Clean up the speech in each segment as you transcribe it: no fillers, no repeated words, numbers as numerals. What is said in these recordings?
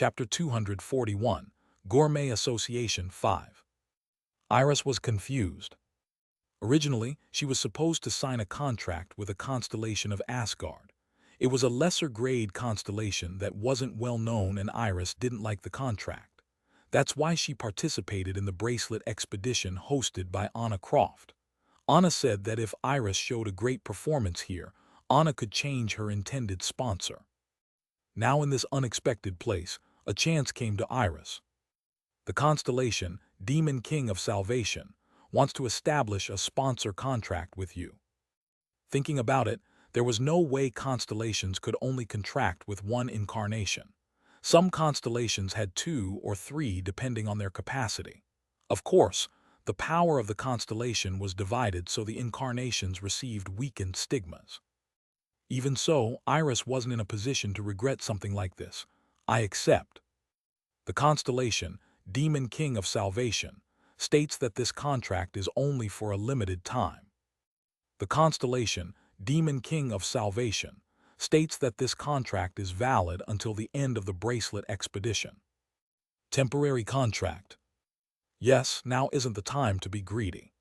Chapter 241, Gourmet Association 5. Iris was confused. Originally, she was supposed to sign a contract with a constellation of Asgard. It was a lesser-grade constellation that wasn't well known, and Iris didn't like the contract. That's why she participated in the bracelet expedition hosted by Anna Croft. Anna said that if Iris showed a great performance here, Anna could change her intended sponsor. Now in this unexpected place, a chance came to Iris. The constellation, Demon King of Salvation, wants to establish a sponsor contract with you. Thinking about it, there was no way constellations could only contract with one incarnation. Some constellations had 2 or 3 depending on their capacity. Of course, the power of the constellation was divided, so the incarnations received weakened stigmas. Even so, Iris wasn't in a position to regret something like this. I accept. The constellation, Demon King of Salvation, states that this contract is only for a limited time. The constellation, Demon King of Salvation, states that this contract is valid until the end of the bracelet expedition. Temporary contract. Yes, now isn't the time to be greedy.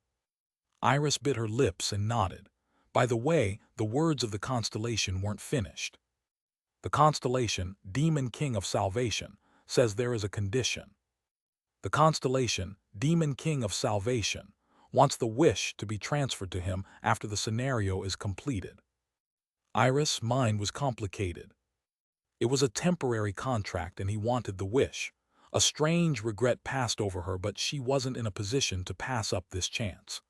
Iris bit her lips and nodded. By the way, the words of the constellation weren't finished. The constellation, Demon King of Salvation, says there is a condition. The constellation, Demon King of Salvation, wants the wish to be transferred to him after the scenario is completed. Iris' mind was complicated. It was a temporary contract and he wanted the wish. A strange regret passed over her, but she wasn't in a position to pass up this chance.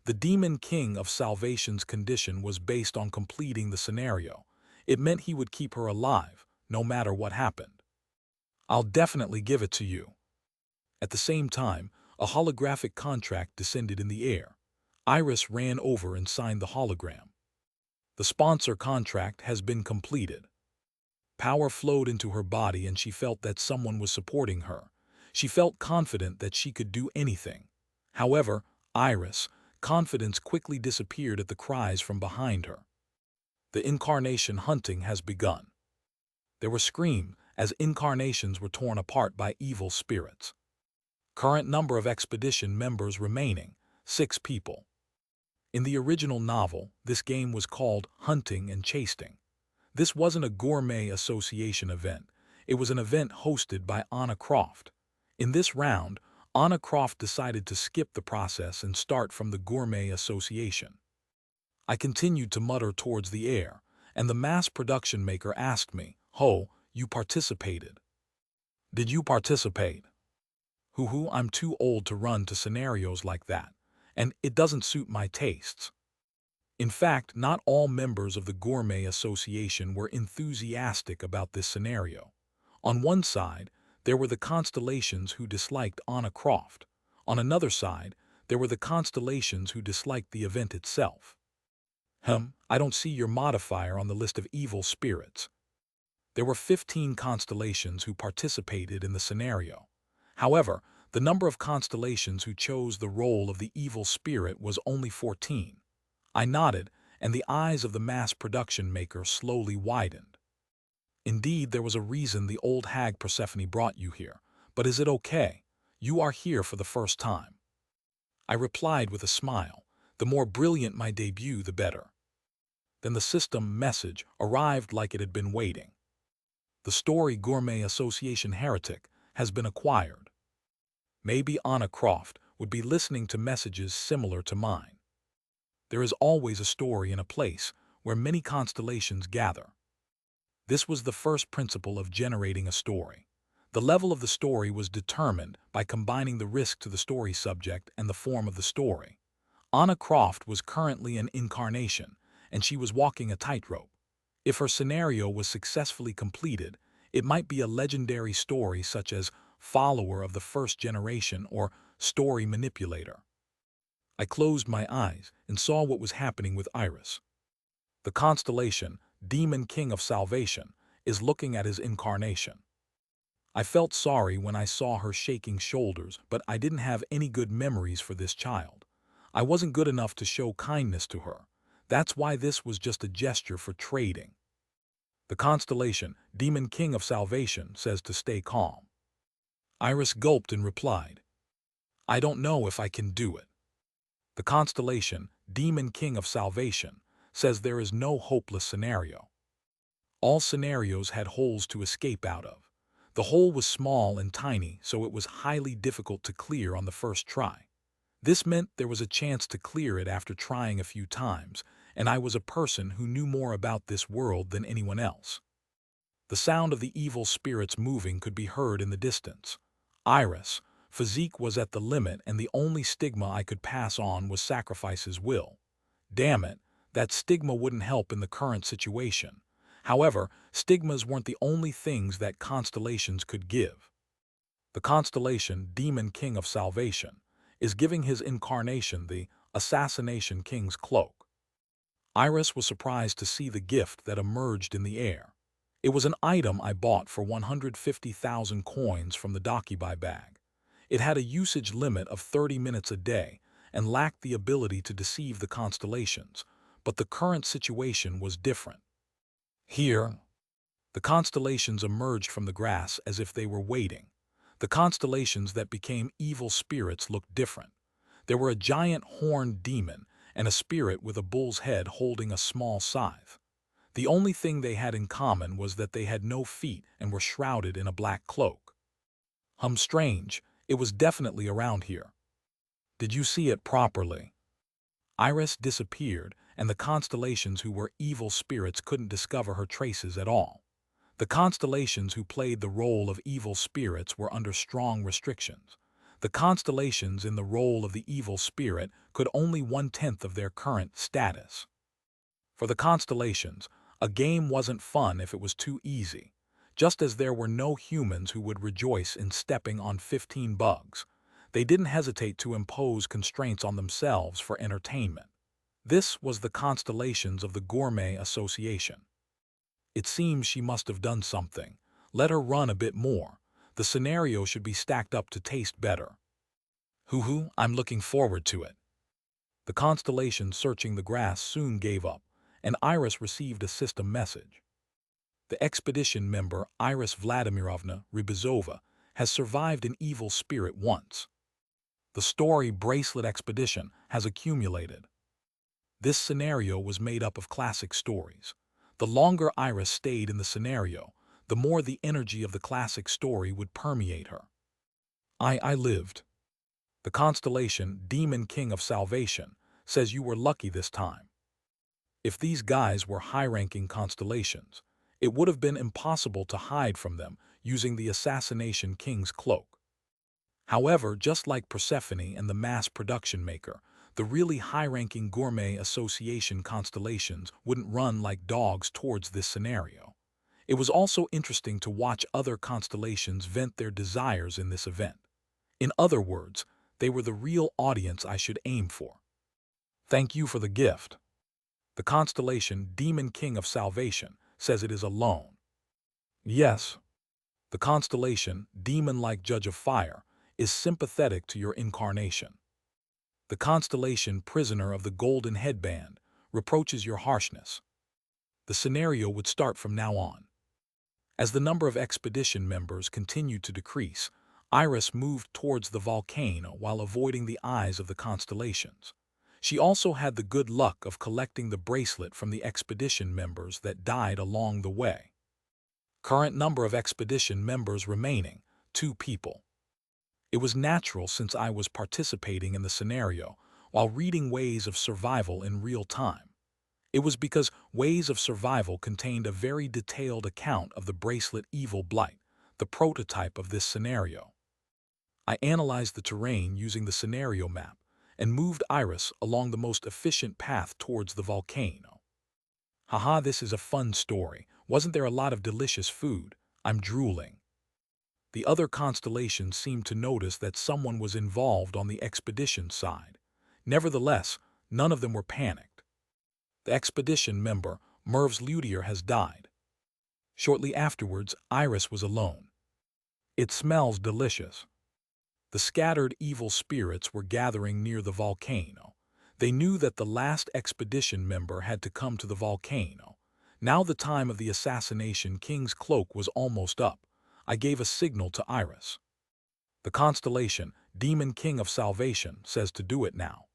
The Demon King of Salvation's condition was based on completing the scenario. It meant he would keep her alive, no matter what happened. I'll definitely give it to you. At the same time, a holographic contract descended in the air. Iris ran over and signed the hologram. The sponsor contract has been completed. Power flowed into her body and she felt that someone was supporting her. She felt confident that she could do anything. However, Iris' confidence quickly disappeared at the cries from behind her. The incarnation hunting has begun. There were screams as incarnations were torn apart by evil spirits. Current number of expedition members remaining, 6 people. In the original novel, this game was called Hunting and Chasing. This wasn't a gourmet association event. It was an event hosted by Anna Croft. In this round, Anna Croft decided to skip the process and start from the gourmet association. I continued to mutter towards the air, and the mass production maker asked me, "Ho, you participated. Did you participate?" I'm too old to run to scenarios like that, and it doesn't suit my tastes. In fact, not all members of the Gourmet Association were enthusiastic about this scenario. On one side, there were the constellations who disliked Anna Croft. On another side, there were the constellations who disliked the event itself. I don't see your modifier on the list of evil spirits. There were 15 constellations who participated in the scenario. However, the number of constellations who chose the role of the evil spirit was only 14. I nodded, and the eyes of the mass production maker slowly widened. Indeed, there was a reason the old hag Persephone brought you here, but is it okay? You are here for the first time. I replied with a smile. The more brilliant my debut, the better. Then the system message arrived like it had been waiting. The story Gourmet Association Heretic has been acquired. Maybe Anna Croft would be listening to messages similar to mine. There is always a story in a place where many constellations gather. This was the first principle of generating a story. The level of the story was determined by combining the risk to the story subject and the form of the story. Anna Croft was currently an incarnation, and she was walking a tightrope. If her scenario was successfully completed, it might be a legendary story such as Follower of the First Generation or Story Manipulator. I closed my eyes and saw what was happening with Iris. The constellation, Demon King of Salvation, is looking at his incarnation. I felt sorry when I saw her shaking shoulders, but I didn't have any good memories for this child. I wasn't good enough to show kindness to her. That's why this was just a gesture for trading. The constellation, Demon King of Salvation, says to stay calm. Iris gulped and replied, I don't know if I can do it. The constellation, Demon King of Salvation, says there is no hopeless scenario. All scenarios had holes to escape out of. The hole was small and tiny, so it was highly difficult to clear on the first try. This meant there was a chance to clear it after trying a few times, and I was a person who knew more about this world than anyone else. The sound of the evil spirits moving could be heard in the distance. Iris' physique was at the limit, and the only stigma I could pass on was sacrifice his will. Damn it, that stigma wouldn't help in the current situation. However, stigmas weren't the only things that constellations could give. The constellation, Demon King of Salvation, is giving his incarnation the Assassination King's cloak. Iris was surprised to see the gift that emerged in the air. It was an item I bought for 150,000 coins from the Dokibai bag. It had a usage limit of 30 minutes a day and lacked the ability to deceive the constellations, but the current situation was different. Here, the constellations emerged from the grass as if they were waiting. The constellations that became evil spirits looked different. There were a giant horned demon and a spirit with a bull's head holding a small scythe. The only thing they had in common was that they had no feet and were shrouded in a black cloak. Strange, it was definitely around here. Did you see it properly? Iris disappeared, and the constellations who were evil spirits couldn't discover her traces at all. The constellations who played the role of evil spirits were under strong restrictions. The constellations in the role of the evil spirit could only 1/10 of their current status. For the constellations, a game wasn't fun if it was too easy. Just as there were no humans who would rejoice in stepping on 15 bugs, they didn't hesitate to impose constraints on themselves for entertainment. This was the constellations of the Gourmet Association. It seems she must have done something. Let her run a bit more. The scenario should be stacked up to taste better. Hoo-hoo, I'm looking forward to it. The constellation searching the grass soon gave up, and Iris received a system message. The expedition member Iris Vladimirovna Rybizova has survived an evil spirit once. The story Bracelet Expedition has accumulated. This scenario was made up of classic stories. The longer Iris stayed in the scenario, the more the energy of the classic story would permeate her. I lived. The constellation, Demon King of Salvation, says you were lucky this time. If these guys were high-ranking constellations, it would have been impossible to hide from them using the Assassination King's cloak. However, just like Persephone and the mass production maker, the really high-ranking Gourmet Association constellations wouldn't run like dogs towards this scenario. It was also interesting to watch other constellations vent their desires in this event. In other words, they were the real audience I should aim for. Thank you for the gift. The constellation Demon King of Salvation says it is alone. Yes. The constellation, demon-like Judge of Fire, is sympathetic to your incarnation. The constellation Prisoner of the Golden Headband reproaches your harshness. The scenario would start from now on. As the number of expedition members continued to decrease, Iris moved towards the volcano while avoiding the eyes of the constellations. She also had the good luck of collecting the bracelet from the expedition members that died along the way. Current number of expedition members remaining, 2 people. It was natural since I was participating in the scenario while reading Ways of Survival in real time. It was because Ways of Survival contained a very detailed account of the bracelet Evil Blight, the prototype of this scenario. I analyzed the terrain using the scenario map and moved Iris along the most efficient path towards the volcano. Haha, this is a fun story. Wasn't there a lot of delicious food? I'm drooling. The other constellations seemed to notice that someone was involved on the expedition side. Nevertheless, none of them were panicked. The expedition member, Mervs Lutier, has died. Shortly afterwards, Iris was alone. It smells delicious. The scattered evil spirits were gathering near the volcano. They knew that the last expedition member had to come to the volcano. Now the time of the assassination king's cloak was almost up. I gave a signal to Iris. The constellation, Demon King of Salvation, says to do it now.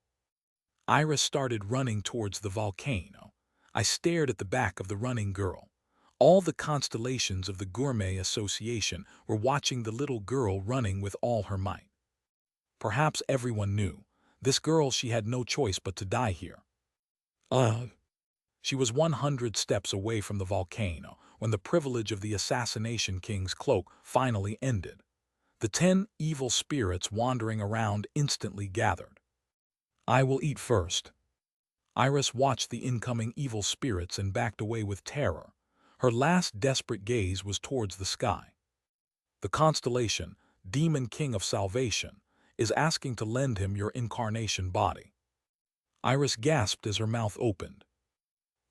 Iris started running towards the volcano. I stared at the back of the running girl. All the constellations of the Gourmet Association were watching the little girl running with all her might. Perhaps everyone knew. This girl, she had no choice but to die here. She was 100 steps away from the volcano when the privilege of the Assassination King's cloak finally ended. The 10 evil spirits wandering around instantly gathered. I will eat first. Iris watched the incoming evil spirits and backed away with terror. Her last desperate gaze was towards the sky. The constellation, Demon King of Salvation, is asking to lend him your incarnation body. Iris gasped as her mouth opened.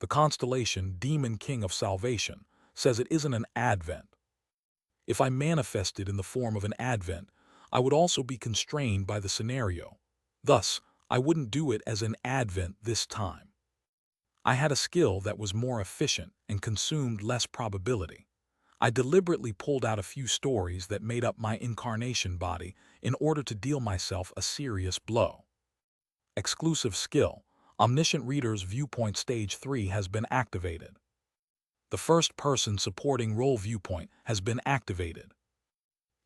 The constellation, Demon King of Salvation, says it isn't an advent. If I manifested in the form of an advent, I would also be constrained by the scenario. Thus, I wouldn't do it as an advent this time. I had a skill that was more efficient and consumed less probability. I deliberately pulled out a few stories that made up my incarnation body in order to deal myself a serious blow. Exclusive skill, Omniscient Reader's Viewpoint Stage 3 has been activated. The first-person supporting role Viewpoint has been activated.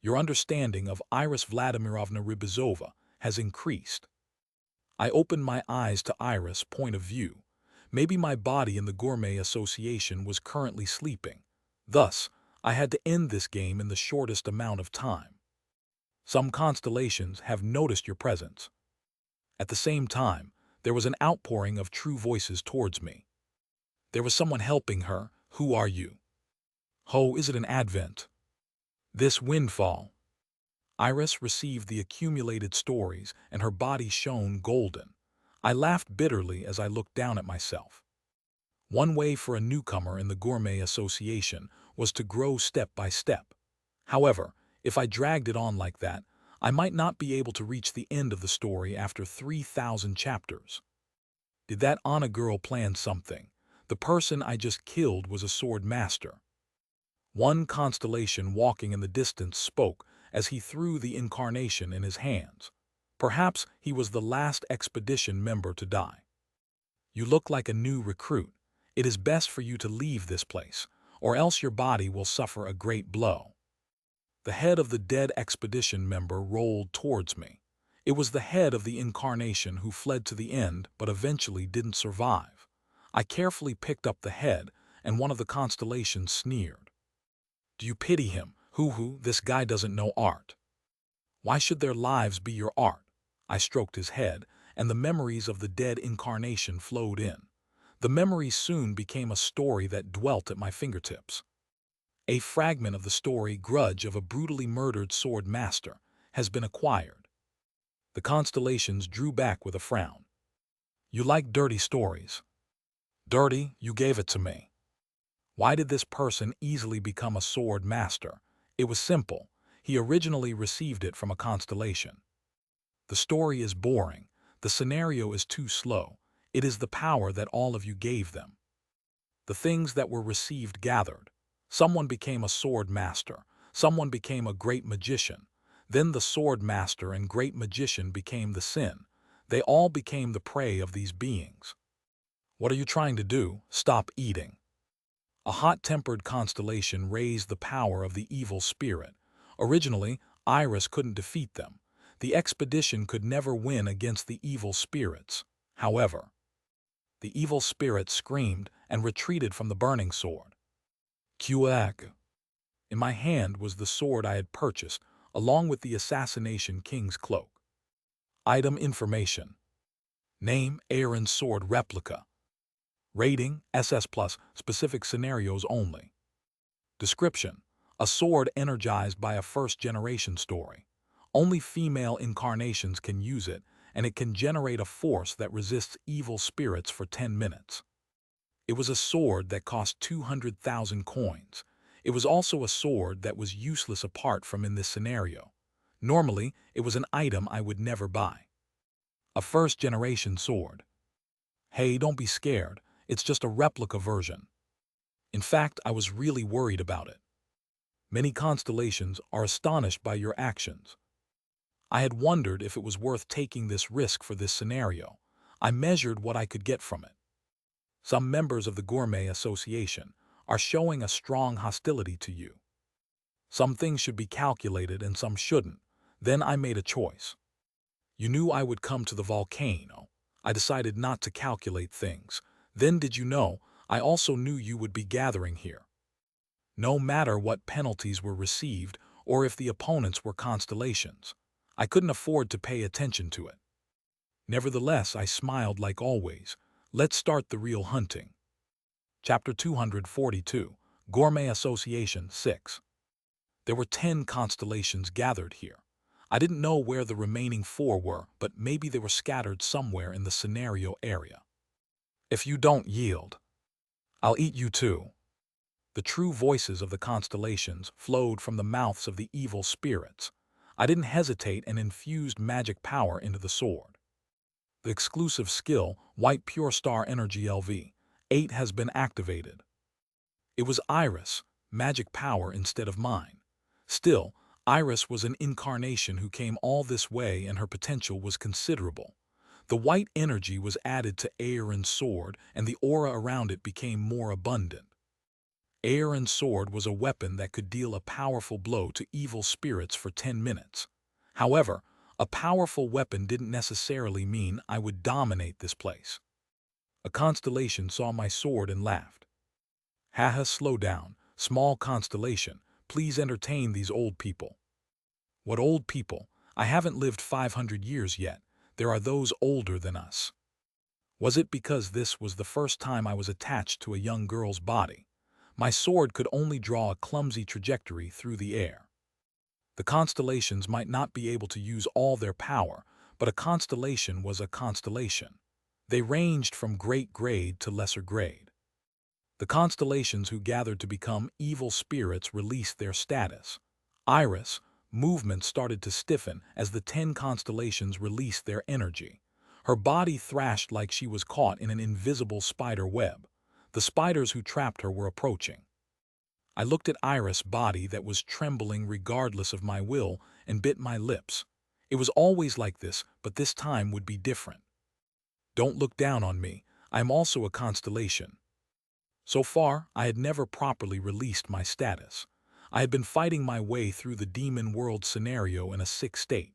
Your understanding of Iris Vladimirovna Ribizova has increased. I opened my eyes to Iris' point of view. Maybe my body in the Gourmet Association was currently sleeping. Thus, I had to end this game in the shortest amount of time. Some constellations have noticed your presence. At the same time, there was an outpouring of true voices towards me. There was someone helping her. Who are you? Ho, is it an advent? This windfall. Iris received the accumulated stories and her body shone golden. I laughed bitterly as I looked down at myself. One way for a newcomer in the Gourmet Association was to grow step by step. However, if I dragged it on like that, I might not be able to reach the end of the story after 3,000 chapters. Did that Anna girl plan something? The person I just killed was a sword master. One constellation walking in the distance spoke as he threw the incarnation in his hands. Perhaps he was the last expedition member to die. You look like a new recruit. It is best for you to leave this place, or else your body will suffer a great blow. The head of the dead expedition member rolled towards me. It was the head of the incarnation who fled to the end but eventually didn't survive. I carefully picked up the head, and one of the constellations sneered. Do you pity him? Hoo-hoo, this guy doesn't know art. Why should their lives be your art? I stroked his head, and the memories of the dead incarnation flowed in. The memories soon became a story that dwelt at my fingertips. A fragment of the story Grudge of a brutally murdered sword master has been acquired. The constellations drew back with a frown. You like dirty stories. Dirty, you gave it to me. Why did this person easily become a sword master? It was simple. He originally received it from a constellation. The story is boring. The scenario is too slow. It is the power that all of you gave them. The things that were received gathered. Someone became a sword master. Someone became a great magician. Then the sword master and great magician became the sin. They all became the prey of these beings. What are you trying to do? Stop eating. A hot-tempered constellation raised the power of the evil spirit. Originally, Iris couldn't defeat them. The expedition could never win against the evil spirits. However, the evil spirit screamed and retreated from the burning sword. Quack! In my hand was the sword I had purchased, along with the Assassination King's cloak. Item information. Name, Aaron's sword replica. Rating, SS+, specific scenarios only. Description. A sword energized by a first-generation story. Only female incarnations can use it, and it can generate a force that resists evil spirits for 10 minutes. It was a sword that cost 200,000 coins. It was also a sword that was useless apart from in this scenario. Normally, it was an item I would never buy. A first-generation sword. Hey, don't be scared. It's just a replica version. In fact, I was really worried about it. Many constellations are astonished by your actions. I had wondered if it was worth taking this risk for this scenario. I measured what I could get from it. Some members of the Gourmet Association are showing a strong hostility to you. Some things should be calculated and some shouldn't. Then I made a choice. You knew I would come to the volcano. I decided not to calculate things. Then did you know, I also knew you would be gathering here. No matter what penalties were received or if the opponents were constellations, I couldn't afford to pay attention to it. Nevertheless, I smiled like always. Let's start the real hunting. Chapter 242, Gourmet Association 6. There were 10 constellations gathered here. I didn't know where the remaining 4 were, but maybe they were scattered somewhere in the scenario area. If you don't yield, I'll eat you too. The true voices of the constellations flowed from the mouths of the evil spirits. I didn't hesitate and infused magic power into the sword. The exclusive skill, White Pure Star Energy LV8 has been activated. It was Iris, magic power instead of mine. Still, Iris was an incarnation who came all this way and her potential was considerable. The white energy was added to air and sword and the aura around it became more abundant. Air and sword was a weapon that could deal a powerful blow to evil spirits for 10 minutes. However, a powerful weapon didn't necessarily mean I would dominate this place. A constellation saw my sword and laughed. Haha, slow down, small constellation, please entertain these old people. What old people? I haven't lived 500 years yet. There are those older than us. Was it because this was the first time I was attached to a young girl's body? My sword could only draw a clumsy trajectory through the air. The constellations might not be able to use all their power, but a constellation was a constellation. They ranged from great grade to lesser grade. The constellations who gathered to become evil spirits released their status. Iris, movement started to stiffen as the 10 constellations released their energy. Her body thrashed like she was caught in an invisible spider web. The spiders who trapped her were approaching. I looked at Iris' body that was trembling regardless of my will and bit my lips. It was always like this, but this time would be different. Don't look down on me. I am also a constellation. So far, I had never properly released my status. I had been fighting my way through the demon world scenario in a sick state.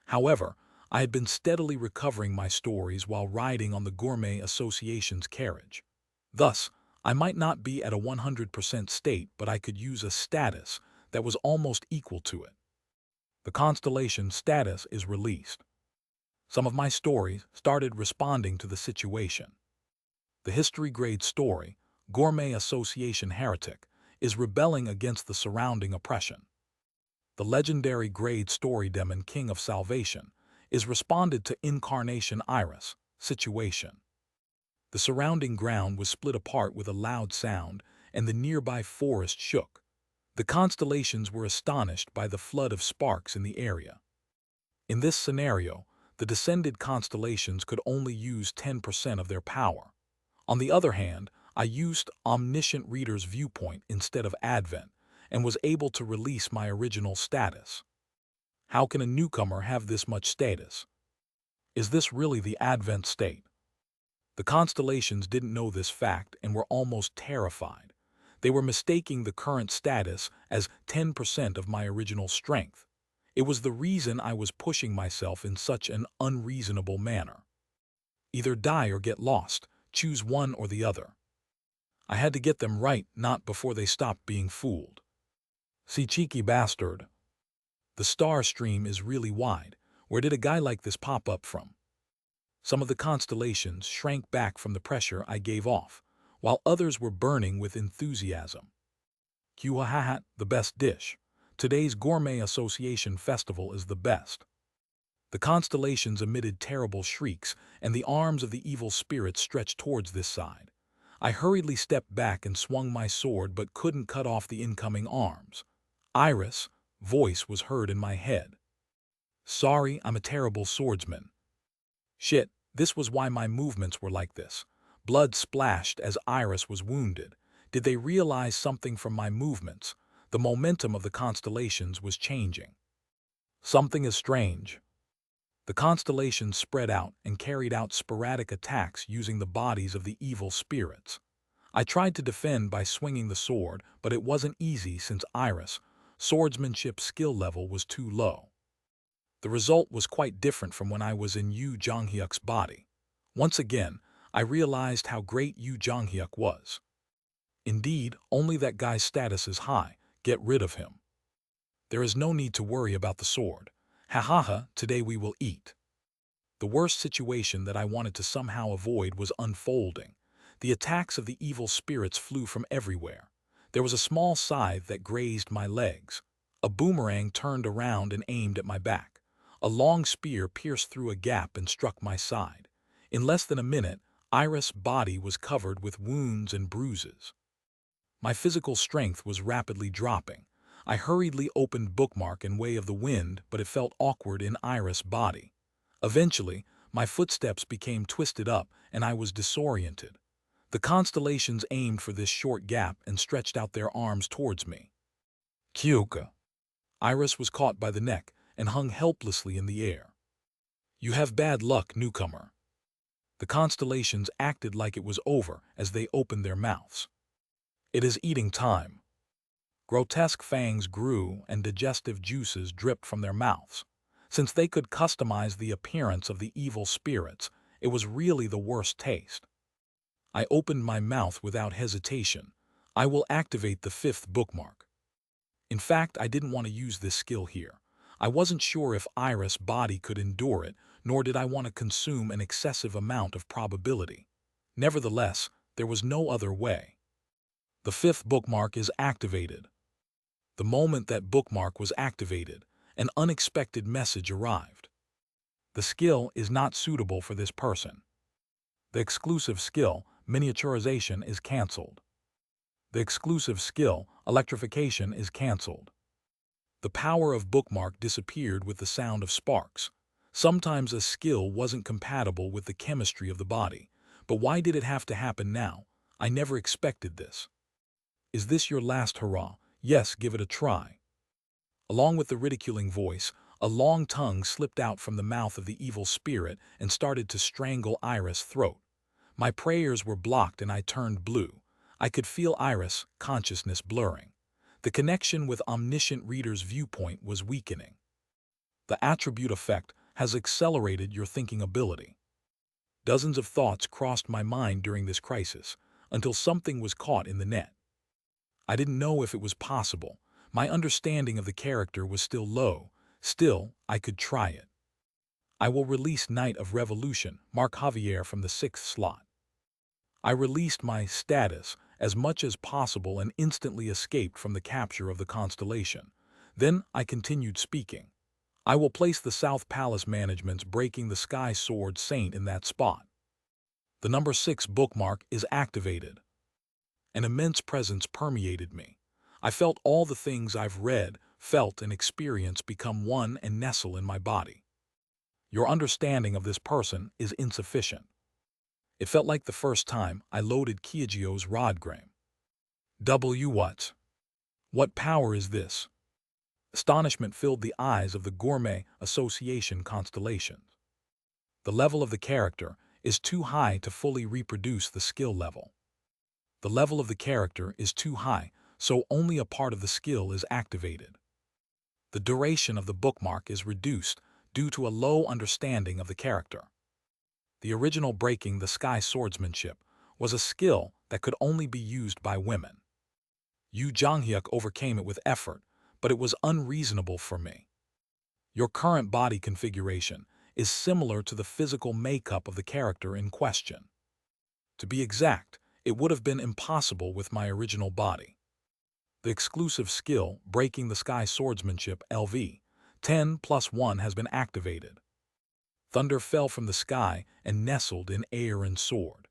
However, I had been steadily recovering my stories while riding on the Gourmet Association's carriage. Thus, I might not be at a 100% state, but I could use a status that was almost equal to it. The constellation status is released. Some of my stories started responding to the situation. The history-grade story, Gourmet Association Heretic, is rebelling against the surrounding oppression. The legendary grade story Demon King of Salvation is responded to Incarnation Iris, situation. The surrounding ground was split apart with a loud sound, and the nearby forest shook. The constellations were astonished by the flood of sparks in the area. In this scenario, the descended constellations could only use 10% of their power. On the other hand, I used Omniscient Reader's Viewpoint instead of Advent, and was able to release my original status. How can a newcomer have this much status? Is this really the Advent state? The constellations didn't know this fact and were almost terrified. They were mistaking the current status as 10% of my original strength. It was the reason I was pushing myself in such an unreasonable manner. Either die or get lost, choose one or the other. I had to get them right, not before they stopped being fooled. See, cheeky bastard. The star stream is really wide. Where did a guy like this pop up from? Some of the constellations shrank back from the pressure I gave off, while others were burning with enthusiasm. Kuhahat, the best dish. Today's Gourmet Association festival is the best. The constellations emitted terrible shrieks, and the arms of the evil spirits stretched towards this side. I hurriedly stepped back and swung my sword but couldn't cut off the incoming arms. Iris' voice was heard in my head. Sorry, I'm a terrible swordsman. Shit, this was why my movements were like this. Blood splashed as Iris was wounded. Did they realize something from my movements? The momentum of the constellations was changing. Something is strange. The constellations spread out and carried out sporadic attacks using the bodies of the evil spirits. I tried to defend by swinging the sword, but it wasn't easy since Iris' swordsmanship skill level was too low. The result was quite different from when I was in Yu Jonghyuk's body. Once again, I realized how great Yu Jonghyuk was. Indeed, only that guy's status is high. Get rid of him. There is no need to worry about the sword. Ha ha ha, today we will eat. The worst situation that I wanted to somehow avoid was unfolding. The attacks of the evil spirits flew from everywhere. There was a small scythe that grazed my legs. A boomerang turned around and aimed at my back. A long spear pierced through a gap and struck my side. In less than a minute, Iris' body was covered with wounds and bruises. My physical strength was rapidly dropping. I hurriedly opened Bookmark in Way of the Wind, but it felt awkward in Iris' body. Eventually, my footsteps became twisted up and I was disoriented. The constellations aimed for this short gap and stretched out their arms towards me. Kyuka. Iris was caught by the neck and hung helplessly in the air. You have bad luck, newcomer. The constellations acted like it was over as they opened their mouths. It is eating time. Grotesque fangs grew and digestive juices dripped from their mouths. Since they could customize the appearance of the evil spirits, it was really the worst taste. I opened my mouth without hesitation. I will activate the 5th bookmark. In fact, I didn't want to use this skill here. I wasn't sure if Iris' body could endure it, nor did I want to consume an excessive amount of probability. Nevertheless, there was no other way. The 5th bookmark is activated. The moment that bookmark was activated, an unexpected message arrived. The skill is not suitable for this person. The exclusive skill, miniaturization, is cancelled. The exclusive skill, electrification, is cancelled. The power of bookmark disappeared with the sound of sparks. Sometimes a skill wasn't compatible with the chemistry of the body. But why did it have to happen now? I never expected this. Is this your last hurrah? Yes, give it a try. Along with the ridiculing voice, a long tongue slipped out from the mouth of the evil spirit and started to strangle Iris' throat. My prayers were blocked and I turned blue. I could feel Iris' consciousness blurring. The connection with Omniscient Reader's Viewpoint was weakening. The attribute effect has accelerated your thinking ability. Dozens of thoughts crossed my mind during this crisis, until something was caught in the net. I didn't know if it was possible. My understanding of the character was still low. Still, I could try it. I will release Knight of Revolution, Mark Javier, from the 6th slot. I released my status as much as possible and instantly escaped from the capture of the constellation. Then I continued speaking. I will place the South Palace Management's Breaking the Sky Sword Saint in that spot. The number 6 bookmark is activated. An immense presence permeated me. I felt all the things I've read, felt, and experienced become one and nestle in my body. Your understanding of this person is insufficient. It felt like the first time I loaded Kyuji's Rodgram. What power is this? Astonishment filled the eyes of the Gourmet Association constellations. The level of the character is too high to fully reproduce the skill level. The level of the character is too high, so only a part of the skill is activated. The duration of the bookmark is reduced due to a low understanding of the character. The original Breaking the Sky Swordsmanship was a skill that could only be used by women. Yu Jonghyuk overcame it with effort, but it was unreasonable for me. Your current body configuration is similar to the physical makeup of the character in question. To be exact, it would have been impossible with my original body. The exclusive skill, Breaking the Sky Swordsmanship LV, 10+1 has been activated. Thunder fell from the sky and nestled in air and sword.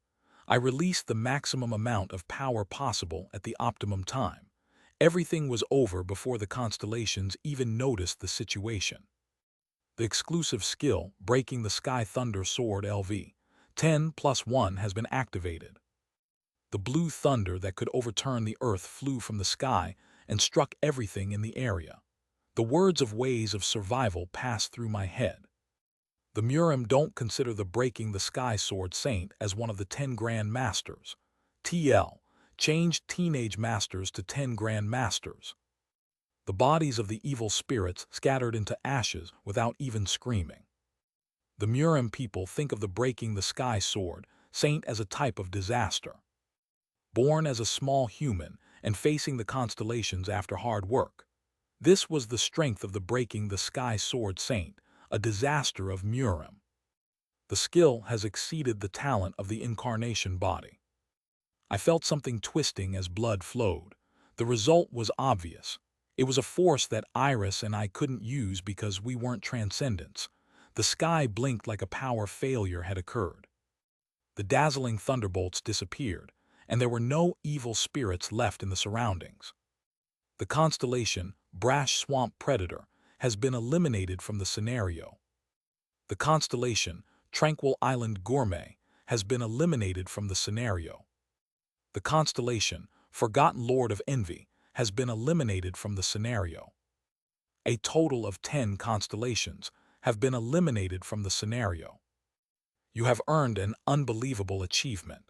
I released the maximum amount of power possible at the optimum time. Everything was over before the constellations even noticed the situation. The exclusive skill, Breaking the Sky Thunder Sword LV, 10+1 has been activated. The blue thunder that could overturn the earth flew from the sky and struck everything in the area. The words of ways of survival passed through my head. The Murim don't consider the Breaking the Sky Sword Saint as one of the 10 Grand Masters. TL changed teenage masters to 10 Grand Masters. The bodies of the evil spirits scattered into ashes without even screaming. The Murim people think of the Breaking the Sky Sword Saint as a type of disaster. Born as a small human and facing the constellations after hard work. This was the strength of the Breaking the Sky Sword Saint, a disaster of Murim. The skill has exceeded the talent of the incarnation body. I felt something twisting as blood flowed. The result was obvious. It was a force that Iris and I couldn't use because we weren't transcendents. The sky blinked like a power failure had occurred. The dazzling thunderbolts disappeared, and there were no evil spirits left in the surroundings. The constellation, Brash Swamp Predator, has been eliminated from the scenario. The constellation, Tranquil Island Gourmet, has been eliminated from the scenario. The constellation, Forgotten Lord of Envy, has been eliminated from the scenario. A total of 10 constellations have been eliminated from the scenario. You have earned an unbelievable achievement.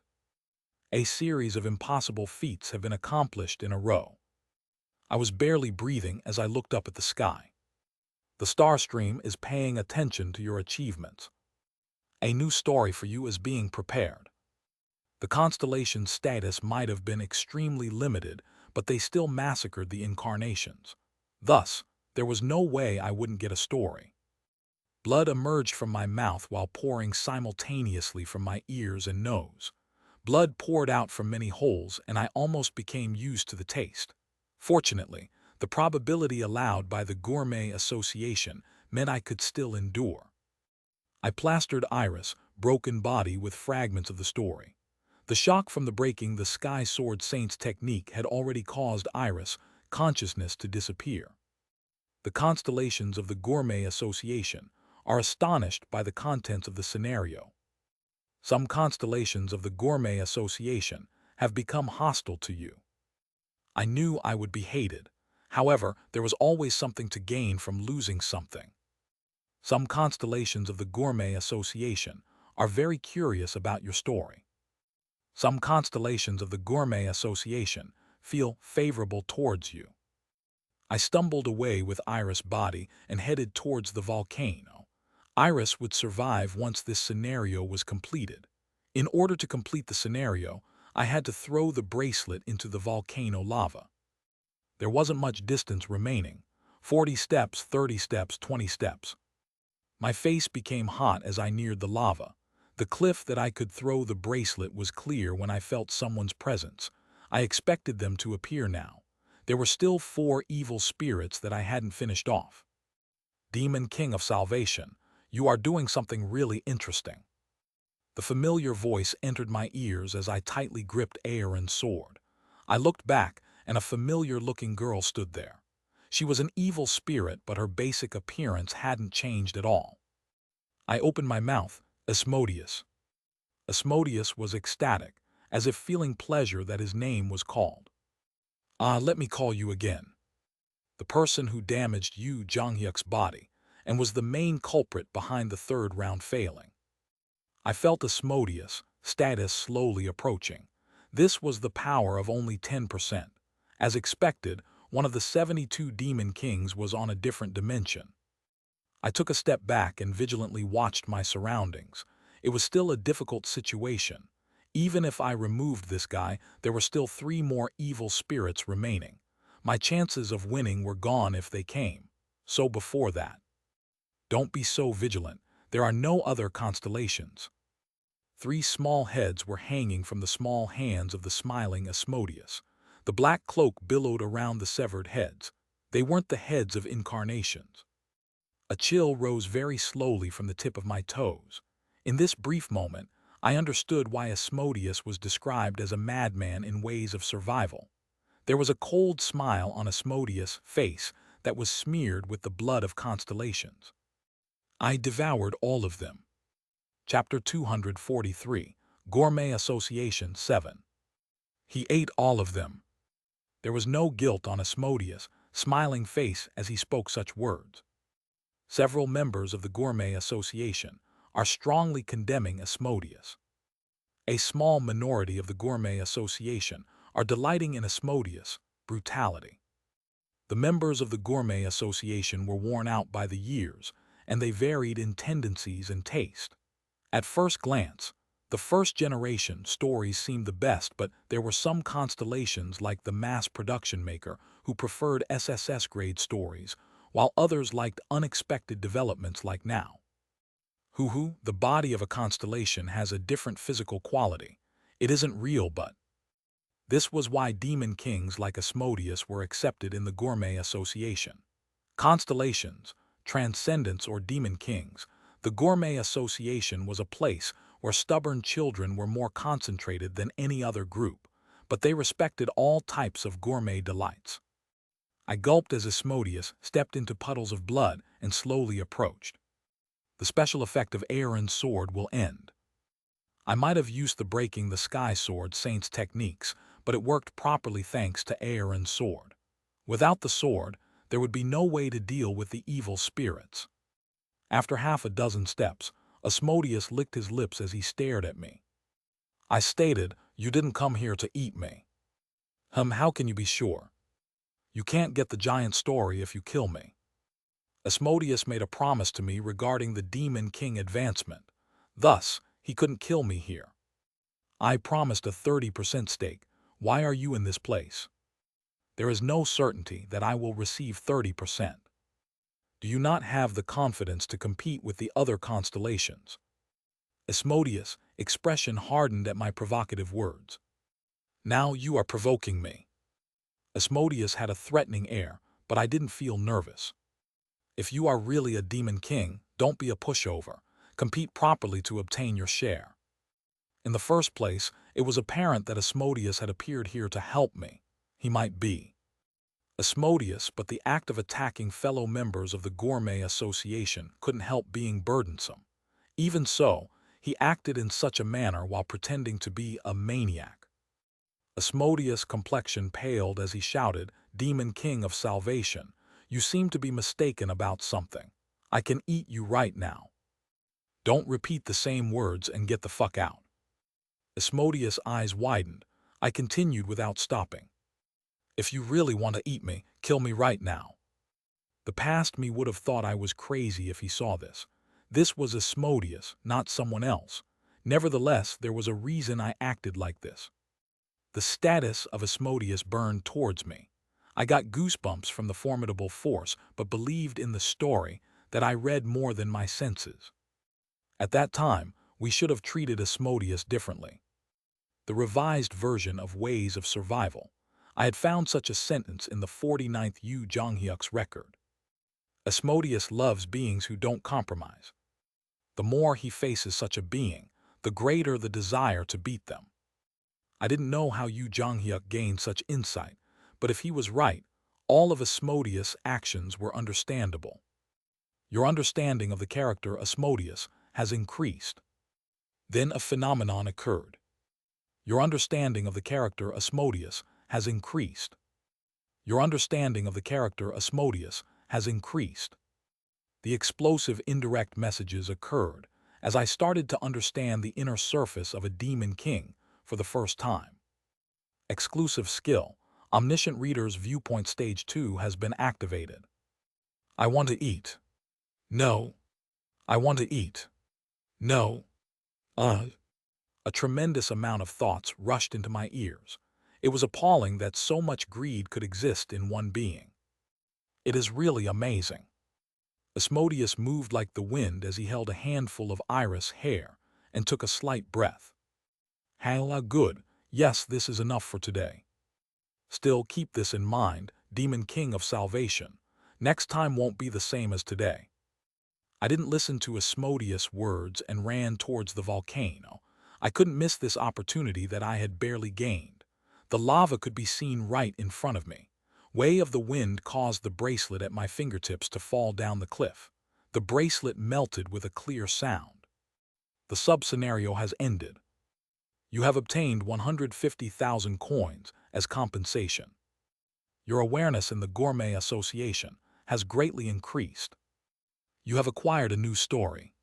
A series of impossible feats have been accomplished in a row. I was barely breathing as I looked up at the sky. The star stream is paying attention to your achievements. A new story for you is being prepared. The constellation's status might have been extremely limited, but they still massacred the incarnations. Thus, there was no way I wouldn't get a story. Blood emerged from my mouth while pouring simultaneously from my ears and nose. Blood poured out from many holes, and I almost became used to the taste. Fortunately, the probability allowed by the Gourmet Association meant I could still endure. I plastered Iris' broken body with fragments of the story. The shock from the Breaking the Sky Sword Saint's technique had already caused Iris' consciousness to disappear. The constellations of the Gourmet Association are astonished by the contents of the scenario. Some constellations of the Gourmet Association have become hostile to you. I knew I would be hated. However, there was always something to gain from losing something. Some constellations of the Gourmet Association are very curious about your story. Some constellations of the Gourmet Association feel favorable towards you. I stumbled away with Iris' body and headed towards the volcano. Iris would survive once this scenario was completed. In order to complete the scenario, I had to throw the bracelet into the volcano lava. There wasn't much distance remaining. 40 steps, 30 steps, 20 steps. My face became hot as I neared the lava. The cliff that I could throw the bracelet was clear when I felt someone's presence. I expected them to appear now. There were still 4 evil spirits that I hadn't finished off. Demon King of Salvation, you are doing something really interesting. The familiar voice entered my ears as I tightly gripped Aaron's sword. I looked back, and a familiar-looking girl stood there. She was an evil spirit, but her basic appearance hadn't changed at all. I opened my mouth. Asmodeus. Asmodeus was ecstatic, as if feeling pleasure that his name was called. Let me call you again. The person who damaged Yu Jonghyuk's body, and was the main culprit behind the 3rd round failing. I felt Asmodeus' status slowly approaching. This was the power of only 10%. As expected, one of the 72 Demon Kings was on a different dimension. I took a step back and vigilantly watched my surroundings. It was still a difficult situation. Even if I removed this guy, there were still 3 more evil spirits remaining. My chances of winning were gone if they came. So before that. Don't be so vigilant. There are no other constellations. 3 small heads were hanging from the small hands of the smiling Asmodeus. The black cloak billowed around the severed heads. They weren't the heads of incarnations. A chill rose very slowly from the tip of my toes. In this brief moment, I understood why Asmodeus was described as a madman in ways of survival. There was a cold smile on Asmodeus' face that was smeared with the blood of constellations. I devoured all of them. Chapter 243, Gourmet Association 7. He ate all of them. There was no guilt on Asmodeus' smiling face as he spoke such words. Several members of the Gourmet Association are strongly condemning Asmodeus. A small minority of the Gourmet Association are delighting in Asmodeus' brutality. The members of the Gourmet Association were worn out by the years, and they varied in tendencies and taste. At first glance, the first-generation stories seemed the best, but there were some constellations like the mass production maker who preferred SSS-grade stories, while others liked unexpected developments like now. The body of a constellation has a different physical quality. It isn't real, but this was why demon kings like Asmodeus were accepted in the Gourmet Association. Constellations, transcendents, or demon kings, the Gourmet Association was a place where stubborn children were more concentrated than any other group, but they respected all types of gourmet delights. I gulped as Asmodeus stepped into puddles of blood and slowly approached. The special effect of Aaron's sword will end. I might have used the breaking the sky sword saint's techniques, but it worked properly thanks to Aaron's sword. Without the sword, there would be no way to deal with the evil spirits. After half a dozen steps, Asmodeus licked his lips as he stared at me. I stated, "You didn't come here to eat me." How can you be sure? You can't get the giant story if you kill me. Asmodeus made a promise to me regarding the Demon King advancement. Thus, he couldn't kill me here. I promised a 30% stake. Why are you in this place? There is no certainty that I will receive 30%. Do you not have the confidence to compete with the other constellations? Asmodeus' expression hardened at my provocative words. Now you are provoking me. Asmodeus had a threatening air, but I didn't feel nervous. If you are really a demon king, don't be a pushover. Compete properly to obtain your share. In the first place, it was apparent that Asmodeus had appeared here to help me. He might be Asmodeus, but the act of attacking fellow members of the Gourmet Association couldn't help being burdensome. Even so, he acted in such a manner while pretending to be a maniac. Asmodeus' complexion paled as he shouted, "Demon King of Salvation, you seem to be mistaken about something. I can eat you right now. Don't repeat the same words and get the fuck out." Asmodeus' eyes widened. I continued without stopping. If you really want to eat me, kill me right now. The past me would have thought I was crazy if he saw this. This was Asmodeus, not someone else. Nevertheless, there was a reason I acted like this. The status of Asmodeus burned towards me. I got goosebumps from the formidable force, but believed in the story that I read more than my senses. At that time, we should have treated Asmodeus differently. The revised version of Ways of Survival. I had found such a sentence in the 49th Yu Jonghyuk's record. Asmodeus loves beings who don't compromise. The more he faces such a being, the greater the desire to beat them. I didn't know how Yu Jonghyuk gained such insight, but if he was right, all of Asmodeus' actions were understandable. Your understanding of the character Asmodeus has increased. Then a phenomenon occurred. Your understanding of the character Asmodeus has increased. Your understanding of the character Asmodeus has increased. The explosive indirect messages occurred as I started to understand the inner surface of a demon king for the first time. Exclusive skill. Omniscient Reader's Viewpoint Stage 2 has been activated. I want to eat. No. I want to eat. No. A tremendous amount of thoughts rushed into my ears. It was appalling that so much greed could exist in one being. It is really amazing. Asmodeus moved like the wind as he held a handful of iris hair and took a slight breath. Halla good, yes, this is enough for today. Still, keep this in mind, Demon King of Salvation. Next time won't be the same as today. I didn't listen to Asmodeus' words and ran towards the volcano. I couldn't miss this opportunity that I had barely gained. The lava could be seen right in front of me. Way of the wind caused the bracelet at my fingertips to fall down the cliff. The bracelet melted with a clear sound. The sub-scenario has ended. You have obtained 150,000 coins as compensation. Your awareness in the Gourmet Association has greatly increased. You have acquired a new story.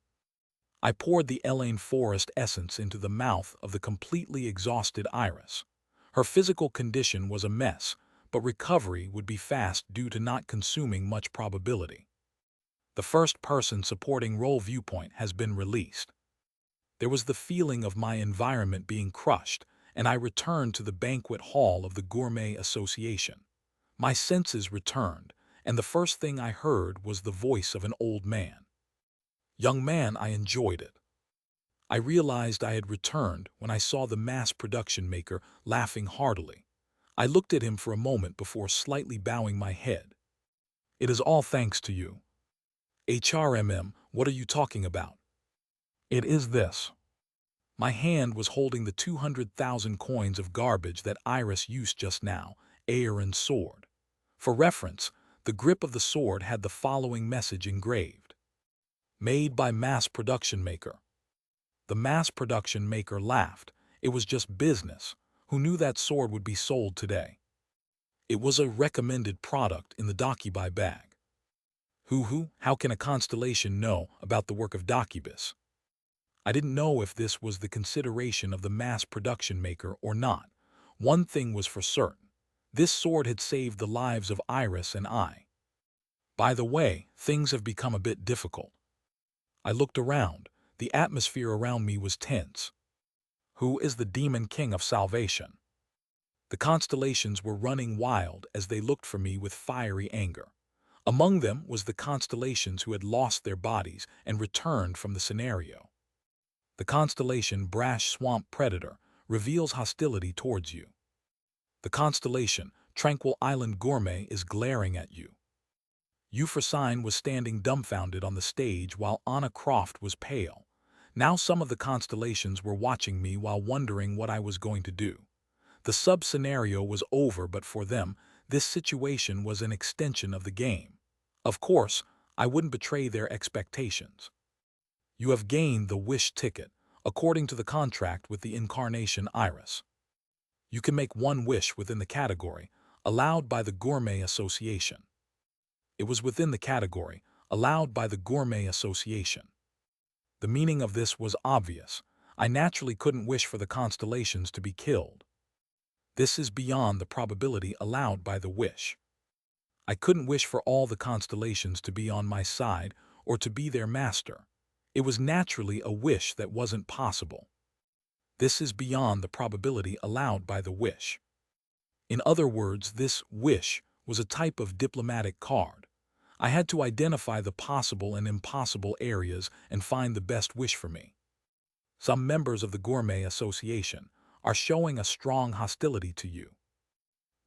I poured the Elaine Forest essence into the mouth of the completely exhausted Iris. Her physical condition was a mess, but recovery would be fast due to not consuming much probability. The first person supporting role Viewpoint has been released. There was the feeling of my environment being crushed, and I returned to the banquet hall of the Gourmet Association. My senses returned, and the first thing I heard was the voice of an old man. Young man, I enjoyed it. I realized I had returned when I saw the mass production maker laughing heartily. I looked at him for a moment before slightly bowing my head. It is all thanks to you. HRMM, what are you talking about? It is this. My hand was holding the 200,000 coins of garbage that Iris used just now, air and sword. For reference, the grip of the sword had the following message engraved. Made by mass production maker. The mass production maker laughed. It was just business. Who knew that sword would be sold today? It was a recommended product in the Docubuy bag. How can a constellation know about the work of Docubus? I didn't know if this was the consideration of the mass production maker or not. One thing was for certain. This sword had saved the lives of Iris and I. By the way, things have become a bit difficult. I looked around. The atmosphere around me was tense. Who is the demon king of salvation? The constellations were running wild as they looked for me with fiery anger. Among them was the constellations who had lost their bodies and returned from the scenario. The constellation Brash Swamp Predator reveals hostility towards you. The constellation Tranquil Island Gourmet is glaring at you. Euphrosyne was standing dumbfounded on the stage while Anna Croft was pale. Now some of the constellations were watching me while wondering what I was going to do. The sub-scenario was over, but for them, this situation was an extension of the game. Of course, I wouldn't betray their expectations. You have gained the wish ticket, according to the contract with the Incarnation Iris. You can make one wish within the category, allowed by the Gourmet Association. It was within the category, allowed by the Gourmet Association. The meaning of this was obvious. I naturally couldn't wish for the constellations to be killed. This is beyond the probability allowed by the wish. I couldn't wish for all the constellations to be on my side or to be their master. It was naturally a wish that wasn't possible. This is beyond the probability allowed by the wish. In other words, this wish was a type of diplomatic card. I had to identify the possible and impossible areas and find the best wish for me. Some members of the Gourmet Association are showing a strong hostility to you.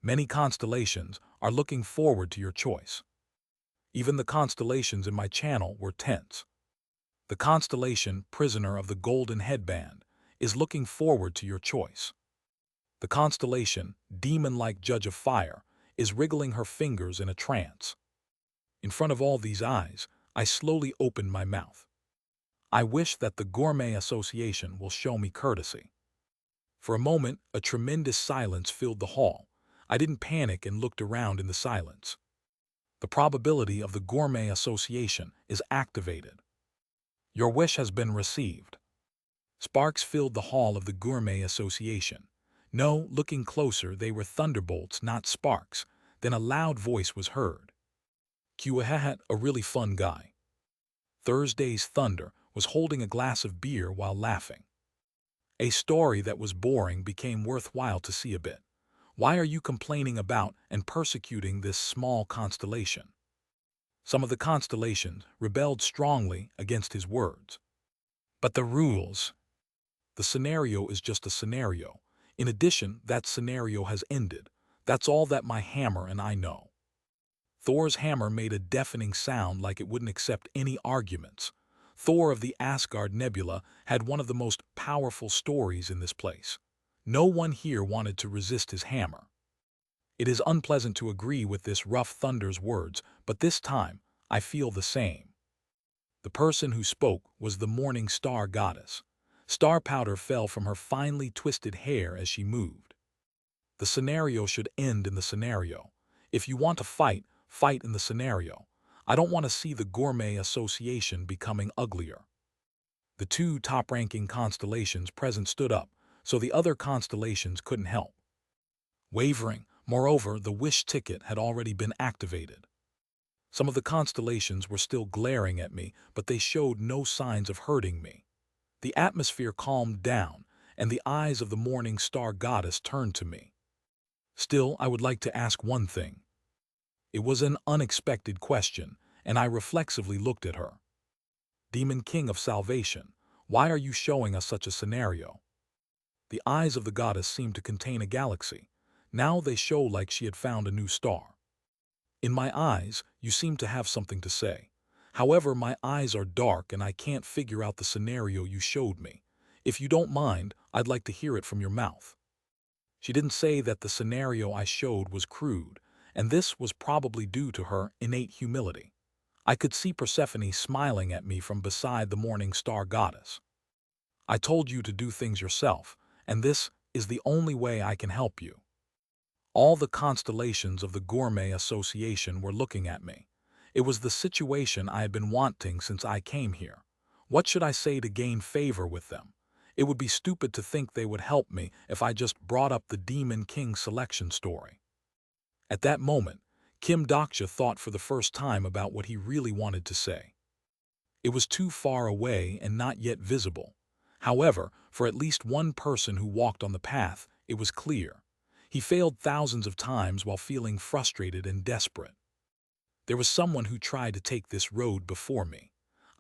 Many constellations are looking forward to your choice. Even the constellations in my channel were tense. The constellation Prisoner of the Golden Headband is looking forward to your choice. The constellation Demon-like Judge of Fire is wriggling her fingers in a trance. In front of all these eyes, I slowly opened my mouth. I wish that the Gourmet Association will show me courtesy. For a moment, a tremendous silence filled the hall. I didn't panic and looked around in the silence. The probability of the Gourmet Association is activated. Your wish has been received. Sparks filled the hall of the Gourmet Association. No, looking closer, they were thunderbolts, not sparks. Then a loud voice was heard. Qahat, a really fun guy. Thursday's Thunder was holding a glass of beer while laughing. A story that was boring became worthwhile to see a bit. Why are you complaining about and persecuting this small constellation? Some of the constellations rebelled strongly against his words. But the rules. The scenario is just a scenario. In addition, that scenario has ended. That's all that my hammer and I know. Thor's hammer made a deafening sound like it wouldn't accept any arguments. Thor of the Asgard Nebula had one of the most powerful stories in this place. No one here wanted to resist his hammer. It is unpleasant to agree with this rough Thunder's words, but this time I feel the same. The person who spoke was the Morning Star Goddess. Star powder fell from her finely twisted hair as she moved. The scenario should end in the scenario. If you want to fight, fight in the scenario. I don't want to see the Gourmet Association becoming uglier. The two top-ranking constellations present stood up, so the other constellations couldn't help wavering. Moreover, the wish ticket had already been activated. Some of the constellations were still glaring at me, but they showed no signs of hurting me. The atmosphere calmed down, and the eyes of the morning star goddess turned to me. Still, I would like to ask one thing. It was an unexpected question, and I reflexively looked at her. Demon King of Salvation, why are you showing us such a scenario? The eyes of the goddess seemed to contain a galaxy. Now they show like she had found a new star. In my eyes, you seem to have something to say. However, my eyes are dark and I can't figure out the scenario you showed me. If you don't mind, I'd like to hear it from your mouth. She didn't say that the scenario I showed was crude, and this was probably due to her innate humility. I could see Persephone smiling at me from beside the morning star goddess. I told you to do things yourself, and this is the only way I can help you. All the constellations of the Gourmet Association were looking at me. It was the situation I had been wanting since I came here. What should I say to gain favor with them? It would be stupid to think they would help me if I just brought up the Demon King selection story. At that moment, Kim Daksha thought for the first time about what he really wanted to say. It was too far away and not yet visible. However, for at least one person who walked on the path, it was clear. He failed thousands of times while feeling frustrated and desperate. There was someone who tried to take this road before me.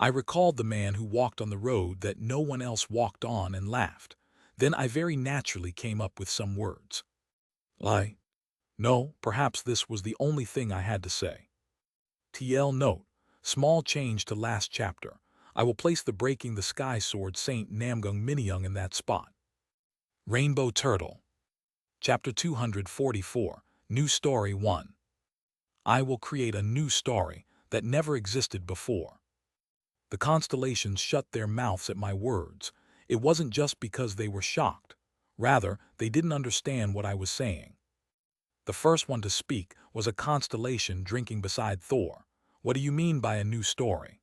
I recalled the man who walked on the road that no one else walked on and laughed. Then I very naturally came up with some words. No, perhaps this was the only thing I had to say. TL note, small change to last chapter. I will place the Breaking the Sky Sword Saint Namgung Miniung in that spot. Rainbow Turtle. Chapter 244, New Story 1. I will create a new story that never existed before. The constellations shut their mouths at my words. It wasn't just because they were shocked. Rather, they didn't understand what I was saying. The first one to speak was a constellation drinking beside Thor. What do you mean by a new story?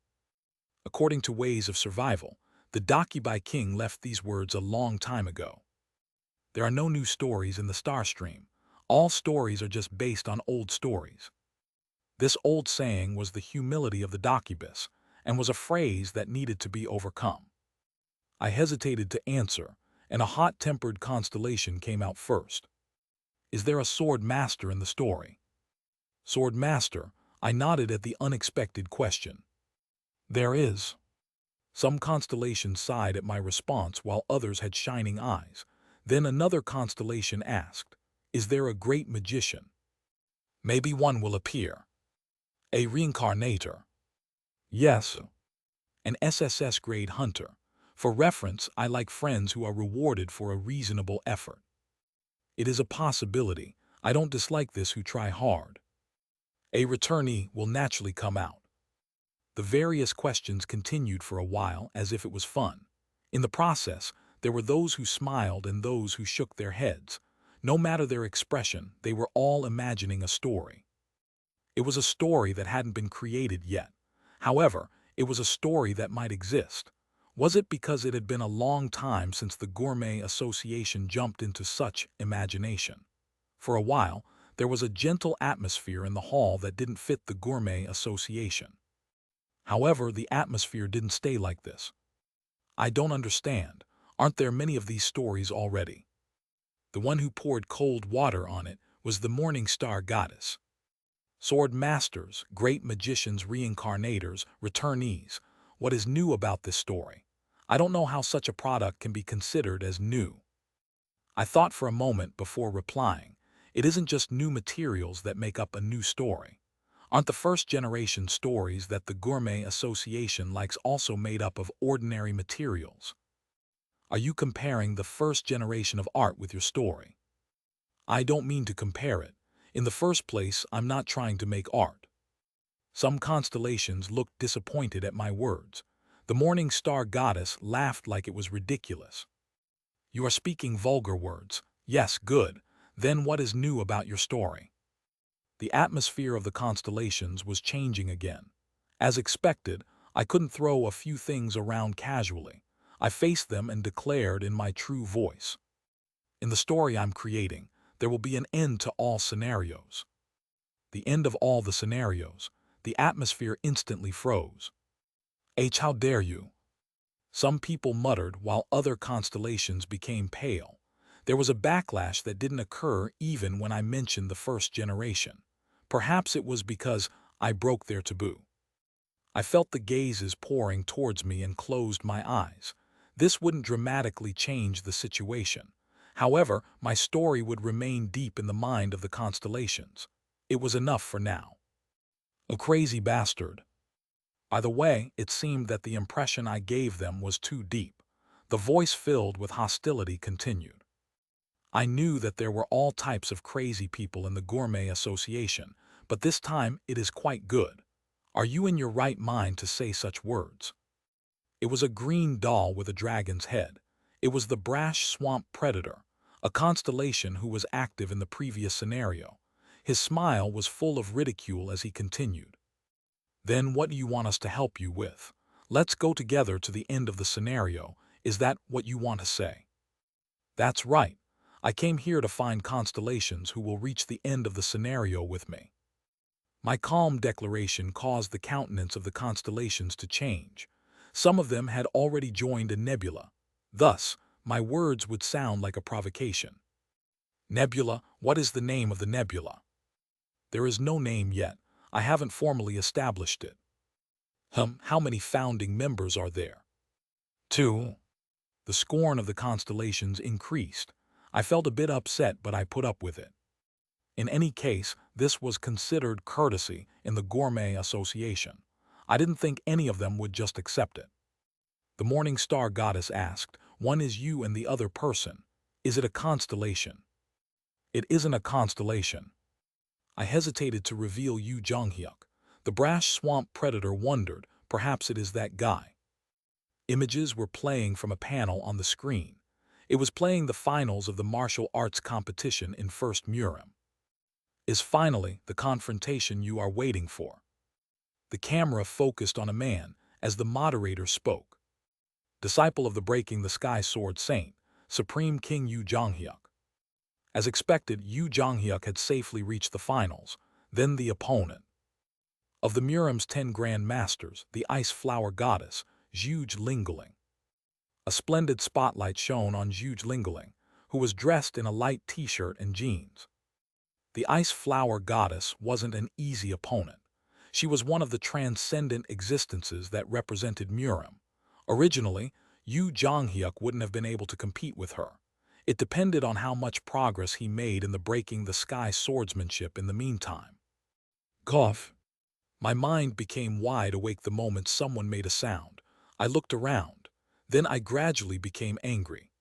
According to Ways of Survival, the Dakibai King left these words a long time ago. There are no new stories in the star stream. All stories are just based on old stories. This old saying was the humility of the Dakibus, and was a phrase that needed to be overcome. I hesitated to answer, and a hot-tempered constellation came out first. Is there a sword master in the story? Sword master, I nodded at the unexpected question. There is. Some constellations sighed at my response while others had shining eyes. Then another constellation asked, is there a great magician? Maybe one will appear. A reincarnator. Yes. An SSS-grade hunter. For reference, I like friends who are rewarded for a reasonable effort. It is a possibility. I don't dislike this who try hard. A returnee will naturally come out. The various questions continued for a while as if it was fun. In the process, there were those who smiled and those who shook their heads. No matter their expression, they were all imagining a story. It was a story that hadn't been created yet. However, it was a story that might exist. Was it because it had been a long time since the Gourmet Association jumped into such imagination? For a while, there was a gentle atmosphere in the hall that didn't fit the Gourmet Association. However, the atmosphere didn't stay like this. I don't understand. Aren't there many of these stories already? The one who poured cold water on it was the morning star goddess. Sword masters, great magicians, reincarnators, returnees. What is new about this story? I don't know how such a product can be considered as new. I thought for a moment before replying. It isn't just new materials that make up a new story. Aren't the first-generation stories that the Gourmet Association likes also made up of ordinary materials? Are you comparing the first generation of art with your story? I don't mean to compare it. In the first place, I'm not trying to make art. Some constellations looked disappointed at my words. The morning star goddess laughed like it was ridiculous. You are speaking vulgar words. Yes, good. Then what is new about your story? The atmosphere of the constellations was changing again. As expected, I couldn't throw a few things around casually. I faced them and declared in my true voice. In the story I'm creating, there will be an end to all scenarios. The end of all the scenarios. The atmosphere instantly froze. How dare you? Some people muttered while other constellations became pale. There was a backlash that didn't occur even when I mentioned the first generation. Perhaps it was because I broke their taboo. I felt the gazes pouring towards me and closed my eyes. This wouldn't dramatically change the situation. However, my story would remain deep in the mind of the constellations. It was enough for now. A crazy bastard. By the way, it seemed that the impression I gave them was too deep. The voice filled with hostility continued. I knew that there were all types of crazy people in the Gourmet Association, but this time it is quite good. Are you in your right mind to say such words? It was a green doll with a dragon's head. It was the brash swamp predator, a constellation who was active in the previous scenario. His smile was full of ridicule as he continued. Then what do you want us to help you with? Let's go together to the end of the scenario. Is that what you want to say? That's right. I came here to find constellations who will reach the end of the scenario with me. My calm declaration caused the countenance of the constellations to change. Some of them had already joined a nebula. Thus, my words would sound like a provocation. Nebula, what is the name of the nebula? There is no name yet. I haven't formally established it. How many founding members are there? 2. The scorn of the constellations increased. I felt a bit upset, but I put up with it. In any case, this was considered courtesy in the Gourmet Association. I didn't think any of them would just accept it. The morning star goddess asked, one is you and the other person. Is it a constellation? It isn't a constellation. I hesitated to reveal Yu Jonghyuk. The brash swamp predator wondered, perhaps it is that guy. Images were playing from a panel on the screen. It was playing the finals of the martial arts competition in First Murim. Is finally the confrontation you are waiting for. The camera focused on a man as the moderator spoke. Disciple of the Breaking the Sky Sword Saint, Supreme King Yu Jonghyuk. As expected, Yu Jonghyuk had safely reached the finals, then the opponent. Of the Murim's 10 Grand Masters, the Ice Flower Goddess, Zhuge Linguling. A splendid spotlight shone on Zhuge Linguling, who was dressed in a light t-shirt and jeans. The Ice Flower Goddess wasn't an easy opponent. She was one of the transcendent existences that represented Murim. Originally, Yu Jonghyuk wouldn't have been able to compete with her. It depended on how much progress he made in the Breaking the Sky swordsmanship in the meantime. Cough. My mind became wide awake the moment someone made a sound. I looked around. Then I gradually became angry.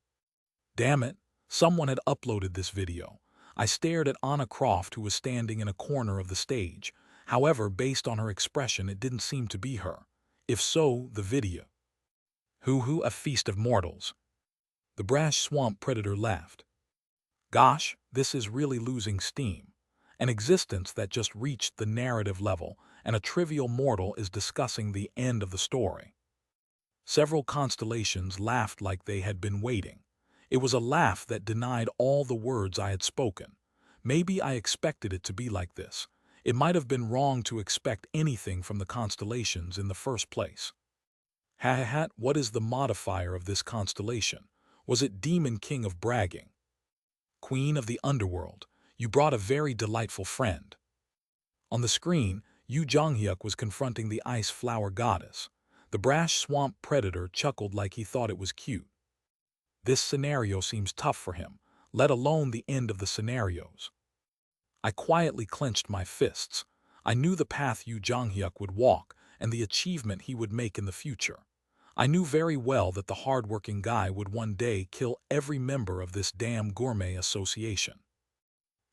Damn it, someone had uploaded this video. I stared at Anna Croft, who was standing in a corner of the stage. However, based on her expression, it didn't seem to be her. If so, the video. Hoo-hoo, a feast of mortals. The brash swamp predator laughed. Gosh, this is really losing steam. An existence that just reached the narrative level, and a trivial mortal is discussing the end of the story. Several constellations laughed like they had been waiting. It was a laugh that denied all the words I had spoken. Maybe I expected it to be like this. It might have been wrong to expect anything from the constellations in the first place. Ha, what is the modifier of this constellation? Was it Demon King of Bragging? Queen of the Underworld, you brought a very delightful friend. On the screen, Yu Jonghyuk was confronting the Ice Flower Goddess. The brash swamp predator chuckled like he thought it was cute. This scenario seems tough for him, let alone the end of the scenarios. I quietly clenched my fists. I knew the path Yu Jonghyuk would walk and the achievement he would make in the future. I knew very well that the hard-working guy would one day kill every member of this damn Gourmet Association.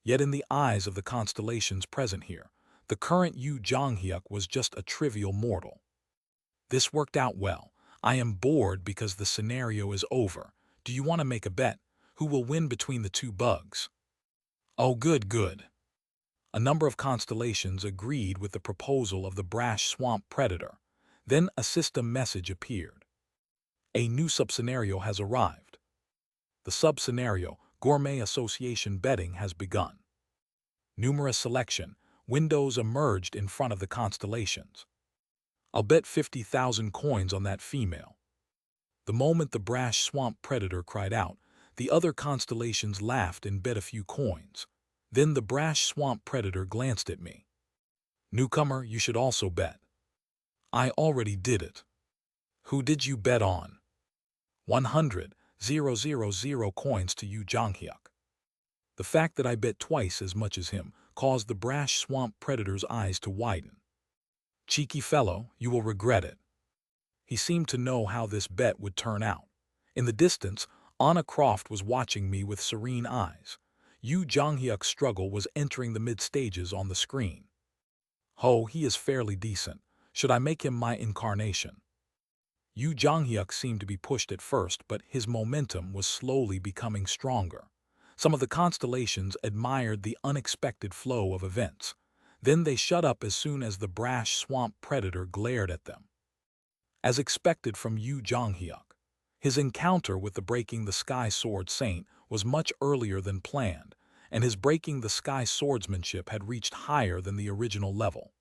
Yet in the eyes of the constellations present here, the current Yu Jonghyuk was just a trivial mortal. This worked out well. I am bored because the scenario is over. Do you want to make a bet? Who will win between the two bugs? Oh, good, good. A number of constellations agreed with the proposal of the brash swamp predator. Then a system message appeared. A new sub-scenario has arrived. The sub-scenario, Gourmet Association betting, has begun. Numerous selection windows emerged in front of the constellations. I'll bet 50,000 coins on that female. The moment the brash swamp predator cried out, the other constellations laughed and bet a few coins. Then the brash swamp predator glanced at me. Newcomer, you should also bet. I already did it. Who did you bet on? 100,000 coins to Yu Jonghyuk. The fact that I bet twice as much as him caused the brash swamp predator's eyes to widen. Cheeky fellow, you will regret it. He seemed to know how this bet would turn out. In the distance, Anna Croft was watching me with serene eyes. Yu Jonghyuk's struggle was entering the mid-stages on the screen. Ho, he is fairly decent. Should I make him my incarnation? Yu Jonghyuk seemed to be pushed at first, but his momentum was slowly becoming stronger. Some of the constellations admired the unexpected flow of events. Then they shut up as soon as the brash swamp predator glared at them. As expected from Yu Jonghyuk, his encounter with the Breaking the Sky Sword Saint was much earlier than planned, and his Breaking the Sky swordsmanship had reached higher than the original level.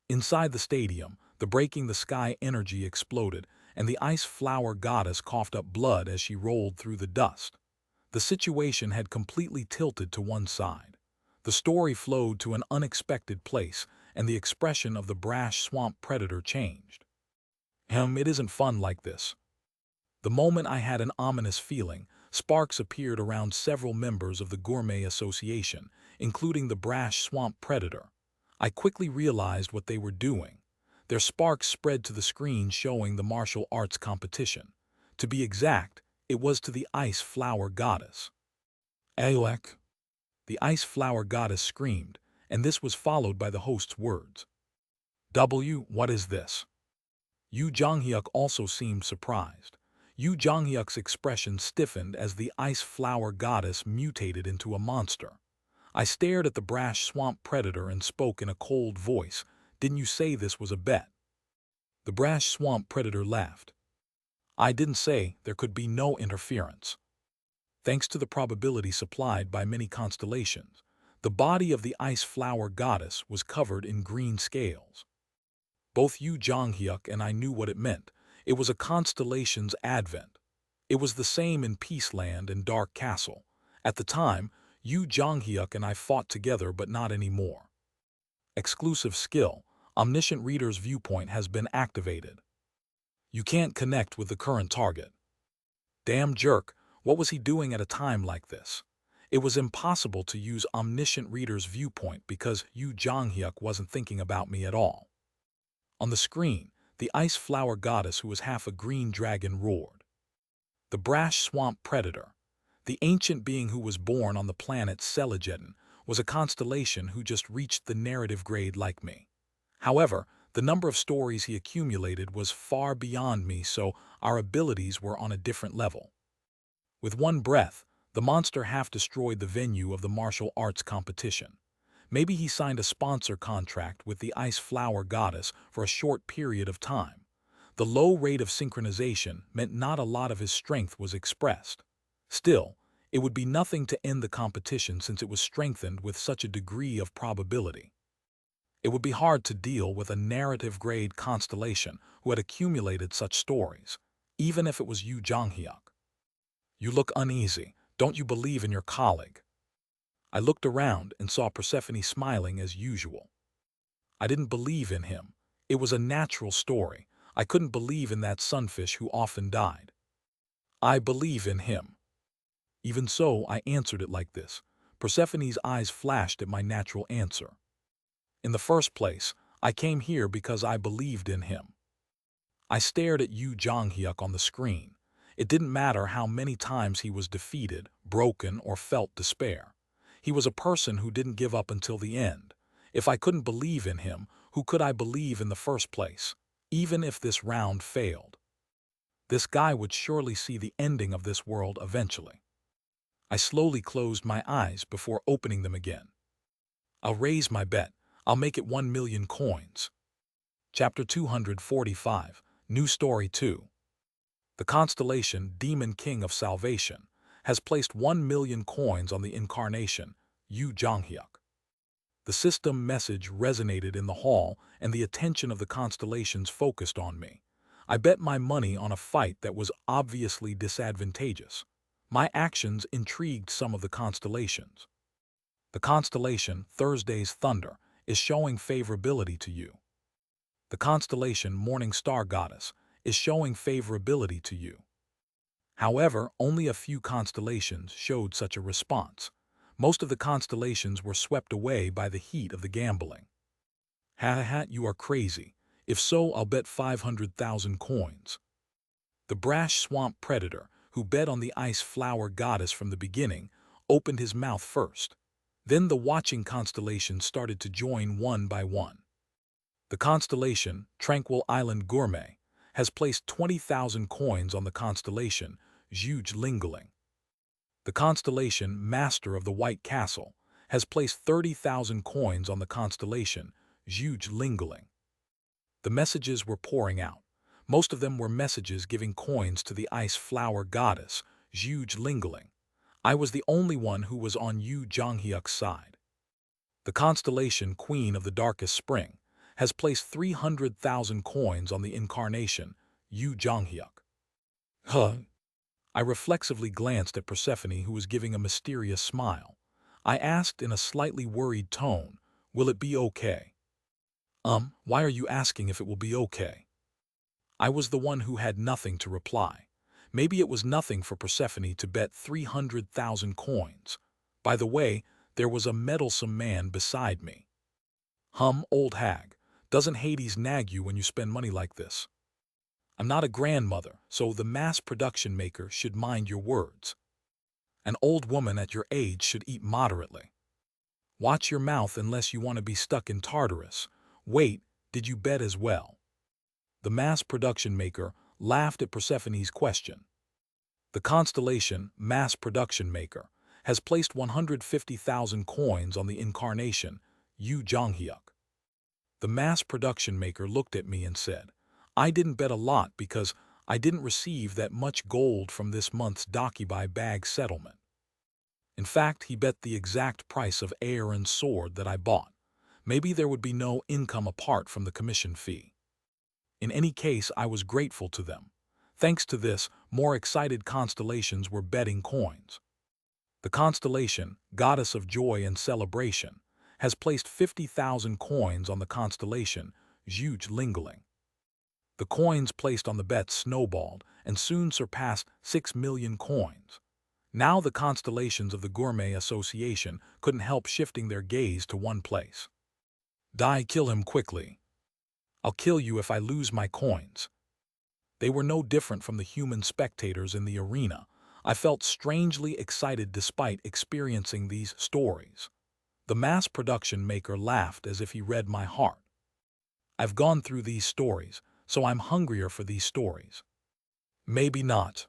Inside the stadium, the Breaking the Sky energy exploded, and the ice flower goddess coughed up blood as she rolled through the dust. The situation had completely tilted to one side. The story flowed to an unexpected place, and the expression of the brash swamp predator changed. It isn't fun like this. The moment I had an ominous feeling, sparks appeared around several members of the Gourmet Association, including the brash swamp predator. I quickly realized what they were doing. Their sparks spread to the screen showing the martial arts competition. To be exact, it was to the ice flower goddess. Aelek! The ice flower goddess screamed, and this was followed by the host's words. What is this? Yu Jonghyuk also seemed surprised. Yu Jonghyuk's expression stiffened as the ice flower goddess mutated into a monster. I stared at the brash swamp predator and spoke in a cold voice. Didn't you say this was a bet? The brash swamp predator laughed. I didn't say there could be no interference. Thanks to the probability supplied by many constellations, the body of the ice flower goddess was covered in green scales. Both Yu Jonghyuk and I knew what it meant. It was a constellation's advent. It was the same in Peaceland and Dark Castle. At the time, Yu Jonghyuk and I fought together, but not anymore. Exclusive skill, Omniscient Reader's Viewpoint has been activated. You can't connect with the current target. Damn jerk, what was he doing at a time like this? It was impossible to use Omniscient Reader's Viewpoint because Yu Jonghyuk wasn't thinking about me at all. On the screen, the ice flower goddess who was half a green dragon roared. The brash swamp predator, the ancient being who was born on the planet Selageddon, was a constellation who just reached the narrative grade like me. However, the number of stories he accumulated was far beyond me, so our abilities were on a different level. With one breath, the monster half destroyed the venue of the martial arts competition. Maybe he signed a sponsor contract with the ice flower goddess for a short period of time. The low rate of synchronization meant not a lot of his strength was expressed. Still, it would be nothing to end the competition since it was strengthened with such a degree of probability. It would be hard to deal with a narrative-grade constellation who had accumulated such stories, even if it was Yu Jonghyuk. You look uneasy. Don't you believe in your colleague? I looked around and saw Persephone smiling as usual. I didn't believe in him. It was a natural story. I couldn't believe in that sunfish who often died. I believe in him. Even so, I answered it like this. Persephone's eyes flashed at my natural answer. In the first place, I came here because I believed in him. I stared at Yu Jonghyuk on the screen. It didn't matter how many times he was defeated, broken, or felt despair. He was a person who didn't give up until the end. If I couldn't believe in him, who could I believe in the first place, even if this round failed? This guy would surely see the ending of this world eventually. I slowly closed my eyes before opening them again. I'll raise my bet. I'll make it 1 million coins. Chapter 245, New Story 2. The constellation Demon King of Salvation has placed 1 million coins on the Incarnation, Yu Jonghyuk. The system message resonated in the hall, and the attention of the constellations focused on me. I bet my money on a fight that was obviously disadvantageous. My actions intrigued some of the constellations. The constellation Thursday's Thunder is showing favorability to you. The constellation Morning Star Goddess is showing favorability to you. However, only a few constellations showed such a response. Most of the constellations were swept away by the heat of the gambling. Ha ha ha, you are crazy. If so, I'll bet 500,000 coins. The brash swamp predator, who bet on the ice flower goddess from the beginning, opened his mouth first. Then the watching constellations started to join one by one. The constellation Tranquil Island Gourmet has placed 20,000 coins on the constellation Zhuge Lingling. The constellation Master of the White Castle has placed 30,000 coins on the constellation Zhuge Lingling. The messages were pouring out. Most of them were messages giving coins to the ice flower goddess Zhuge Lingling. I was the only one who was on Yu Jonghyuk's side. The constellation Queen of the Darkest Spring has placed 300,000 coins on the Incarnation, Yu Jonghyuk. Huh? I reflexively glanced at Persephone, who was giving a mysterious smile. I asked in a slightly worried tone, "Will it be okay?" Why are you asking if it will be okay?" I was the one who had nothing to reply. Maybe it was nothing for Persephone to bet 300,000 coins. By the way, there was a meddlesome man beside me. Old hag, doesn't Hades nag you when you spend money like this? I'm not a grandmother, so the mass production maker should mind your words. An old woman at your age should eat moderately. Watch your mouth unless you want to be stuck in Tartarus. Wait, did you bet as well? The mass production maker laughed at Persephone's question. The constellation Mass Production Maker has placed 150,000 coins on the Incarnation, Yu Jonghyuk. The mass production maker looked at me and said, "I didn't bet a lot because I didn't receive that much gold from this month's Dakibai bag settlement." In fact, he bet the exact price of air and sword that I bought. Maybe there would be no income apart from the commission fee. In any case, I was grateful to them. Thanks to this, more excited constellations were betting coins. The constellation, Goddess of Joy and Celebration, has placed 50,000 coins on the constellation Zhuge Lingling. The coins placed on the bet snowballed and soon surpassed 6 million coins. Now the constellations of the Gourmet Association couldn't help shifting their gaze to one place. "Die, kill him quickly. I'll kill you if I lose my coins." They were no different from the human spectators in the arena. I felt strangely excited despite experiencing these stories. The mass production maker laughed as if he read my heart. "I've gone through these stories, so I'm hungrier for these stories." Maybe not.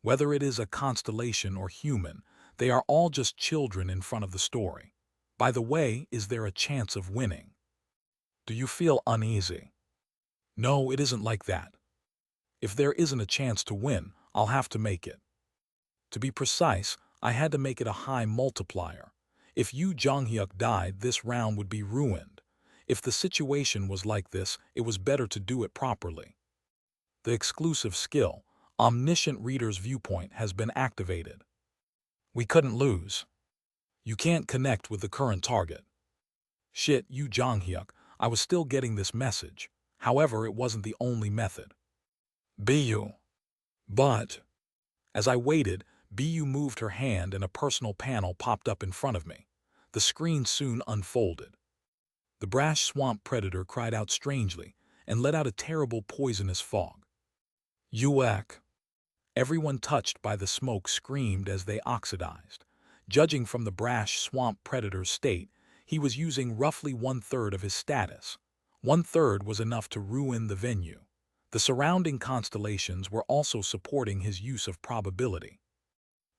Whether it is a constellation or human, they are all just children in front of the story. By the way, is there a chance of winning? Do you feel uneasy? No, it isn't like that. If there isn't a chance to win, I'll have to make it. To be precise, I had to make it a high multiplier. If Yu Jonghyuk died, this round would be ruined. If the situation was like this, it was better to do it properly. The exclusive skill, Omniscient Reader's Viewpoint, has been activated. We couldn't lose. You can't connect with the current target. Shit, Yu Jonghyuk, I was still getting this message. However, it wasn't the only method. Bu. But, as I waited, Bu moved her hand and a personal panel popped up in front of me. The screen soon unfolded. The brash swamp predator cried out strangely and let out a terrible poisonous fog. Uak. Everyone touched by the smoke screamed as they oxidized. Judging from the brash swamp predator's state, he was using roughly 1/3 of his status. 1/3 was enough to ruin the venue. The surrounding constellations were also supporting his use of probability.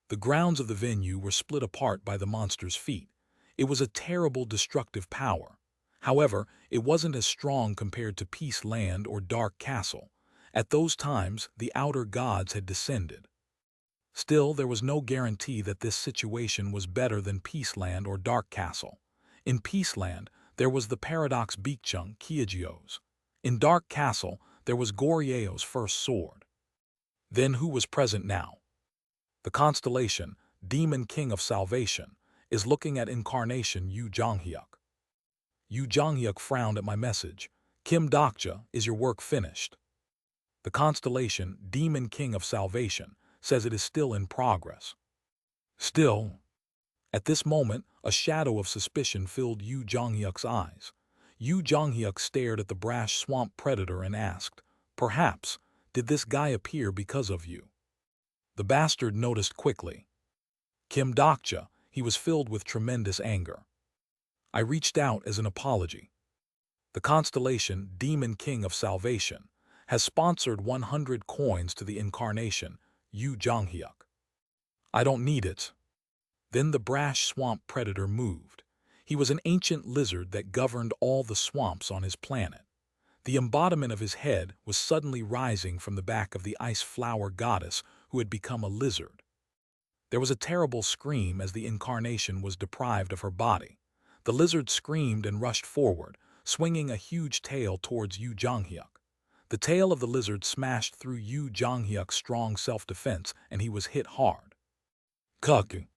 The grounds of the venue were split apart by the monster's feet. It was a terrible destructive power. However, it wasn't as strong compared to Peace Land or Dark Castle. At those times, the outer gods had descended. Still, there was no guarantee that this situation was better than Peaceland or Dark Castle. In Peaceland, there was the paradox Beekchung Kyejios. In Dark Castle, there was Goryeo's first sword. Then who was present now? The constellation, Demon King of Salvation, is looking at Incarnation Yu Jonghyuk. Yu Jonghyuk frowned at my message. Kim Dokja, is your work finished? The constellation, Demon King of Salvation, says it is still in progress. Still? At this moment, a shadow of suspicion filled Yu Jonghyuk's eyes. Yu Jonghyuk stared at the brash swamp predator and asked, "Perhaps, did this guy appear because of you?" The bastard noticed quickly. Kim Dokja, he was filled with tremendous anger. I reached out as an apology. The constellation, Demon King of Salvation, has sponsored 100 coins to the Incarnation, Yu Jonghyuk. I don't need it. Then the brash swamp predator moved. He was an ancient lizard that governed all the swamps on his planet. The embodiment of his head was suddenly rising from the back of the ice flower goddess who had become a lizard. There was a terrible scream as the Incarnation was deprived of her body. The lizard screamed and rushed forward, swinging a huge tail towards Yu Jonghyuk. The tail of the lizard smashed through Yu Jonghyuk's strong self-defense, and he was hit hard. Kuku.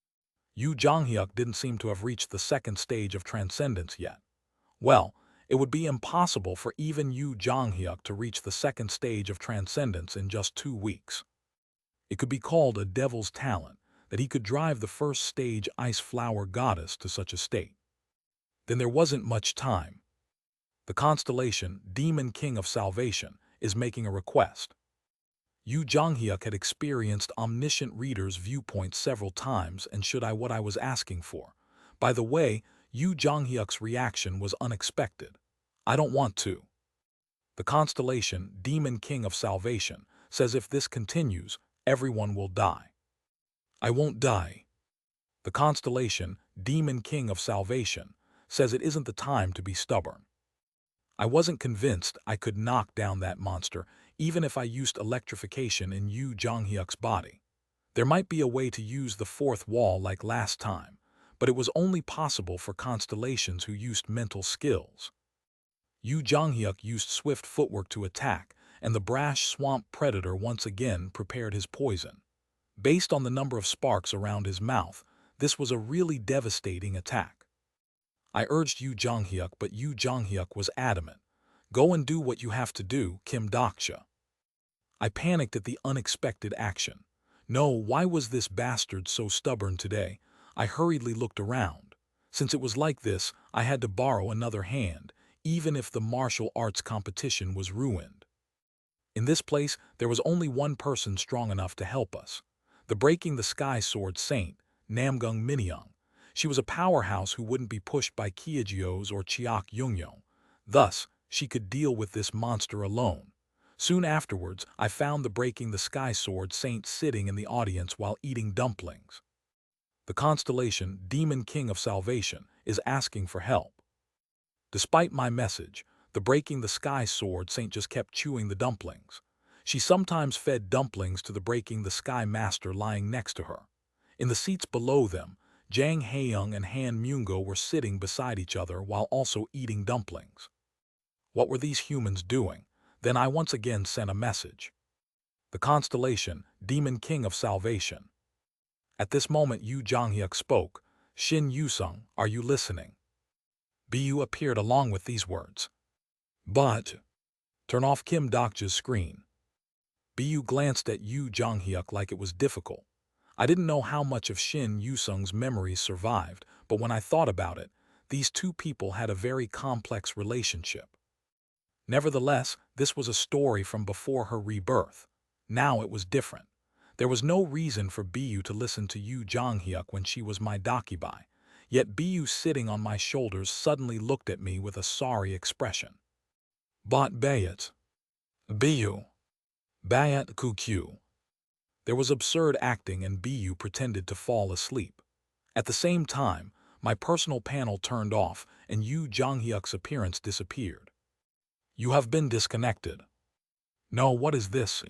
Yu Jonghyuk didn't seem to have reached the second stage of transcendence yet. Well, it would be impossible for even Yu Jonghyuk to reach the second stage of transcendence in just 2 weeks. It could be called a devil's talent that he could drive the first stage ice flower goddess to such a state. Then there wasn't much time. The constellation, Demon King of Salvation, is making a request. Yu Jonghyuk had experienced Omniscient Reader's Viewpoint several times and should I what I was asking for. By the way, Yu Jonghyuk's reaction was unexpected. I don't want to. The constellation, Demon King of Salvation, says if this continues, everyone will die. I won't die. The constellation, Demon King of Salvation, says it isn't the time to be stubborn. I wasn't convinced I could knock down that monster, even if I used electrification in Yu Jonghyuk's body. There might be a way to use the fourth wall like last time, but it was only possible for constellations who used mental skills. Yu Jonghyuk used swift footwork to attack, and the brash swamp predator once again prepared his poison. Based on the number of sparks around his mouth, this was a really devastating attack. I urged Yu Jonghyuk, but Yu Jonghyuk was adamant. Go and do what you have to do, Kim Dokja. I panicked at the unexpected action. No, why was this bastard so stubborn today? I hurriedly looked around. Since it was like this, I had to borrow another hand, even if the martial arts competition was ruined. In this place, there was only one person strong enough to help us. The Breaking the Sky Sword Saint, Namgung Minyoung. She was a powerhouse who wouldn't be pushed by Kyejios or Chiak Yungyong. Thus, she could deal with this monster alone. Soon afterwards, I found the Breaking the Sky Sword Saint sitting in the audience while eating dumplings. The constellation, Demon King of Salvation, is asking for help. Despite my message, the Breaking the Sky Sword Saint just kept chewing the dumplings. She sometimes fed dumplings to the Breaking the Sky Master lying next to her. In the seats below them, Jang Haeyoung and Han Myungo were sitting beside each other while also eating dumplings. What were these humans doing? Then I once again sent a message. The constellation, Demon King of Salvation. At this moment Yu Jonghyuk spoke. Shin Yusung, are you listening? Bu appeared along with these words. But, turn off Kim Dokja's screen. Bu glanced at Yu Jonghyuk like it was difficult. I didn't know how much of Shin Yusung's memories survived, but when I thought about it, these two people had a very complex relationship. Nevertheless, this was a story from before her rebirth. Now it was different. There was no reason for Bu to listen to Yu Jonghyuk when she was my Dakibai, yet Bu sitting on my shoulders suddenly looked at me with a sorry expression. Bot Bayet. Bu. Bayat Kuq. There was absurd acting and Bu pretended to fall asleep. At the same time, my personal panel turned off and Yu Jonghyuk's appearance disappeared. You have been disconnected. No, what is this?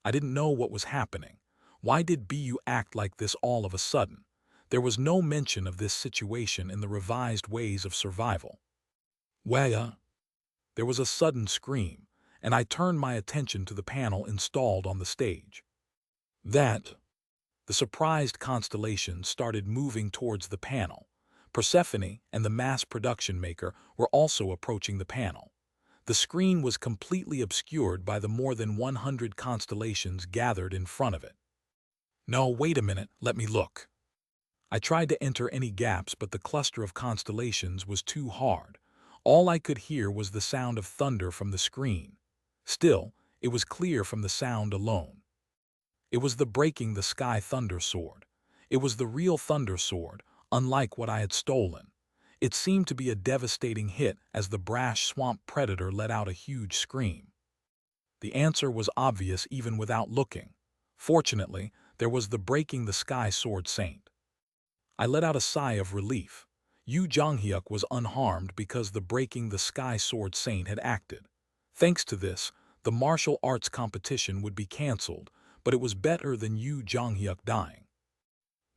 I didn't know what was happening. Why did Bu act like this all of a sudden? There was no mention of this situation in the revised ways of survival. Waya. There was a sudden scream, and I turned my attention to the panel installed on the stage. The surprised constellation started moving towards the panel. Persephone and the mass production maker were also approaching the panel. The screen was completely obscured by the more than 100 constellations gathered in front of it. No, wait a minute, let me look. I tried to enter any gaps, but the cluster of constellations was too hard. All I could hear was the sound of thunder from the screen. Still, it was clear from the sound alone. It was the breaking the sky thunder sword. It was the real thunder sword, unlike what I had stolen. It seemed to be a devastating hit as the brash swamp predator let out a huge scream. The answer was obvious even without looking. Fortunately, there was the breaking the sky sword saint. I let out a sigh of relief. Yu Jonghyuk was unharmed because the breaking the sky sword saint had acted. Thanks to this, the martial arts competition would be cancelled, but it was better than Yu Jonghyuk dying.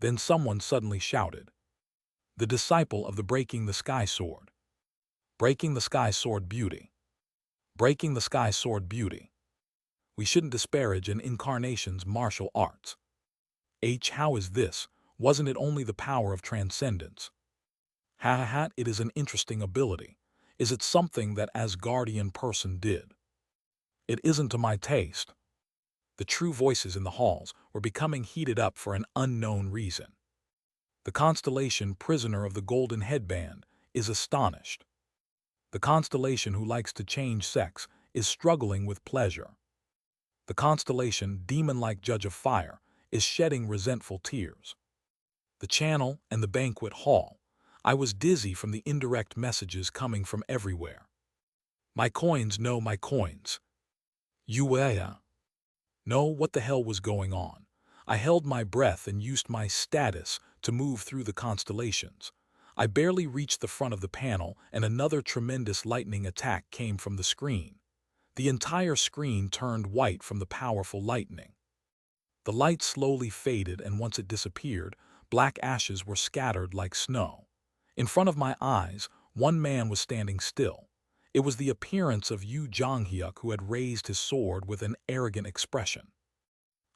Then someone suddenly shouted, "The disciple of the breaking the sky sword. Breaking the sky sword beauty. Breaking the sky sword beauty." We shouldn't disparage an incarnation's martial arts. How is this? Wasn't it only the power of transcendence? It is an interesting ability. Is it something that Asgardian person did? It isn't to my taste. The true voices in the halls were becoming heated up for an unknown reason. The constellation prisoner of the golden headband is astonished. The constellation who likes to change sex is struggling with pleasure. The constellation demon-like judge of fire is shedding resentful tears. The channel and the banquet hall. I was dizzy from the indirect messages coming from everywhere. My coins, no, my coins. Uea. No, what the hell was going on? I held my breath and used my status to move through the constellations. I barely reached the front of the panel and another tremendous lightning attack came from the screen. The entire screen turned white from the powerful lightning. The light slowly faded and once it disappeared, black ashes were scattered like snow. In front of my eyes, one man was standing still. It was the appearance of Yu Jonghyuk who had raised his sword with an arrogant expression.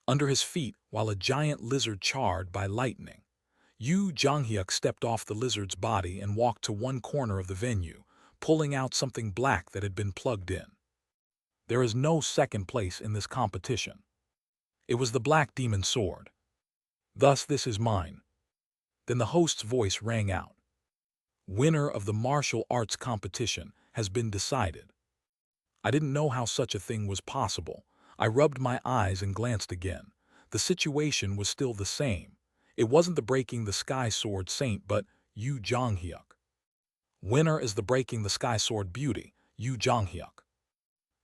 Under his feet, while a giant lizard charred by lightning, Yu Jonghyuk stepped off the lizard's body and walked to one corner of the venue, pulling out something black that had been plugged in. There is no second place in this competition. It was the black demon sword. Thus this is mine. Then the host's voice rang out. Winner of the martial arts competition has been decided. I didn't know how such a thing was possible. I rubbed my eyes and glanced again. The situation was still the same. It wasn't the breaking the sky sword saint, but Yu Jonghyuk. Winner is the breaking the sky sword beauty, Yu Jonghyuk.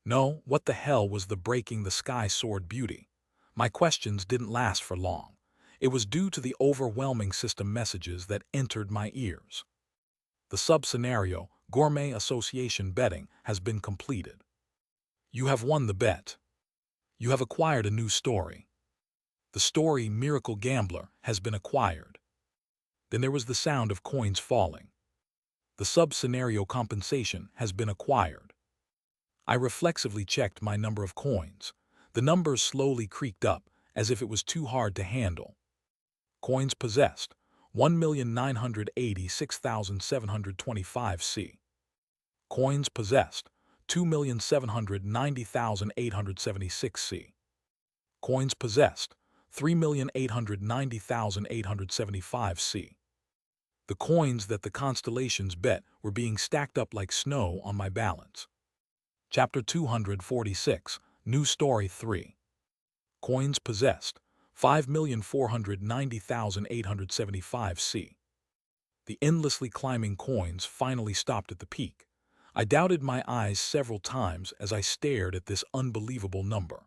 No, what the hell was the breaking the sky sword beauty? My questions didn't last for long. It was due to the overwhelming system messages that entered my ears. The sub-scenario, Gourmet Association betting, has been completed. You have won the bet. You have acquired a new story. The story Miracle Gambler has been acquired. Then there was the sound of coins falling. The sub-scenario compensation has been acquired. I reflexively checked my number of coins. The numbers slowly creaked up, as if it was too hard to handle. Coins possessed, 1,986,725 C. Coins possessed, 2,790,876 C. Coins possessed, 3,890,875 C. The coins that the constellations bet were being stacked up like snow on my balance. Chapter 246, New Story 3. Coins possessed, 5,490,875 C. The endlessly climbing coins finally stopped at the peak. I doubted my eyes several times as I stared at this unbelievable number.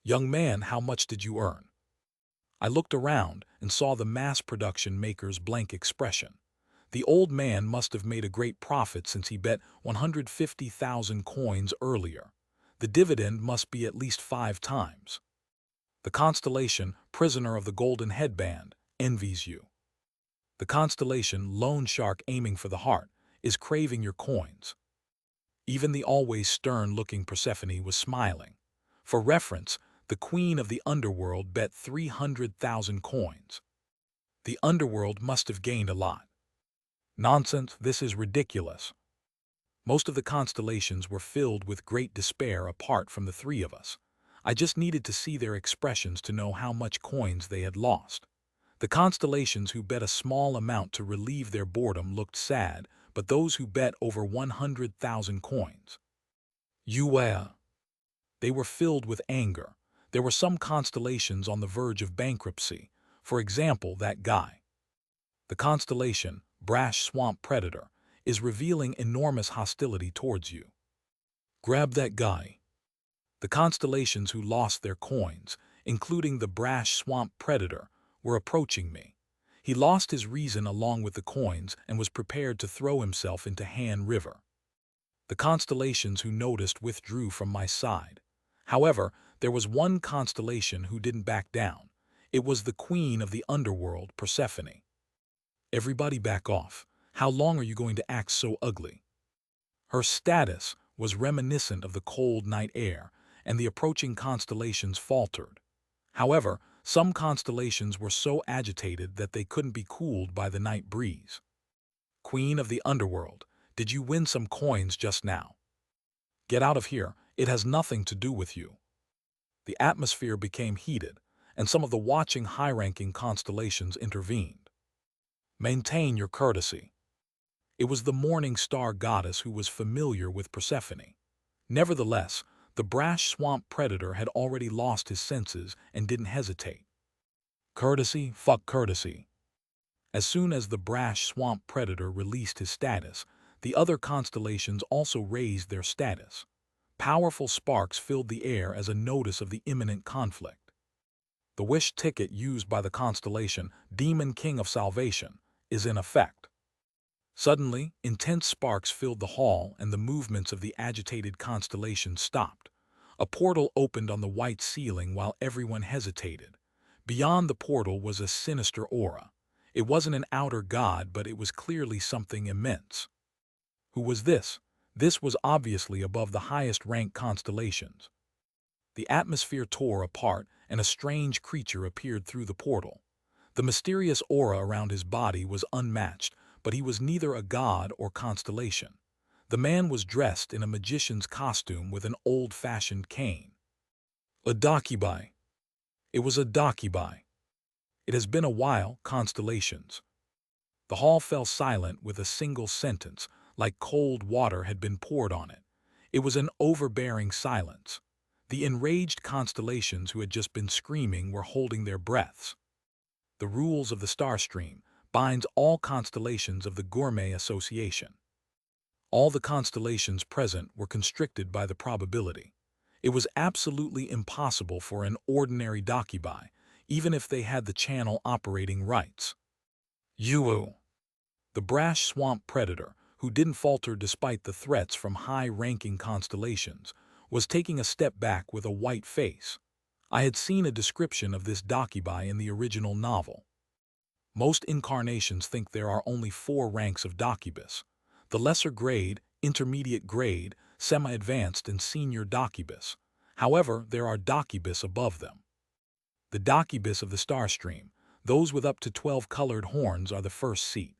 "Young man, how much did you earn?" I looked around and saw the mass production maker's blank expression. The old man must have made a great profit since he bet 150,000 coins earlier. The dividend must be at least 5 times. The constellation, prisoner of the golden headband, envies you. The constellation, lone shark aiming for the heart, is craving your coins. Even the always stern-looking Persephone was smiling. For reference, the queen of the underworld bet 300,000 coins. The underworld must have gained a lot. Nonsense, this is ridiculous. Most of the constellations were filled with great despair apart from the 3 of us. I just needed to see their expressions to know how much coins they had lost. The constellations who bet a small amount to relieve their boredom looked sad, but those who bet over 100,000 coins, they were filled with anger. There were some constellations on the verge of bankruptcy. For example, that guy. The constellation, Brash Swamp Predator, is revealing enormous hostility towards you. Grab that guy. The constellations who lost their coins, including the Brash Swamp Predator, were approaching me. He lost his reason along with the coins and was prepared to throw himself into Han River. The constellations who noticed withdrew from my side. However, there was one constellation who didn't back down. It was the queen of the underworld, Persephone. "Everybody back off. How long are you going to act so ugly?" Her status was reminiscent of the cold night air, and the approaching constellations faltered. However, some constellations were so agitated that they couldn't be cooled by the night breeze. "Queen of the underworld, did you win some coins just now? Get out of here, it has nothing to do with you." The atmosphere became heated, and some of the watching high-ranking constellations intervened. "Maintain your courtesy." It was the morning star goddess who was familiar with Persephone. Nevertheless, the Brash Swamp Predator had already lost his senses and didn't hesitate. "Courtesy? Fuck courtesy." As soon as the Brash Swamp Predator released his status, the other constellations also raised their status. Powerful sparks filled the air as a notice of the imminent conflict. The wish ticket used by the constellation, Demon King of Salvation, is in effect. Suddenly, intense sparks filled the hall and the movements of the agitated constellation stopped. A portal opened on the white ceiling while everyone hesitated. Beyond the portal was a sinister aura. It wasn't an outer god, but it was clearly something immense. Who was this? This was obviously above the highest-ranked constellations. The atmosphere tore apart, and a strange creature appeared through the portal. The mysterious aura around his body was unmatched, but he was neither a god or constellation. The man was dressed in a magician's costume with an old-fashioned cane. A dakibai. It was a dakibai. "It has been a while, constellations." The hall fell silent with a single sentence, like cold water had been poured on it. It was an overbearing silence. The enraged constellations who had just been screaming were holding their breaths. The rules of the star stream binds all constellations of the Gourmet Association. All the constellations present were constricted by the probability. It was absolutely impossible for an ordinary dakibai, even if they had the channel operating rights. Yu, the Brash Swamp Predator, who didn't falter despite the threats from high-ranking constellations, was taking a step back with a white face. I had seen a description of this dakibai in the original novel. Most incarnations think there are only 4 ranks of dakibus: the lesser grade, intermediate grade, semi-advanced, and senior dakibus. However, there are dakibus above them. The dakibus of the star stream, those with up to 12 colored horns, are the first seat.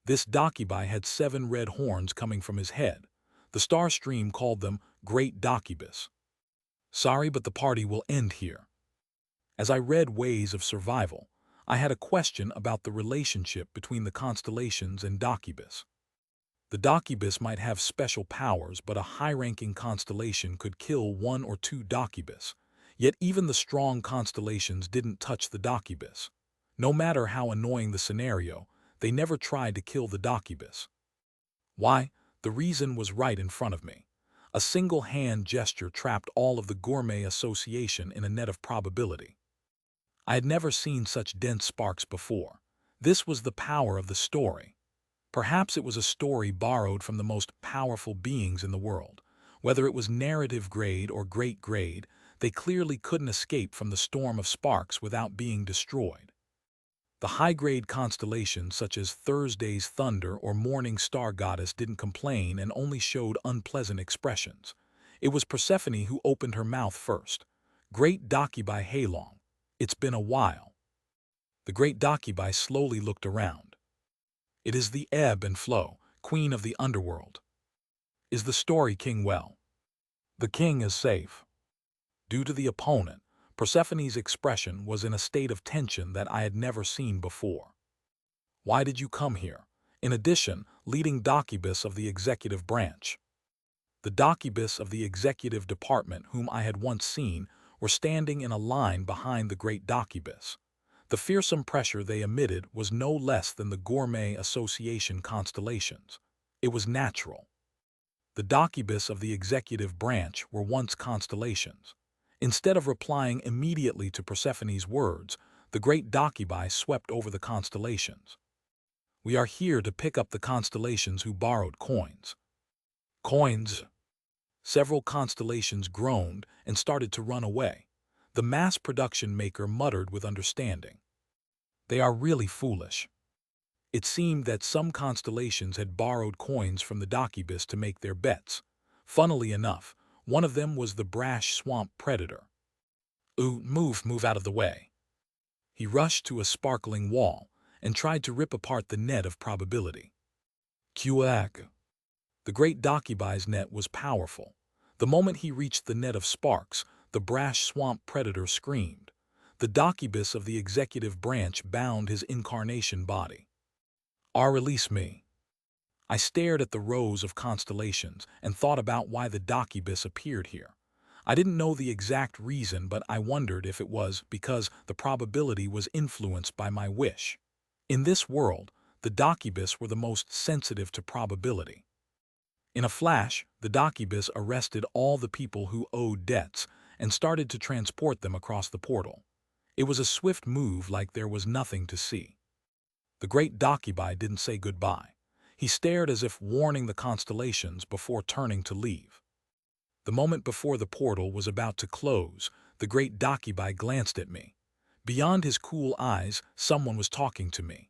This dakibai had 7 red horns coming from his head. The star stream called them Great Dakibus. Sorry, but the party will end here. As I read Ways of Survival, I had a question about the relationship between the constellations and dakibus. The dakibus might have special powers, but a high-ranking constellation could kill 1 or 2 dakibus. Yet even the strong constellations didn't touch the dakibus. No matter how annoying the scenario, they never tried to kill the dakibus. Why? The reason was right in front of me. A single hand gesture trapped all of the gourmet association in a net of probability. I had never seen such dense sparks before. This was the power of the story. Perhaps it was a story borrowed from the most powerful beings in the world. Whether it was narrative grade or great grade, they clearly couldn't escape from the storm of sparks without being destroyed. The high-grade constellations such as Thursday's Thunder or Morning Star Goddess didn't complain and only showed unpleasant expressions. It was Persephone who opened her mouth first. Great Dakibai Hailong. It's been a while. The great Dakibai slowly looked around. It is the ebb and flow, queen of the underworld. Is the story king well? The king is safe. Due to the opponent, Persephone's expression was in a state of tension that I had never seen before. Why did you come here? In addition, leading Dakibus of the executive branch. The Dakibus of the executive department whom I had once seen were standing in a line behind the great Dakibus. The fearsome pressure they emitted was no less than the Gourmet Association constellations. It was natural. The Dakibus of the executive branch were once constellations. Instead of replying immediately to Persephone's words, the great Dakibai swept over the constellations. We are here to pick up the constellations who borrowed coins. Coins? Several constellations groaned and started to run away. The mass production maker muttered with understanding. They are really foolish. It seemed that some constellations had borrowed coins from the Dakibus to make their bets. Funnily enough, one of them was the brash swamp predator. Ooh, move out of the way. He rushed to a sparkling wall and tried to rip apart the net of probability. Quack. The great Dakibai's net was powerful. The moment he reached the net of sparks, the brash swamp predator screamed. The Dakibus of the executive branch bound his incarnation body. Release me. I stared at the rows of constellations and thought about why the Dakibus appeared here. I didn't know the exact reason, but I wondered if it was because the probability was influenced by my wish. In this world, the Dakibus were the most sensitive to probability. In a flash, the Dakibus arrested all the people who owed debts and started to transport them across the portal. It was a swift move like there was nothing to see. The great Dakibai didn't say goodbye. He stared as if warning the constellations before turning to leave. The moment before the portal was about to close, the great Dakibai glanced at me. Beyond his cool eyes, someone was talking to me.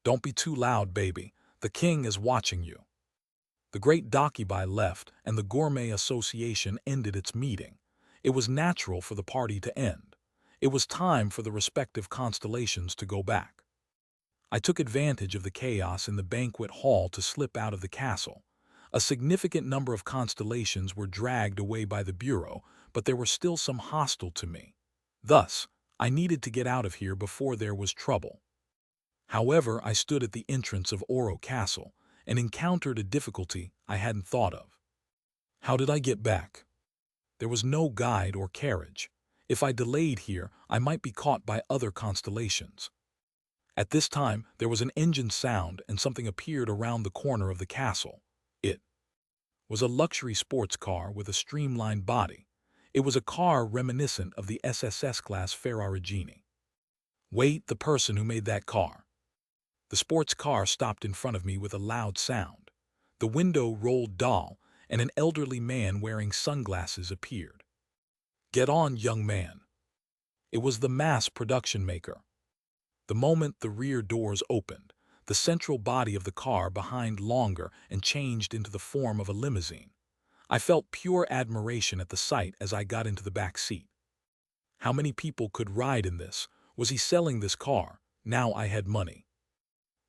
Don't be too loud, baby. The king is watching you. The great Dakibai left, and the Gourmet Association ended its meeting. It was natural for the party to end. It was time for the respective constellations to go back. I took advantage of the chaos in the banquet hall to slip out of the castle. A significant number of constellations were dragged away by the Bureau, but there were still some hostile to me. Thus, I needed to get out of here before there was trouble. However, I stood at the entrance of Oro Castle and encountered a difficulty I hadn't thought of. How did I get back? There was no guide or carriage. If I delayed here, I might be caught by other constellations. At this time, there was an engine sound and something appeared around the corner of the castle. It was a luxury sports car with a streamlined body. It was a car reminiscent of the SSS-class Ferrarigini. Wait, the person who made that car. The sports car stopped in front of me with a loud sound. The window rolled down, and an elderly man wearing sunglasses appeared. Get on, young man. It was the mass production maker. The moment the rear doors opened, the central body of the car behind longer and changed into the form of a limousine. I felt pure admiration at the sight as I got into the back seat. How many people could ride in this? Was he selling this car? Now I had money.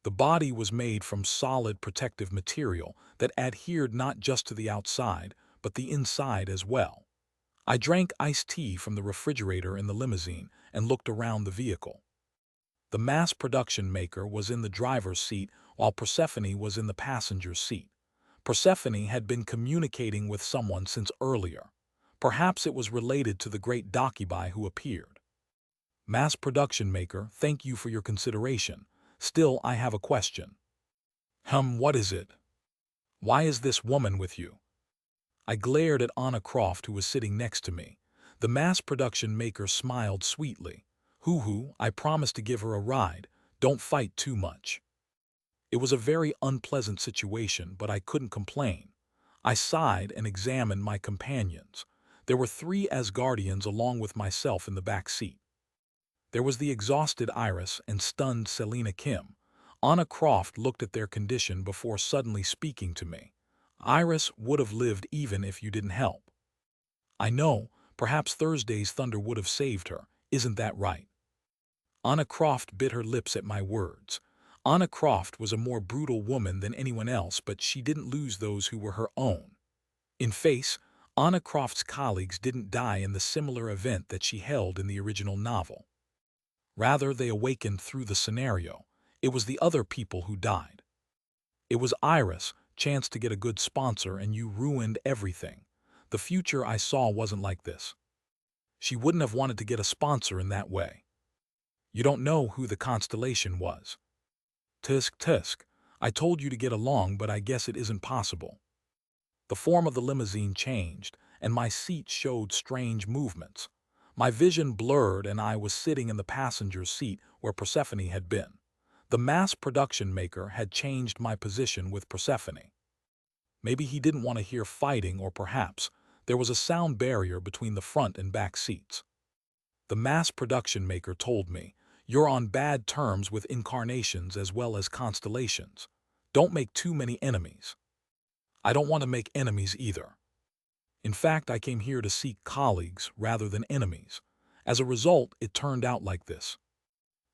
The body was made from solid protective material that adhered not just to the outside, but the inside as well. I drank iced tea from the refrigerator in the limousine and looked around the vehicle. The mass production maker was in the driver's seat while Persephone was in the passenger's seat. Persephone had been communicating with someone since earlier. Perhaps it was related to the great Dakibai who appeared. Mass production maker, thank you for your consideration. Still, I have a question. What is it? Why is this woman with you? I glared at Anna Croft, who was sitting next to me. The mass production maker smiled sweetly. Hoo-hoo, I promised to give her a ride. Don't fight too much. It was a very unpleasant situation, but I couldn't complain. I sighed and examined my companions. There were 3 Asgardians along with myself in the back seat. There was the exhausted Iris and stunned Selena Kim. Anna Croft looked at their condition before suddenly speaking to me. Iris would have lived even if you didn't help. I know, perhaps Thursday's thunder would have saved her. Isn't that right? Anna Croft bit her lips at my words. Anna Croft was a more brutal woman than anyone else, but she didn't lose those who were her own. In face, Anna Croft's colleagues didn't die in the similar event that she held in the original novel. Rather, they awakened through the scenario. It was the other people who died. It was Iris, chance to get a good sponsor, and you ruined everything. The future I saw wasn't like this. She wouldn't have wanted to get a sponsor in that way. You don't know who the constellation was. Tusk, tusk. I told you to get along, but I guess it isn't possible. The form of the limousine changed, and my seat showed strange movements. My vision blurred, and I was sitting in the passenger seat where Persephone had been. The mass production maker had changed my position with Persephone. Maybe he didn't want to hear fighting, or perhaps there was a sound barrier between the front and back seats. The mass production maker told me, "You're on bad terms with incarnations as well as constellations. Don't make too many enemies." I don't want to make enemies either. In fact, I came here to seek colleagues rather than enemies. As a result, it turned out like this.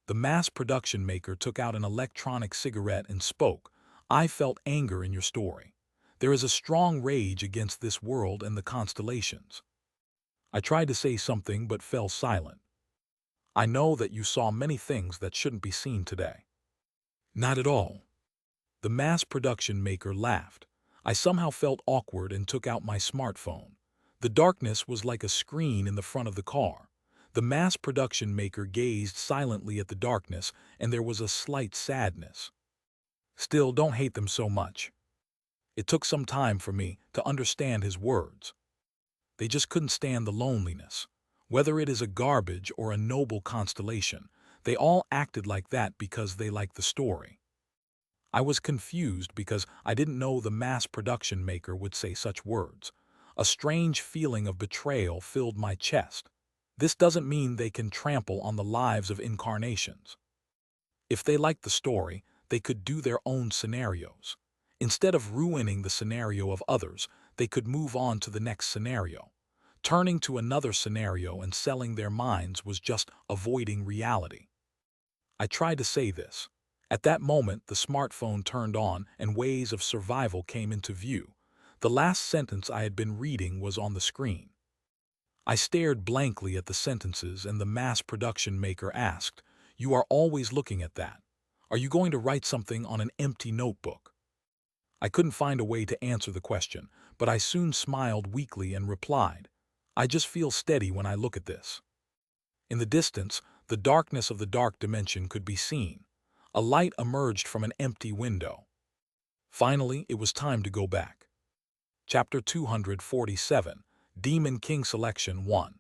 The mass production maker took out an electronic cigarette and spoke. I felt anger in your story. There is a strong rage against this world and the constellations. I tried to say something but fell silent. I know that you saw many things that shouldn't be seen today. Not at all. The mass production maker laughed. I somehow felt awkward and took out my smartphone. The darkness was like a screen in the front of the car. The mass production maker gazed silently at the darkness, and there was a slight sadness. Still, don't hate them so much. It took some time for me to understand his words. They just couldn't stand the loneliness. Whether it is a garbage or a noble constellation, they all acted like that because they liked the story. I was confused because I didn't know the mass production maker would say such words. A strange feeling of betrayal filled my chest. This doesn't mean they can trample on the lives of incarnations. If they liked the story, they could do their own scenarios. Instead of ruining the scenario of others, they could move on to the next scenario. Turning to another scenario and selling their minds was just avoiding reality. I tried to say this. At that moment, the smartphone turned on and ways of survival came into view. The last sentence I had been reading was on the screen. I stared blankly at the sentences, and the mass production maker asked, "You are always looking at that. Are you going to write something on an empty notebook?" I couldn't find a way to answer the question, but I soon smiled weakly and replied, "I just feel steady when I look at this." In the distance, the darkness of the dark dimension could be seen. A light emerged from an empty window. Finally, it was time to go back. Chapter 247, Demon King Selection 1.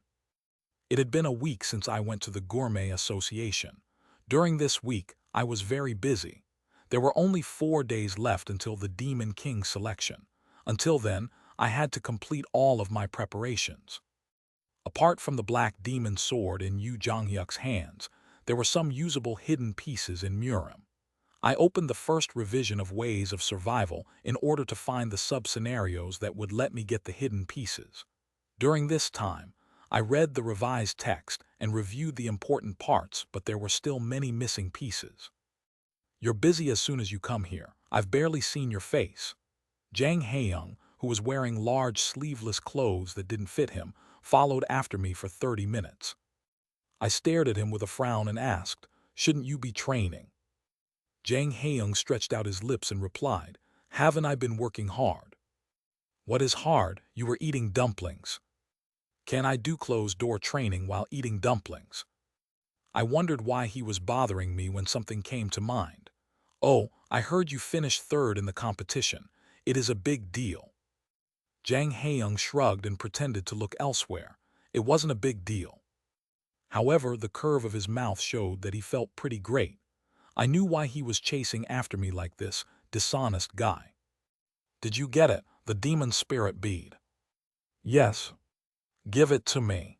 It had been a week since I went to the Gourmet Association. During this week, I was very busy. There were only 4 days left until the Demon King selection. Until then, I had to complete all of my preparations. Apart from the black demon sword in Yu Jonghyuk's hands, there were some usable hidden pieces in Murim. I opened the first revision of Ways of Survival in order to find the sub-scenarios that would let me get the hidden pieces. During this time, I read the revised text and reviewed the important parts, but there were still many missing pieces. "You're busy as soon as you come here. I've barely seen your face." Jang Haeyoung, who was wearing large sleeveless clothes that didn't fit him, followed after me for 30 minutes. I stared at him with a frown and asked, "Shouldn't you be training?" Jang Haeyoung stretched out his lips and replied, "Haven't I been working hard?" "What is hard? You were eating dumplings." "Can I do closed-door training while eating dumplings?" I wondered why he was bothering me when something came to mind. "Oh, I heard you finished third in the competition. It is a big deal. Jang Haeyoung shrugged and pretended to look elsewhere. It wasn't a big deal. However, the curve of his mouth showed that he felt pretty great. I knew why he was chasing after me like this, dishonest guy. Did you get it, the demon spirit bead? Yes. Give it to me.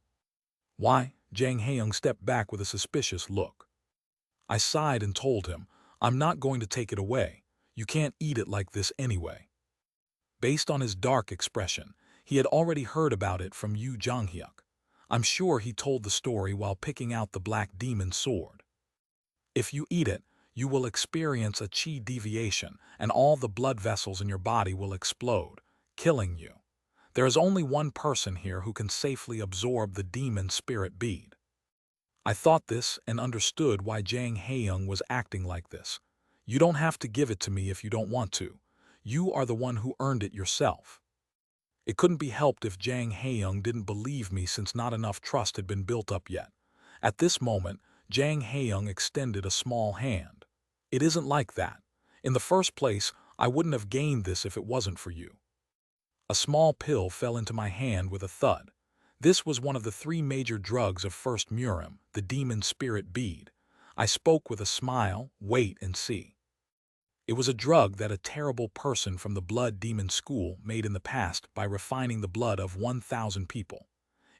Why? Jang Haeyoung stepped back with a suspicious look. I sighed and told him, I'm not going to take it away. You can't eat it like this anyway. Based on his dark expression, he had already heard about it from Yu Jonghyuk. I'm sure he told the story while picking out the black demon sword. If you eat it, you will experience a chi deviation and all the blood vessels in your body will explode, killing you. There is only one person here who can safely absorb the demon spirit bead. I thought this and understood why Jang Haeyoung was acting like this. You don't have to give it to me if you don't want to. You are the one who earned it yourself. It couldn't be helped if Jang Haeyoung didn't believe me since not enough trust had been built up yet. At this moment, Jang Haeyoung extended a small hand. It isn't like that. In the first place, I wouldn't have gained this if it wasn't for you. A small pill fell into my hand with a thud. This was one of the 3 major drugs of First Murim, the demon spirit bead. I spoke with a smile, wait and see. It was a drug that a terrible person from the blood demon school made in the past by refining the blood of 1,000 people.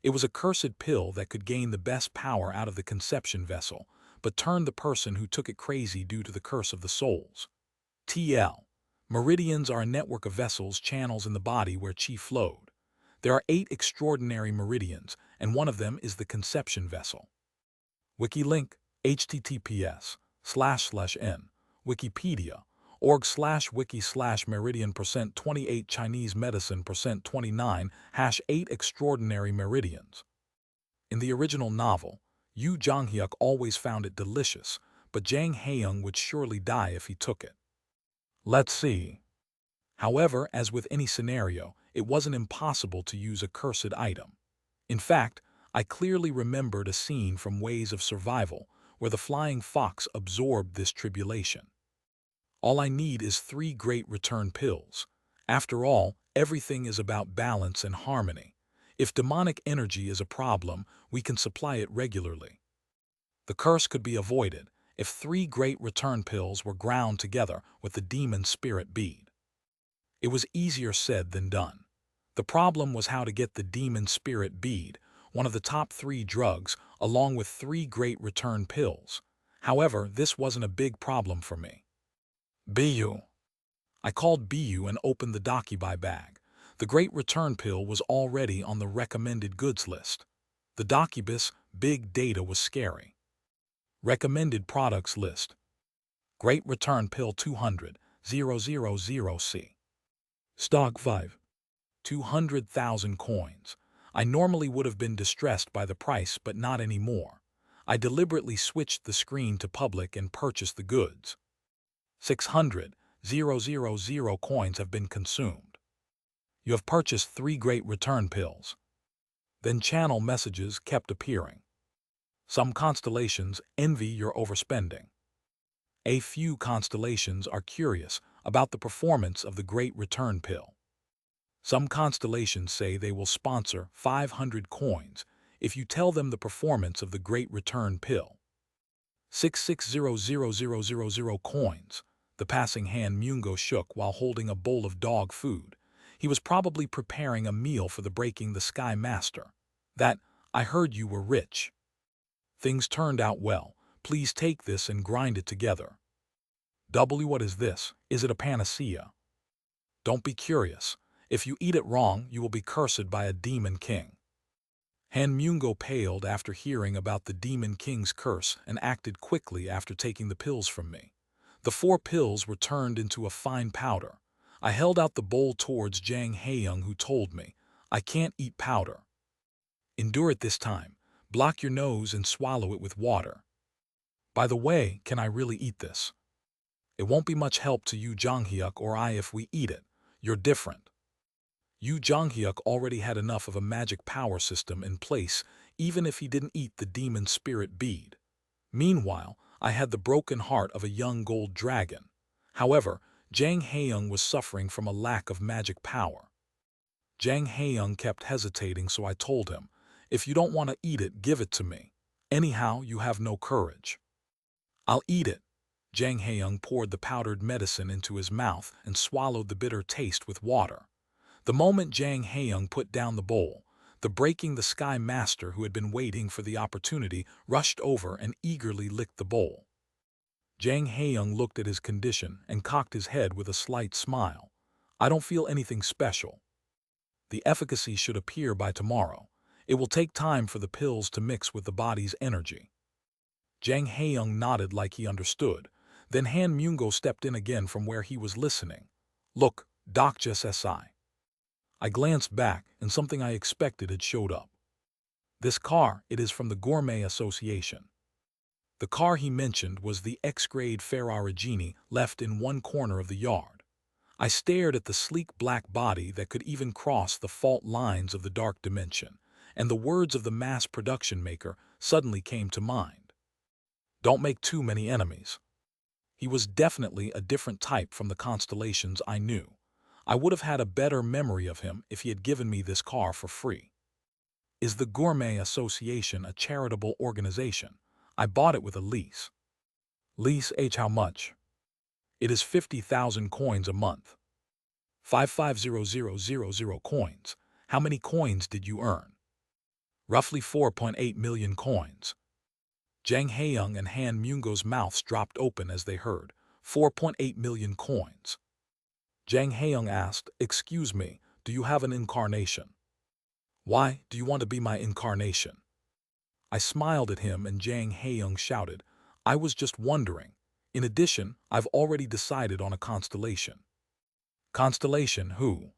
It was a cursed pill that could gain the best power out of the conception vessel, but turned the person who took it crazy due to the curse of the souls. TL. Meridians are a network of vessels, channels in the body where chi flowed. There are 8 extraordinary meridians, and one of them is the conception vessel. Wiki link, https://n, Wikipedia, org/wiki/meridian%28 Chinese medicine %29 #8 extraordinary meridians. In the original novel, Yu Jonghyuk always found it delicious, but Jang Haeyoung would surely die if he took it. Let's see. However, as with any scenario, it wasn't impossible to use a cursed item. In fact, I clearly remembered a scene from Ways of Survival where the flying fox absorbed this tribulation. All I need is 3 great return pills. After all, everything is about balance and harmony. If demonic energy is a problem, we can supply it regularly. The curse could be avoided if 3 great return pills were ground together with the demon spirit bead. It was easier said than done. The problem was how to get the demon spirit bead, one of the top 3 drugs, along with 3 great return pills. However, this wasn't a big problem for me. BU. I called BU and opened the Docubuy bag. The great return pill was already on the recommended goods list. The Docubus big data was scary. Recommended products list. Great return pill 200,000C. Stock 5. 200,000 coins. I normally would have been distressed by the price, but not anymore. I deliberately switched the screen to public and purchased the goods. 600,000 coins have been consumed. You have purchased 3 great return pills. Then channel messages kept appearing. Some constellations envy your overspending. A few constellations are curious about the performance of the great return pill. Some constellations say they will sponsor 500 coins if you tell them the performance of the great return pill. 660,000 coins. The passing hand Mungo shook while holding a bowl of dog food. He was probably preparing a meal for the Breaking the Sky Master. That, I heard you were rich. Things turned out well. Please take this and grind it together. W. What is this? Is it a panacea? Don't be curious. If you eat it wrong, you will be cursed by a demon king. Han Mungo paled after hearing about the demon king's curse and acted quickly after taking the pills from me. The 4 pills were turned into a fine powder. I held out the bowl towards Jang Haeyoung, who told me, I can't eat powder. Endure it this time. Block your nose and swallow it with water. By the way, can I really eat this? It won't be much help to Yu Jonghyuk or I if we eat it. You're different. Yu Jonghyuk already had enough of a magic power system in place, even if he didn't eat the demon spirit bead. Meanwhile, I had the broken heart of a young gold dragon. However, Jang Haeyoung was suffering from a lack of magic power. Jang Haeyoung kept hesitating, so I told him, "If you don't want to eat it, give it to me. Anyhow, you have no courage." "I'll eat it." Jang Haeyoung poured the powdered medicine into his mouth and swallowed the bitter taste with water. The moment Jang Haeyoung put down the bowl, the Breaking the Sky master, who had been waiting for the opportunity, rushed over and eagerly licked the bowl. Jang Haeyoung looked at his condition and cocked his head with a slight smile. "I don't feel anything special. The efficacy should appear by tomorrow. It will take time for the pills to mix with the body's energy." Jang Haeyoung nodded like he understood. Then Han Myungo stepped in again from where he was listening. "Look, Dr. SI." I glanced back, and something I expected had showed up. "This car, it is from the Gourmet Association." The car he mentioned was the X-grade Ferrari left in one corner of the yard. I stared at the sleek black body that could even cross the fault lines of the dark dimension, and the words of the mass production maker suddenly came to mind. "Don't make too many enemies." He was definitely a different type from the constellations I knew. I would have had a better memory of him if he had given me this car for free. "Is the Gourmet Association a charitable organization? I bought it with a lease." "Lease H how much?" "It is 50,000 coins a month." 550000 coins. How many coins did you earn?" "Roughly 4.8 million coins." Jang Haeyoung and Han Myungo's mouths dropped open as they heard 4.8 million coins. Jang Haeyoung asked, "Excuse me, do you have an incarnation?" "Why, do you want to be my incarnation?" I smiled at him, and Jang Haeyoung shouted, "I was just wondering. In addition, I've already decided on a constellation." "Constellation who?"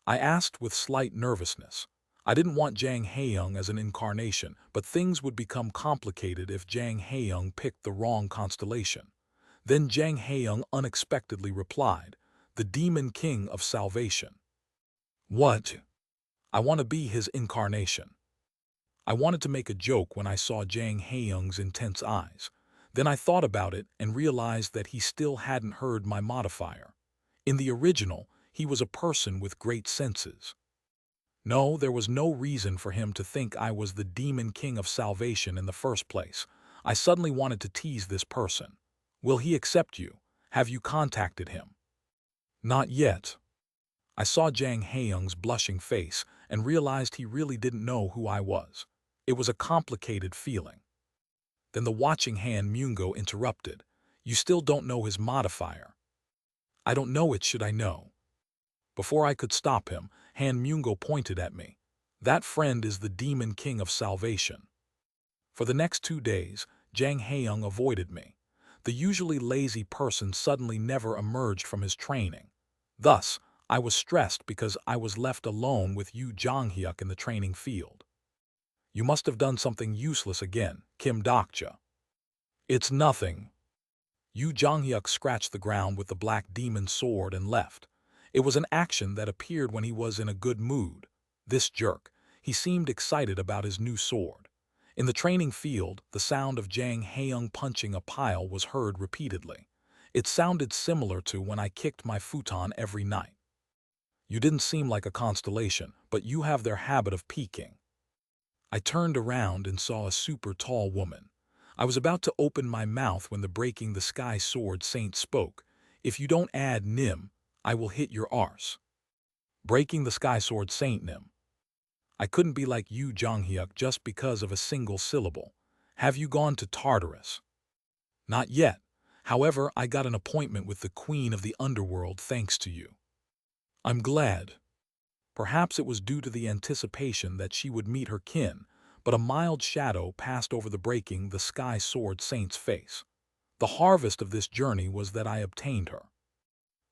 I asked with slight nervousness. I didn't want Jang Haeyoung as an incarnation, but things would become complicated if Jang Haeyoung picked the wrong constellation. Then Jang Haeyoung unexpectedly replied, "The Demon King of Salvation." "What?" "I want to be his incarnation." I wanted to make a joke when I saw Jang Haeyoung's intense eyes. Then I thought about it and realized that he still hadn't heard my modifier. In the original, he was a person with great senses. No, there was no reason for him to think I was the Demon King of Salvation in the first place. I suddenly wanted to tease this person. "Will he accept you? Have you contacted him?" "Not yet." I saw Jang Haeyoung's blushing face and realized he really didn't know who I was. It was a complicated feeling. Then the watching Han Myungo interrupted, "You still don't know his modifier." "I don't know it, should I know?" Before I could stop him, Han Myungo pointed at me. "That friend is the Demon King of Salvation." For the next 2 days, Jang Haeyoung avoided me. The usually lazy person suddenly never emerged from his training. Thus, I was stressed because I was left alone with Yu Jonghyuk in the training field. "You must have done something useless again, Kim Dokja." "It's nothing." Yu Jonghyuk scratched the ground with the black demon sword and left. It was an action that appeared when he was in a good mood. This jerk, he seemed excited about his new sword. In the training field, the sound of Jang Haeyoung punching a pile was heard repeatedly. It sounded similar to when I kicked my futon every night. "You didn't seem like a constellation, but you have their habit of peeking." I turned around and saw a super tall woman. I was about to open my mouth when the Breaking the Sky sword saint spoke. "If you don't add Nim, I will hit your arse." Breaking the Sky sword saint Nim. I couldn't be like Yu Jonghyuk just because of a single syllable. "Have you gone to Tartarus?" "Not yet. However, I got an appointment with the Queen of the Underworld thanks to you." "I'm glad." Perhaps it was due to the anticipation that she would meet her kin, but a mild shadow passed over the Breaking the Sky sword saint's face. The harvest of this journey was that I obtained her.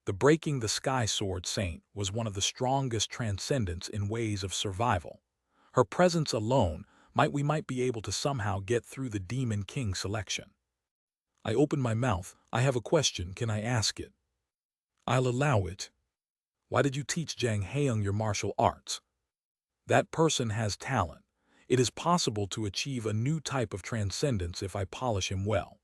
The Breaking the Sky sword saint was one of the strongest transcendents in ways of survival. Her presence alone we might be able to somehow get through the Demon King selection. I opened my mouth. "I have a question, can I ask it?" "I'll allow it." "Why did you teach Jang Haeyoung your martial arts?" "That person has talent. It is possible to achieve a new type of transcendence if I polish him well."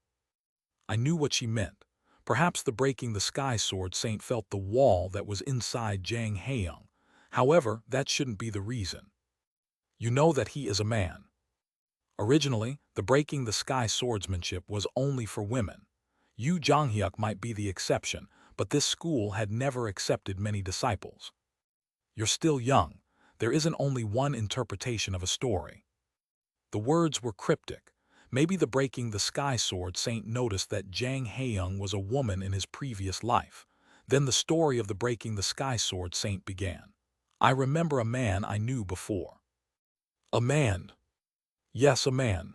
I knew what she meant. Perhaps the Breaking the Sky Sword Saint felt the wall that was inside Jang Haeyoung. However, that shouldn't be the reason. You know that he is a man. Originally, the Breaking the Sky swordsmanship was only for women. Yu Jonghyuk might be the exception, but this school had never accepted many disciples. You're still young. There isn't only one interpretation of a story. The words were cryptic. Maybe the Breaking the Sky Sword Saint noticed that Jang Haeyoung was a woman in his previous life. Then the story of the Breaking the Sky Sword Saint began. I remember a man I knew before. A man. Yes, a man.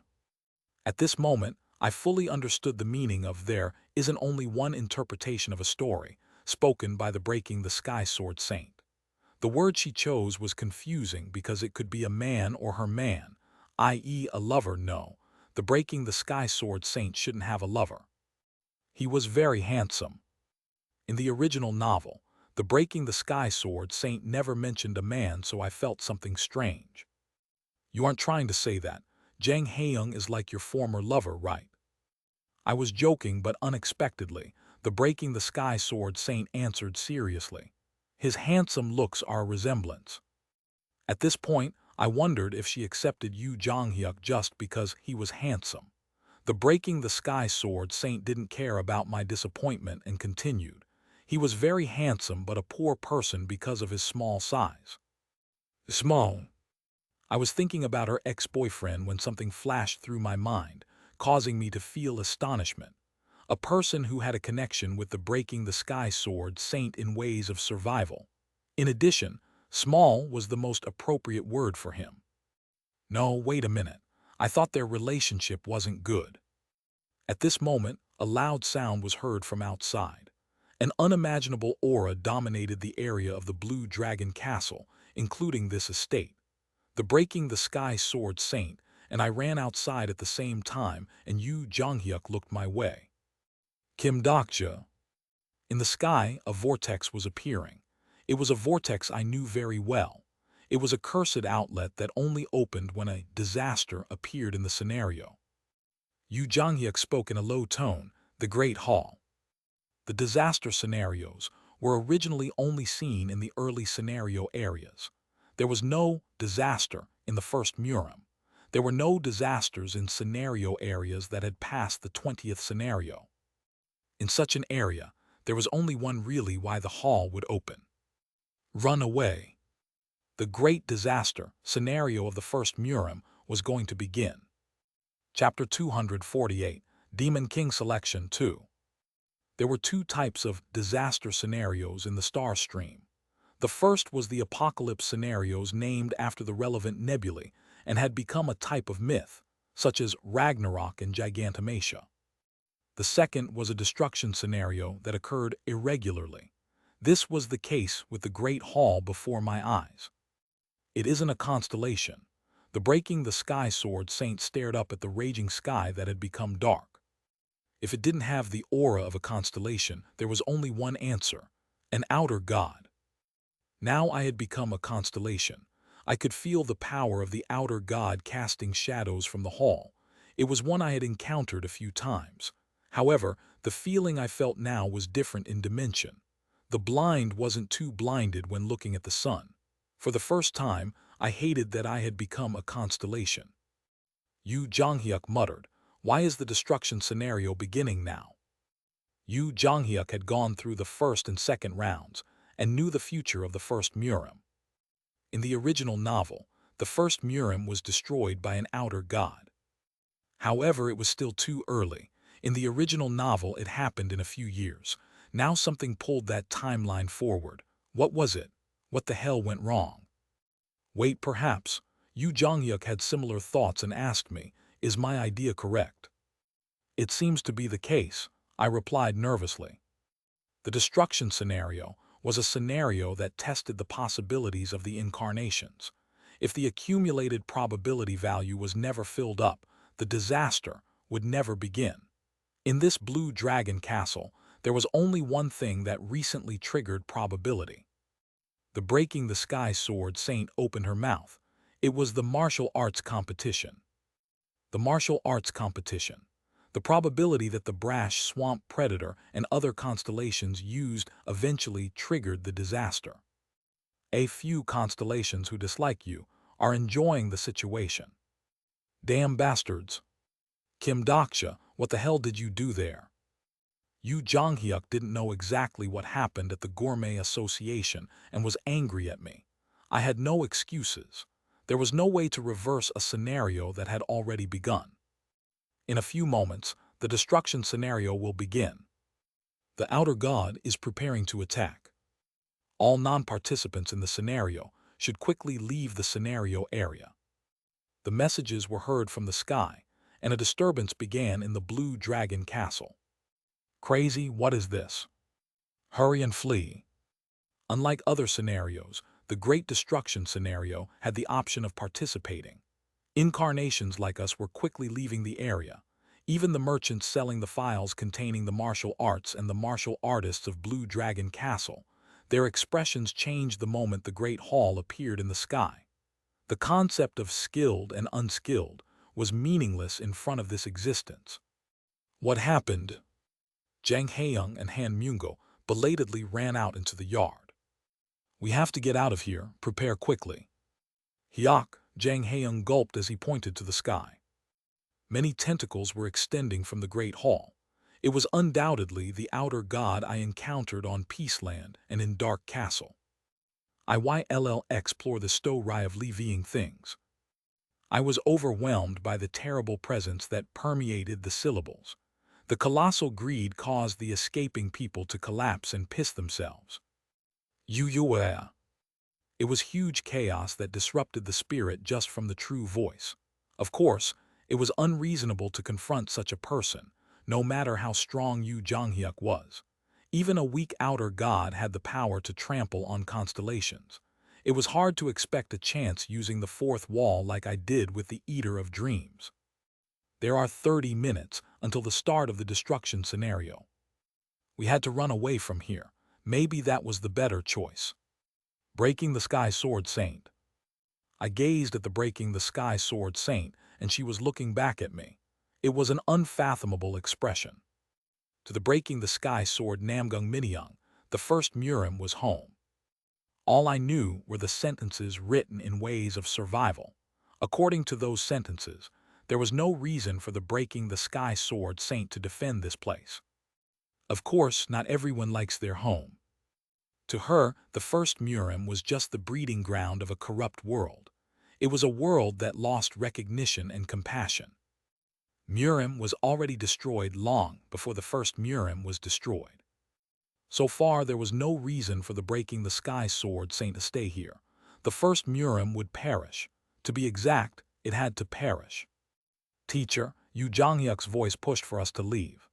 At this moment, I fully understood the meaning of there isn't only one interpretation of a story, spoken by the Breaking the Sky Sword Saint. The word she chose was confusing because it could be a man or her man, i.e. a lover. No, the Breaking the Sky Sword Saint shouldn't have a lover. He was very handsome. In the original novel, the Breaking the Sky Sword Saint never mentioned a man, so I felt something strange. You aren't trying to say that Jang Haeyoung is like your former lover, right? I was joking, but unexpectedly, the Breaking the Sky Sword Saint answered seriously. His handsome looks are a resemblance. At this point, I wondered if she accepted Yu Jonghyuk just because he was handsome. The Breaking the Sky Sword Saint didn't care about my disappointment and continued. He was very handsome but a poor person because of his small size. Small. I was thinking about her ex-boyfriend when something flashed through my mind, causing me to feel astonishment. A person who had a connection with the Breaking the Sky Sword Saint in ways of survival. In addition, small was the most appropriate word for him. No, wait a minute. I thought their relationship wasn't good. At this moment, a loud sound was heard from outside. An unimaginable aura dominated the area of the Blue Dragon Castle, including this estate. The Breaking the Sky Sword Saint, and I ran outside at the same time, and Yu Jonghyuk looked my way. Kim Dokja. In the sky, a vortex was appearing. It was a vortex I knew very well. It was a cursed outlet that only opened when a disaster appeared in the scenario. Yu Jonghyuk spoke in a low tone, the Great Hall. The disaster scenarios were originally only seen in the early scenario areas. There was no disaster in the first Murim. There were no disasters in scenario areas that had passed the 20th scenario. In such an area, there was only one really why the hall would open. Run away. The great disaster scenario of the first Murim was going to begin. Chapter 248, Demon King Selection 2. There were two types of disaster scenarios in the star stream. The first was the apocalypse scenarios named after the relevant nebulae and had become a type of myth, such as Ragnarok and Gigantomachia. The second was a destruction scenario that occurred irregularly. This was the case with the Great Hall before my eyes. It isn't a constellation. The Breaking the Sky Sword Saint stared up at the raging sky that had become dark. If it didn't have the aura of a constellation, there was only one answer, an outer god. Now I had become a constellation. I could feel the power of the outer god casting shadows from the hall. It was one I had encountered a few times. However, the feeling I felt now was different in dimension. The blind wasn't too blinded when looking at the sun. For the first time, I hated that I had become a constellation. Yu Jonghyuk muttered, "Why is the destruction scenario beginning now?" Yu Jonghyuk had gone through the first and second rounds and knew the future of the first Murim. In the original novel, the first Murim was destroyed by an outer god. However, it was still too early. In the original novel, it happened in a few years. Now something pulled that timeline forward. What was it? What the hell went wrong? Wait, perhaps. Yu Jonghyuk had similar thoughts and asked me, "Is my idea correct?" "It seems to be the case," I replied nervously. The destruction scenario was a scenario that tested the possibilities of the incarnations. If the accumulated probability value was never filled up, the disaster would never begin. In this Blue Dragon Castle, there was only one thing that recently triggered probability. The Breaking the Sky Sword Saint opened her mouth. It was the martial arts competition. The martial arts competition. The probability that the brash swamp predator and other constellations used eventually triggered the disaster. A few constellations who dislike you are enjoying the situation. Damn bastards. Kim Daksha, what the hell did you do there? Yu Jonghyuk didn't know exactly what happened at the Gourmet Association and was angry at me. I had no excuses. There was no way to reverse a scenario that had already begun. In a few moments, the destruction scenario will begin. The outer god is preparing to attack. All non-participants in the scenario should quickly leave the scenario area. The messages were heard from the sky, and a disturbance began in the Blue Dragon Castle. Crazy, what is this? Hurry and flee. Unlike other scenarios, the Great Destruction scenario had the option of participating. Incarnations like us were quickly leaving the area. Even the merchants selling the files containing the martial arts and the martial artists of Blue Dragon Castle, their expressions changed the moment the Great Hall appeared in the sky. The concept of skilled and unskilled was meaningless in front of this existence. What happened? Jang Haeyoung and Han Myungo belatedly ran out into the yard. We have to get out of here, prepare quickly. Hyuk, Jang Haeyoung gulped as he pointed to the sky. Many tentacles were extending from the Great Hall. It was undoubtedly the outer god I encountered on Peaceland and in Dark Castle. I explore the story of levying things. I was overwhelmed by the terrible presence that permeated the syllables. The colossal greed caused the escaping people to collapse and piss themselves. It was huge chaos that disrupted the spirit just from the true voice. Of course, it was unreasonable to confront such a person, no matter how strong Yu Jonghyuk was. Even a weak outer god had the power to trample on constellations. It was hard to expect a chance using the fourth wall like I did with the Eater of Dreams. There are 30 minutes until the start of the destruction scenario. We had to run away from here. Maybe that was the better choice. Breaking the Sky Sword Saint. I gazed at the Breaking the Sky Sword Saint, and she was looking back at me. It was an unfathomable expression. To the Breaking the Sky Sword Namgung Minyoung, the first Murim was home. All I knew were the sentences written in ways of survival. According to those sentences, there was no reason for the Breaking the Sky Sword Saint to defend this place. Of course, not everyone likes their home. To her, the first Murim was just the breeding ground of a corrupt world. It was a world that lost recognition and compassion. Murim was already destroyed long before the first Murim was destroyed. So far, there was no reason for the Breaking the Sky Sword Saint to stay here. The first Murim would perish. To be exact, it had to perish. Teacher, Yu Jonghyuk's voice pushed for us to leave.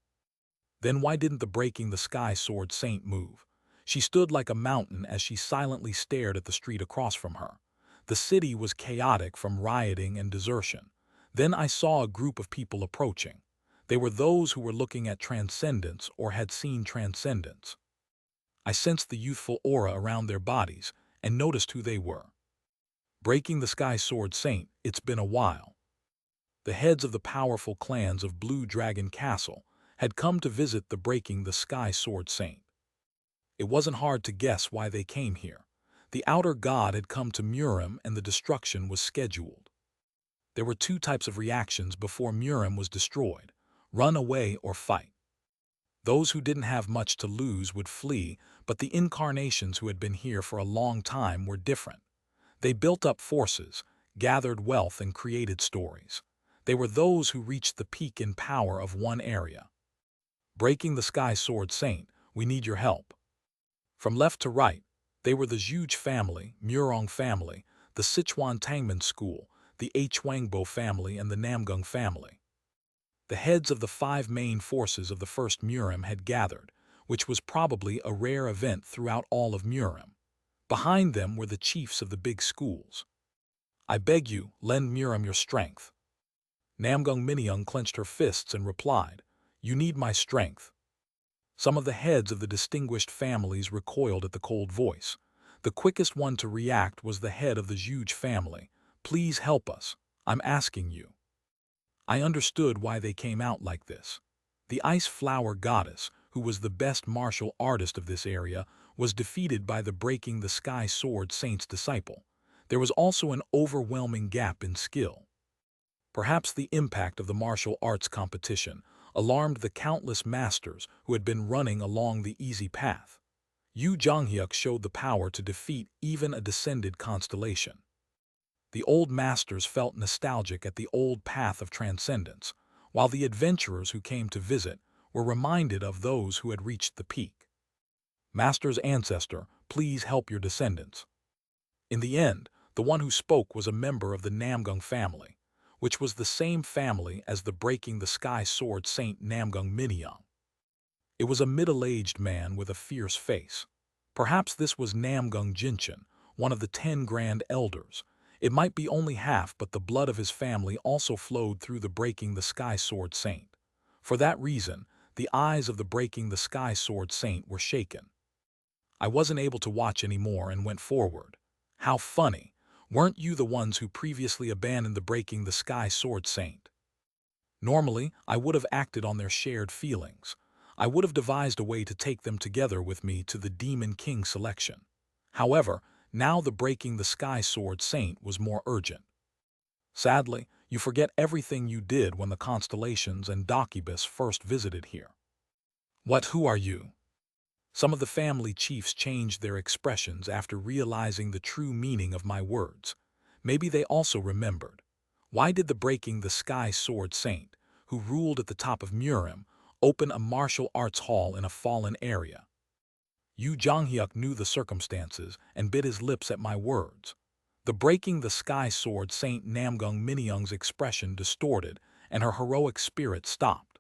Then why didn't the Breaking the Sky Sword Saint move? She stood like a mountain as she silently stared at the street across from her. The city was chaotic from rioting and desertion. Then I saw a group of people approaching. They were those who were looking at transcendence or had seen transcendence. I sensed the youthful aura around their bodies and noticed who they were. Breaking the Sky Sword Saint, it's been a while. The heads of the powerful clans of Blue Dragon Castle had come to visit the Breaking the Sky Sword Saint. It wasn't hard to guess why they came here. The outer god had come to Murim and the destruction was scheduled. There were two types of reactions before Murim was destroyed: run away or fight. Those who didn't have much to lose would flee, but the incarnations who had been here for a long time were different. They built up forces, gathered wealth, and created stories. They were those who reached the peak in power of one area. Breaking the Sky Sword Saint, we need your help. From left to right, they were the Zhuge family, Murong family, the Sichuan Tangmen school, the Huangbo family, and the Namgung family. The heads of the 5 main forces of the first Murim had gathered, which was probably a rare event throughout all of Murim. Behind them were the chiefs of the big schools. I beg you, lend Murim your strength. Namgung Minyoung clenched her fists and replied, You need my strength. Some of the heads of the distinguished families recoiled at the cold voice. The quickest one to react was the head of the Zhuge family. Please help us. I'm asking you. I understood why they came out like this. The Ice Flower Goddess, who was the best martial artist of this area, was defeated by the Breaking the Sky Sword Saint's disciple. There was also an overwhelming gap in skill. Perhaps the impact of the martial arts competition alarmed the countless masters who had been running along the easy path. Yu Zhanghyuk showed the power to defeat even a descended constellation. The old masters felt nostalgic at the old path of transcendence, while the adventurers who came to visit were reminded of those who had reached the peak. Master's ancestor, please help your descendants. In the end, the one who spoke was a member of the Namgung family, which was the same family as the Breaking the Sky Sword Saint Namgung Minyang. It was a middle-aged man with a fierce face. Perhaps this was Namgung Jinshin, one of the 10 Grand Elders. It might be only half, but the blood of his family also flowed through the Breaking the Sky Sword Saint. For that reason, the eyes of the Breaking the Sky Sword Saint were shaken. I wasn't able to watch anymore and went forward. How funny! Weren't you the ones who previously abandoned the Breaking the Sky Sword Saint? Normally, I would have acted on their shared feelings. I would have devised a way to take them together with me to the Demon King selection. However, now the Breaking the Sky Sword Saint was more urgent. Sadly, you forget everything you did when the constellations and Dakibus first visited here. Who are you? Some of the family chiefs changed their expressions after realizing the true meaning of my words. Maybe they also remembered. Why did the Breaking the Sky Sword Saint, who ruled at the top of Murim, open a martial arts hall in a fallen area? Yu Zhanghyuk knew the circumstances and bit his lips at my words. The Breaking the Sky Sword Saint Namgung Minyang's expression distorted, and her heroic spirit stopped.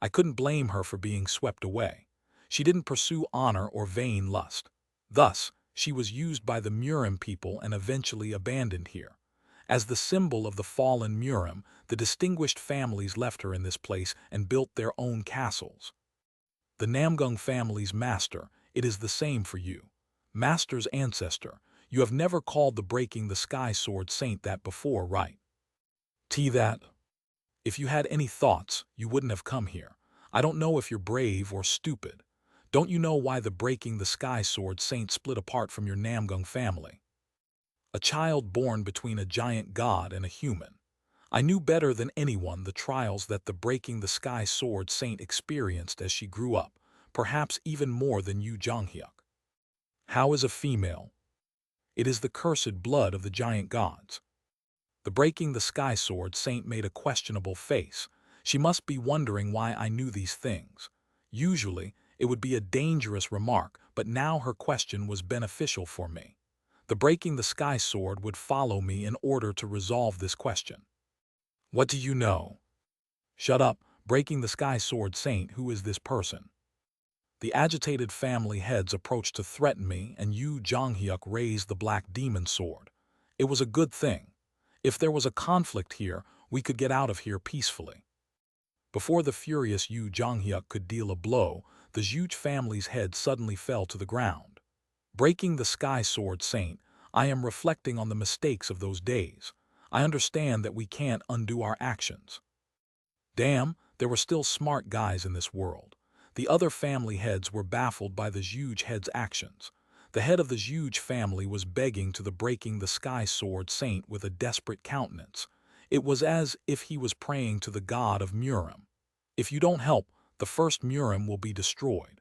I couldn't blame her for being swept away. She didn't pursue honor or vain lust. Thus, she was used by the Murim people and eventually abandoned here. As the symbol of the fallen Murim, the distinguished families left her in this place and built their own castles. The Namgung family's master, it is the same for you. Master's ancestor, you have never called the Breaking the Sky Sword Saint that before, right? That. If you had any thoughts, you wouldn't have come here. I don't know if you're brave or stupid. Don't you know why the Breaking the Sky Sword Saint split apart from your Namgung family? A child born between a giant god and a human. I knew better than anyone the trials that the Breaking the Sky Sword Saint experienced as she grew up, perhaps even more than Yu Zhanghyuk. How is a female? It is the cursed blood of the giant gods. The Breaking the Sky Sword Saint made a questionable face. She must be wondering why I knew these things. Usually, it would be a dangerous remark, but now her question was beneficial for me. The Breaking the Sky Sword would follow me in order to resolve this question. What do you know? Shut up, Breaking the Sky Sword Saint, who is this person? The agitated family heads approached to threaten me, and Yu Zhanghyuk raised the black demon sword. It was a good thing. If there was a conflict here, we could get out of here peacefully. Before the furious Yu Zhanghyuk could deal a blow, the Zhuge family's head suddenly fell to the ground. Breaking the Sky Sword Saint, I am reflecting on the mistakes of those days. I understand that we can't undo our actions. Damn, there were still smart guys in this world. The other family heads were baffled by the Zhuge head's actions. The head of the Zhuge family was begging to the Breaking the Sky Sword Saint with a desperate countenance. It was as if he was praying to the god of Murim. If you don't help, the first Murim will be destroyed.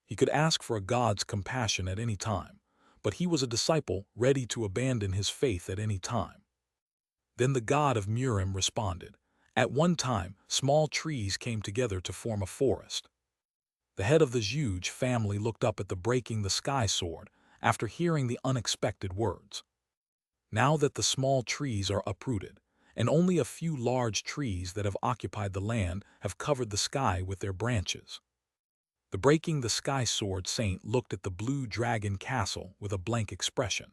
He could ask for a god's compassion at any time, but he was a disciple ready to abandon his faith at any time. Then the god of Murim responded. At one time, small trees came together to form a forest. The head of the Zhuge family looked up at the Breaking the Sky Sword after hearing the unexpected words. Now that the small trees are uprooted, and only a few large trees that have occupied the land have covered the sky with their branches. The Breaking the Sky Sword Saint looked at the blue dragon castle with a blank expression.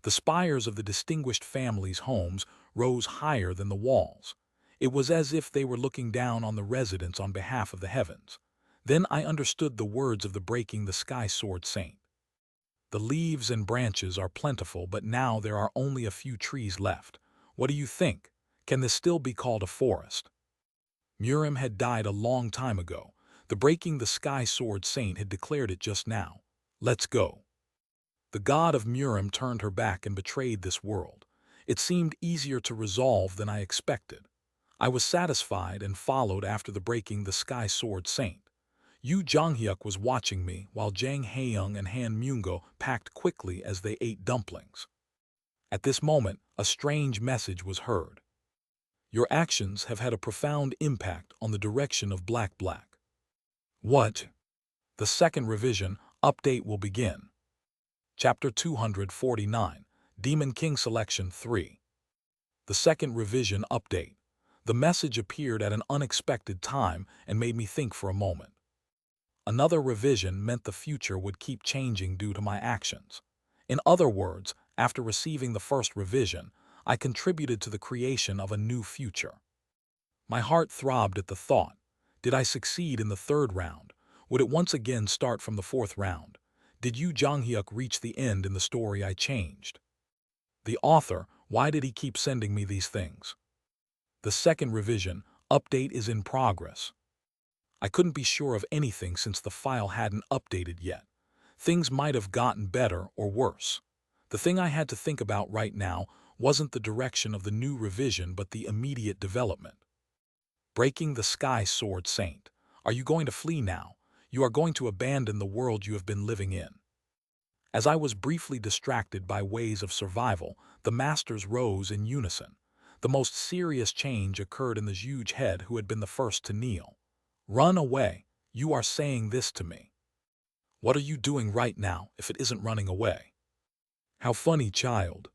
The spires of the distinguished family's homes rose higher than the walls. It was as if they were looking down on the residents on behalf of the heavens. Then I understood the words of the Breaking the Sky Sword Saint. The leaves and branches are plentiful, but now there are only a few trees left. What do you think? Can this still be called a forest? Murim had died a long time ago. The Breaking the Sky Sword Saint had declared it just now. Let's go. The god of Murim turned her back and betrayed this world. It seemed easier to resolve than I expected. I was satisfied and followed after the Breaking the Sky Sword Saint. Yu Jonghyuk was watching me while Jang Haeyoung and Han Myungo packed quickly as they ate dumplings. At this moment, a strange message was heard. Your actions have had a profound impact on the direction of Black. What? The second revision update will begin. Chapter 249, Demon King Selection 3. The second revision update. The message appeared at an unexpected time and made me think for a moment. Another revision meant the future would keep changing due to my actions. In other words, after receiving the first revision, I contributed to the creation of a new future. My heart throbbed at the thought. Did I succeed in the third round? Would it once again start from the fourth round? Did Yu Jonghyuk reach the end in the story I changed? The author, why did he keep sending me these things? The second revision update is in progress. I couldn't be sure of anything since the file hadn't updated yet. Things might have gotten better or worse. The thing I had to think about right now wasn't the direction of the new revision but the immediate development. Breaking the Sky Sword Saint. Are you going to flee now? You are going to abandon the world you have been living in. As I was briefly distracted by ways of survival, the masters rose in unison. The most serious change occurred in the huge head who had been the first to kneel. Run away. You are saying this to me. What are you doing right now if it isn't running away? How funny, child.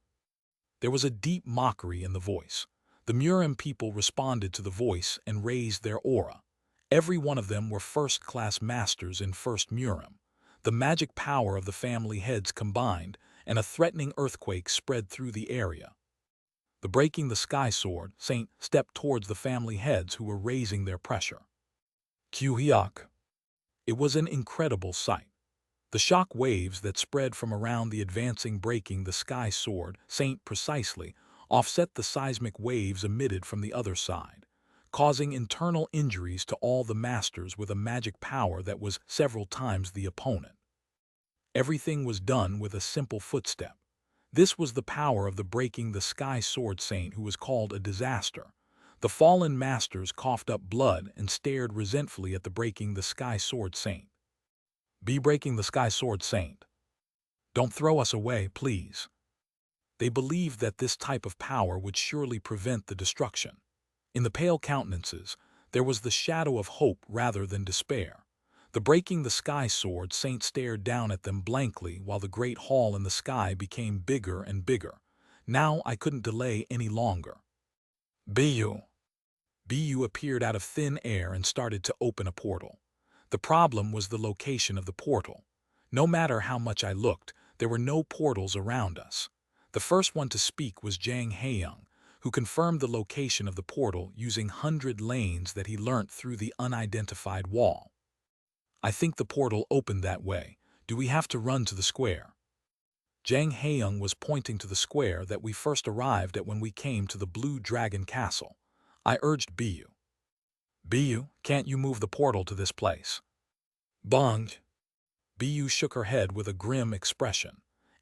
There was a deep mockery in the voice. The Murim people responded to the voice and raised their aura. Every one of them were first-class masters in First Murim. The magic power of the family heads combined, and a threatening earthquake spread through the area. The Breaking the Sky Sword Saint stepped towards the family heads who were raising their pressure. Kyuhyuk. It was an incredible sight. The shock waves that spread from around the advancing Breaking the Sky Sword Saint precisely offset the seismic waves emitted from the other side, causing internal injuries to all the masters with a magic power that was several times the opponent. Everything was done with a simple footstep. This was the power of the Breaking the Sky Sword Saint who was called a disaster. The fallen masters coughed up blood and stared resentfully at the Breaking the Sky Sword Saint. Be Breaking the Sky Sword Saint. Don't throw us away, please. They believed that this type of power would surely prevent the destruction. In the pale countenances, there was the shadow of hope rather than despair. The Breaking the Sky Sword Saint stared down at them blankly while the great hall in the sky became bigger and bigger. Now I couldn't delay any longer. Biyu. Biyu appeared out of thin air and started to open a portal. The problem was the location of the portal. No matter how much I looked, there were no portals around us. The first one to speak was Jang Haeyoung, who confirmed the location of the portal using 100 lanes that he learnt through the unidentified wall. I think the portal opened that way. Do we have to run to the square? Jang Haeyoung was pointing to the square that we first arrived at when we came to the Blue Dragon Castle. I urged Biyu. Biyu, can't you move the portal to this place? Bong. Biyu shook her head with a grim expression.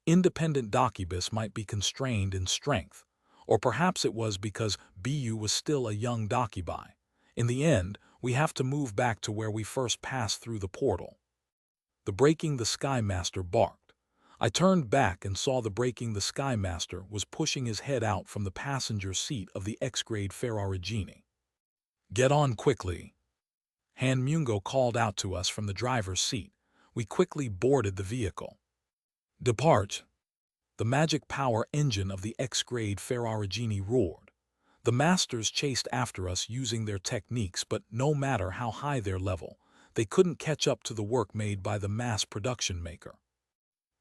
Independent Dakibus might be constrained in strength, or perhaps it was because Biyu was still a young Dakibai. In the end, we have to move back to where we first passed through the portal. The Breaking the Sky Master barked. I turned back and saw the Breaking the Sky Master was pushing his head out from the passenger seat of the X-grade Ferrarigini. Get on quickly. Han Myungo called out to us from the driver's seat. We quickly boarded the vehicle. Depart. The magic power engine of the X-grade Ferrarigini roared. The masters chased after us using their techniques, but no matter how high their level, they couldn't catch up to the work made by the mass production maker.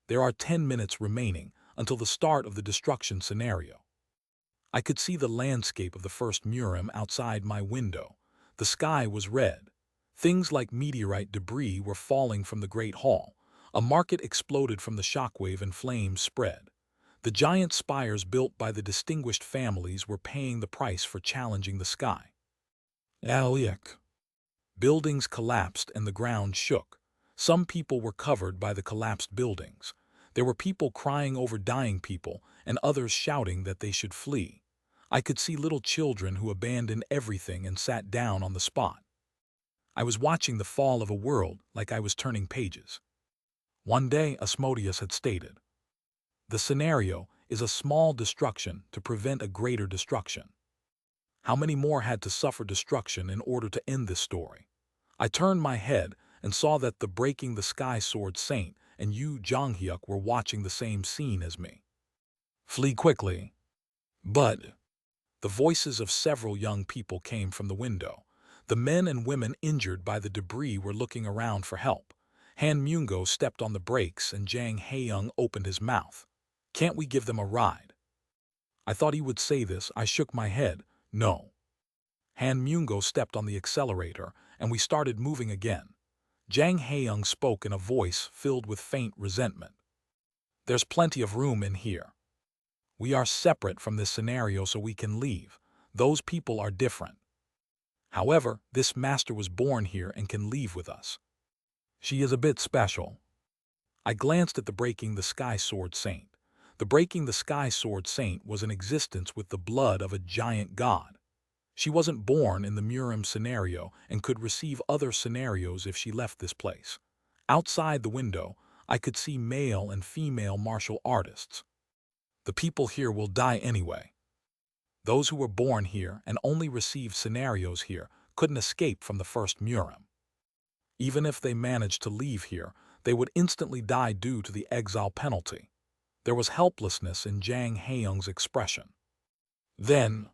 There are 10 minutes remaining until the start of the destruction scenario. I could see the landscape of the first Murim outside my window. The sky was red. Things like meteorite debris were falling from the Great Hall. A market exploded from the shockwave and flames spread. The giant spires built by the distinguished families were paying the price for challenging the sky. Aliak. Buildings collapsed and the ground shook. Some people were covered by the collapsed buildings. There were people crying over dying people and others shouting that they should flee. I could see little children who abandoned everything and sat down on the spot. I was watching the fall of a world like I was turning pages. One day, Asmodeus had stated, "The scenario is a small destruction to prevent a greater destruction." How many more had to suffer destruction in order to end this story? I turned my head and saw that the Breaking the Sky Sword Saint and Yu Jonghyuk were watching the same scene as me. Flee quickly. But the voices of several young people came from the window. The men and women injured by the debris were looking around for help. Han Myungo stepped on the brakes and Jang Haeyoung opened his mouth. "Can't we give them a ride?" I thought he would say this. I shook my head. No. Han Myungo stepped on the accelerator and we started moving again. Jang Haeyoung spoke in a voice filled with faint resentment. "There's plenty of room in here. We are separate from this scenario so we can leave. Those people are different. However, this master was born here and can leave with us. She is a bit special." I glanced at the Breaking the Sky Sword Saint. The Breaking the Sky Sword Saint was in existence with the blood of a giant god. She wasn't born in the Murim scenario and could receive other scenarios if she left this place. Outside the window, I could see male and female martial artists. The people here will die anyway. Those who were born here and only received scenarios here couldn't escape from the first Murim. Even if they managed to leave here, they would instantly die due to the exile penalty. There was helplessness in Jang Haeyoung's expression. Then,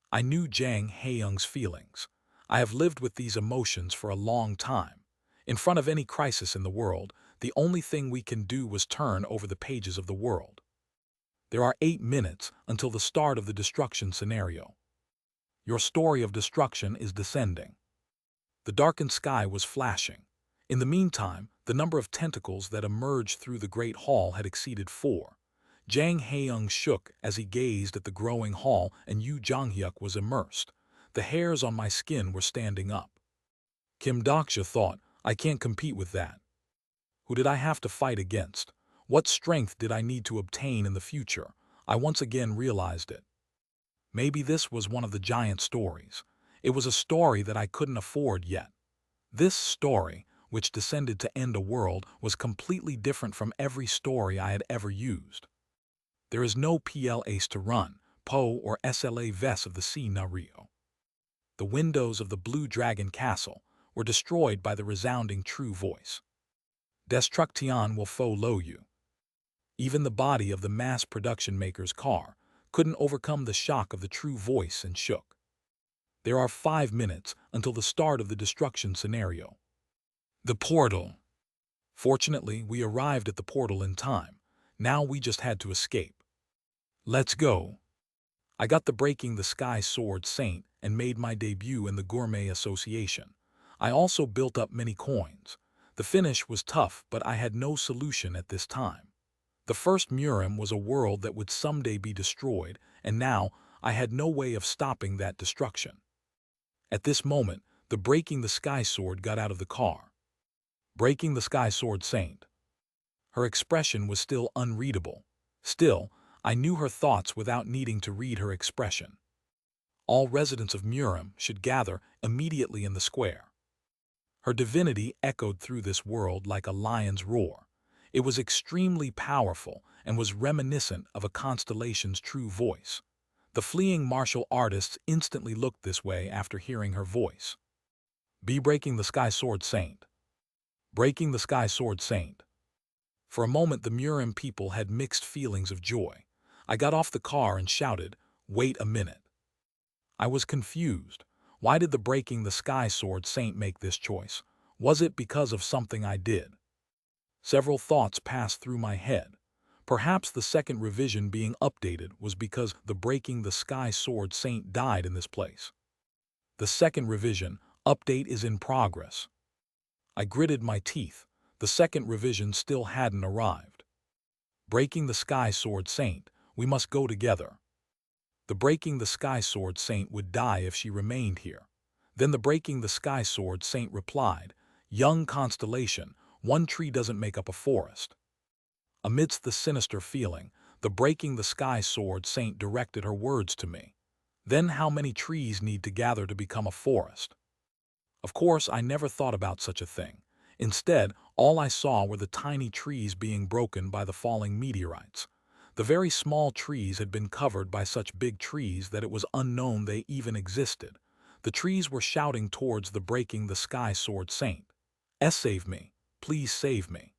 I knew Jang Haeyoung's feelings. I have lived with these emotions for a long time. In front of any crisis in the world, the only thing we can do was turn over the pages of the world. There are 8 minutes until the start of the destruction scenario. Your story of destruction is descending. The darkened sky was flashing. In the meantime, the number of tentacles that emerged through the great hall had exceeded 4. Jang Haeyoung shook as he gazed at the growing hall and Yu Jonghyuk was immersed. The hairs on my skin were standing up. Kim Doksha thought, "I can't compete with that." Who did I have to fight against? What strength did I need to obtain in the future? I once again realized it. Maybe this was one of the giant stories. It was a story that I couldn't afford yet. This story, which descended to end a world, was completely different from every story I had ever used. There is no PLAs to run, Po or SLA Ves of the Sea Na Rio. The windows of the Blue Dragon Castle were destroyed by the resounding true voice. Destruction will follow you. Even the body of the mass production maker's car couldn't overcome the shock of the true voice and shook. There are 5 minutes until the start of the destruction scenario. The portal. Fortunately, we arrived at the portal in time. Now we just had to escape. Let's go. I got the Breaking the Sky Sword Saint and made my debut in the Gourmet Association. I also built up many coins. The finish was tough, but I had no solution at this time. The first Murim was a world that would someday be destroyed, and now I had no way of stopping that destruction. At this moment, the Breaking the Sky Sword got out of the car. Breaking the Sky Sword Saint. Her expression was still unreadable. Still, I knew her thoughts without needing to read her expression. All residents of Murim should gather immediately in the square. Her divinity echoed through this world like a lion's roar. It was extremely powerful and was reminiscent of a constellation's true voice. The fleeing martial artists instantly looked this way after hearing her voice. Be Breaking the Sky Sword Saint. Breaking the Sky Sword Saint. For a moment the Murim people had mixed feelings of joy. I got off the car and shouted, "Wait a minute." I was confused. Why did the Breaking the Sky Sword Saint make this choice? Was it because of something I did? Several thoughts passed through my head. Perhaps the second revision being updated was because the Breaking the Sky Sword Saint died in this place. The second revision update is in progress. I gritted my teeth. The second revision still hadn't arrived. Breaking the Sky Sword Saint, we must go together. The Breaking the Sky Sword Saint would die if she remained here. Then the Breaking the Sky Sword Saint replied, "Young constellation, one tree doesn't make up a forest." Amidst the sinister feeling, the Breaking the Sky Sword Saint directed her words to me. Then how many trees need to gather to become a forest? Of course, I never thought about such a thing. Instead, all I saw were the tiny trees being broken by the falling meteorites. The very small trees had been covered by such big trees that it was unknown they even existed. The trees were shouting towards the Breaking the Sky Sword Saint. Save me. Please save me."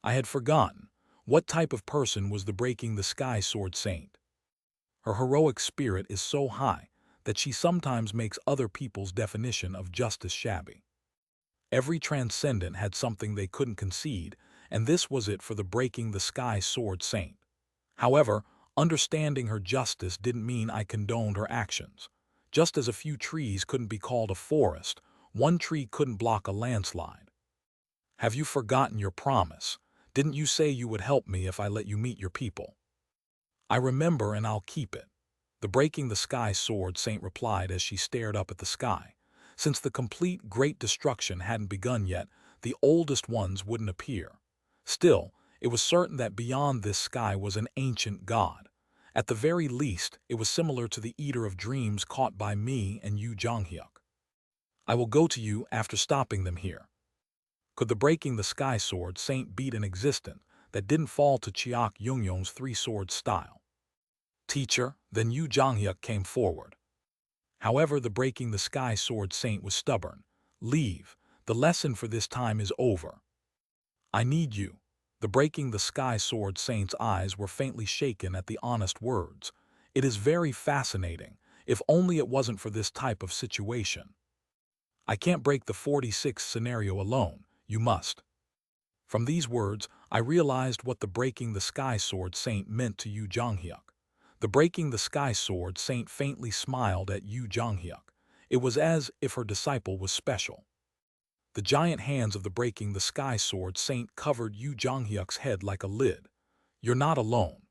I had forgotten. What type of person was the Breaking the Sky Sword Saint? Her heroic spirit is so high that she sometimes makes other people's definition of justice shabby. Every transcendent had something they couldn't concede, and this was it for the Breaking the Sky Sword Saint. However, understanding her justice didn't mean I condoned her actions. Just as a few trees couldn't be called a forest, one tree couldn't block a landslide. "Have you forgotten your promise? Didn't you say you would help me if I let you meet your people?" "I remember and I'll keep it," the Breaking the Sky Sword Saint replied as she stared up at the sky. Since the complete great destruction hadn't begun yet, the oldest ones wouldn't appear. Still, it was certain that beyond this sky was an ancient god. At the very least, it was similar to the Eater of Dreams caught by me and Yu Jonghyuk. "I will go to you after stopping them here." Could the Breaking the Sky Sword Saint beat an existence that didn't fall to Chiak Yungyong's three-sword style? "Teacher," then Yu Jonghyuk came forward. However, the Breaking the Sky Sword Saint was stubborn. "Leave. The lesson for this time is over." "I need you." The Breaking the Sky Sword Saint's eyes were faintly shaken at the honest words. "It is very fascinating, if only it wasn't for this type of situation." "I can't break the 46th scenario alone. You must." From these words, I realized what the Breaking the Sky Sword Saint meant to Yu Jonghyuk. The Breaking the Sky Sword Saint faintly smiled at Yu Jonghyuk. It was as if her disciple was special. The giant hands of the Breaking the Sky Sword Saint covered Yu Jonghyuk's head like a lid. "You're not alone."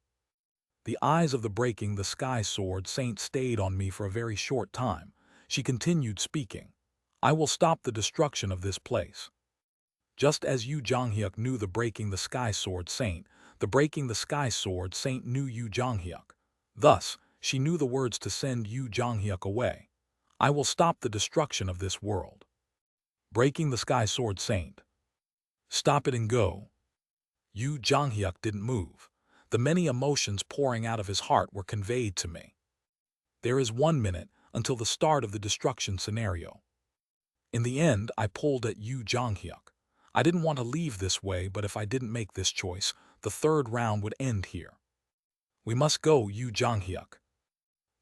The eyes of the Breaking the Sky Sword Saint stayed on me for a very short time. She continued speaking. "I will stop the destruction of this place." Just as Yu Jonghyuk knew the Breaking the Sky Sword Saint, the Breaking the Sky Sword Saint knew Yu Jonghyuk. Thus, she knew the words to send Yu Jonghyuk away. "I will stop the destruction of this world." Breaking the Sky Sword Saint. "Stop it and go." Yu Jonghyuk didn't move. The many emotions pouring out of his heart were conveyed to me. "There is 1 minute until the start of the destruction scenario." In the end, I pulled at Yu Jonghyuk. I didn't want to leave this way, but if I didn't make this choice, the third round would end here. "We must go, Yu Jonghyuk."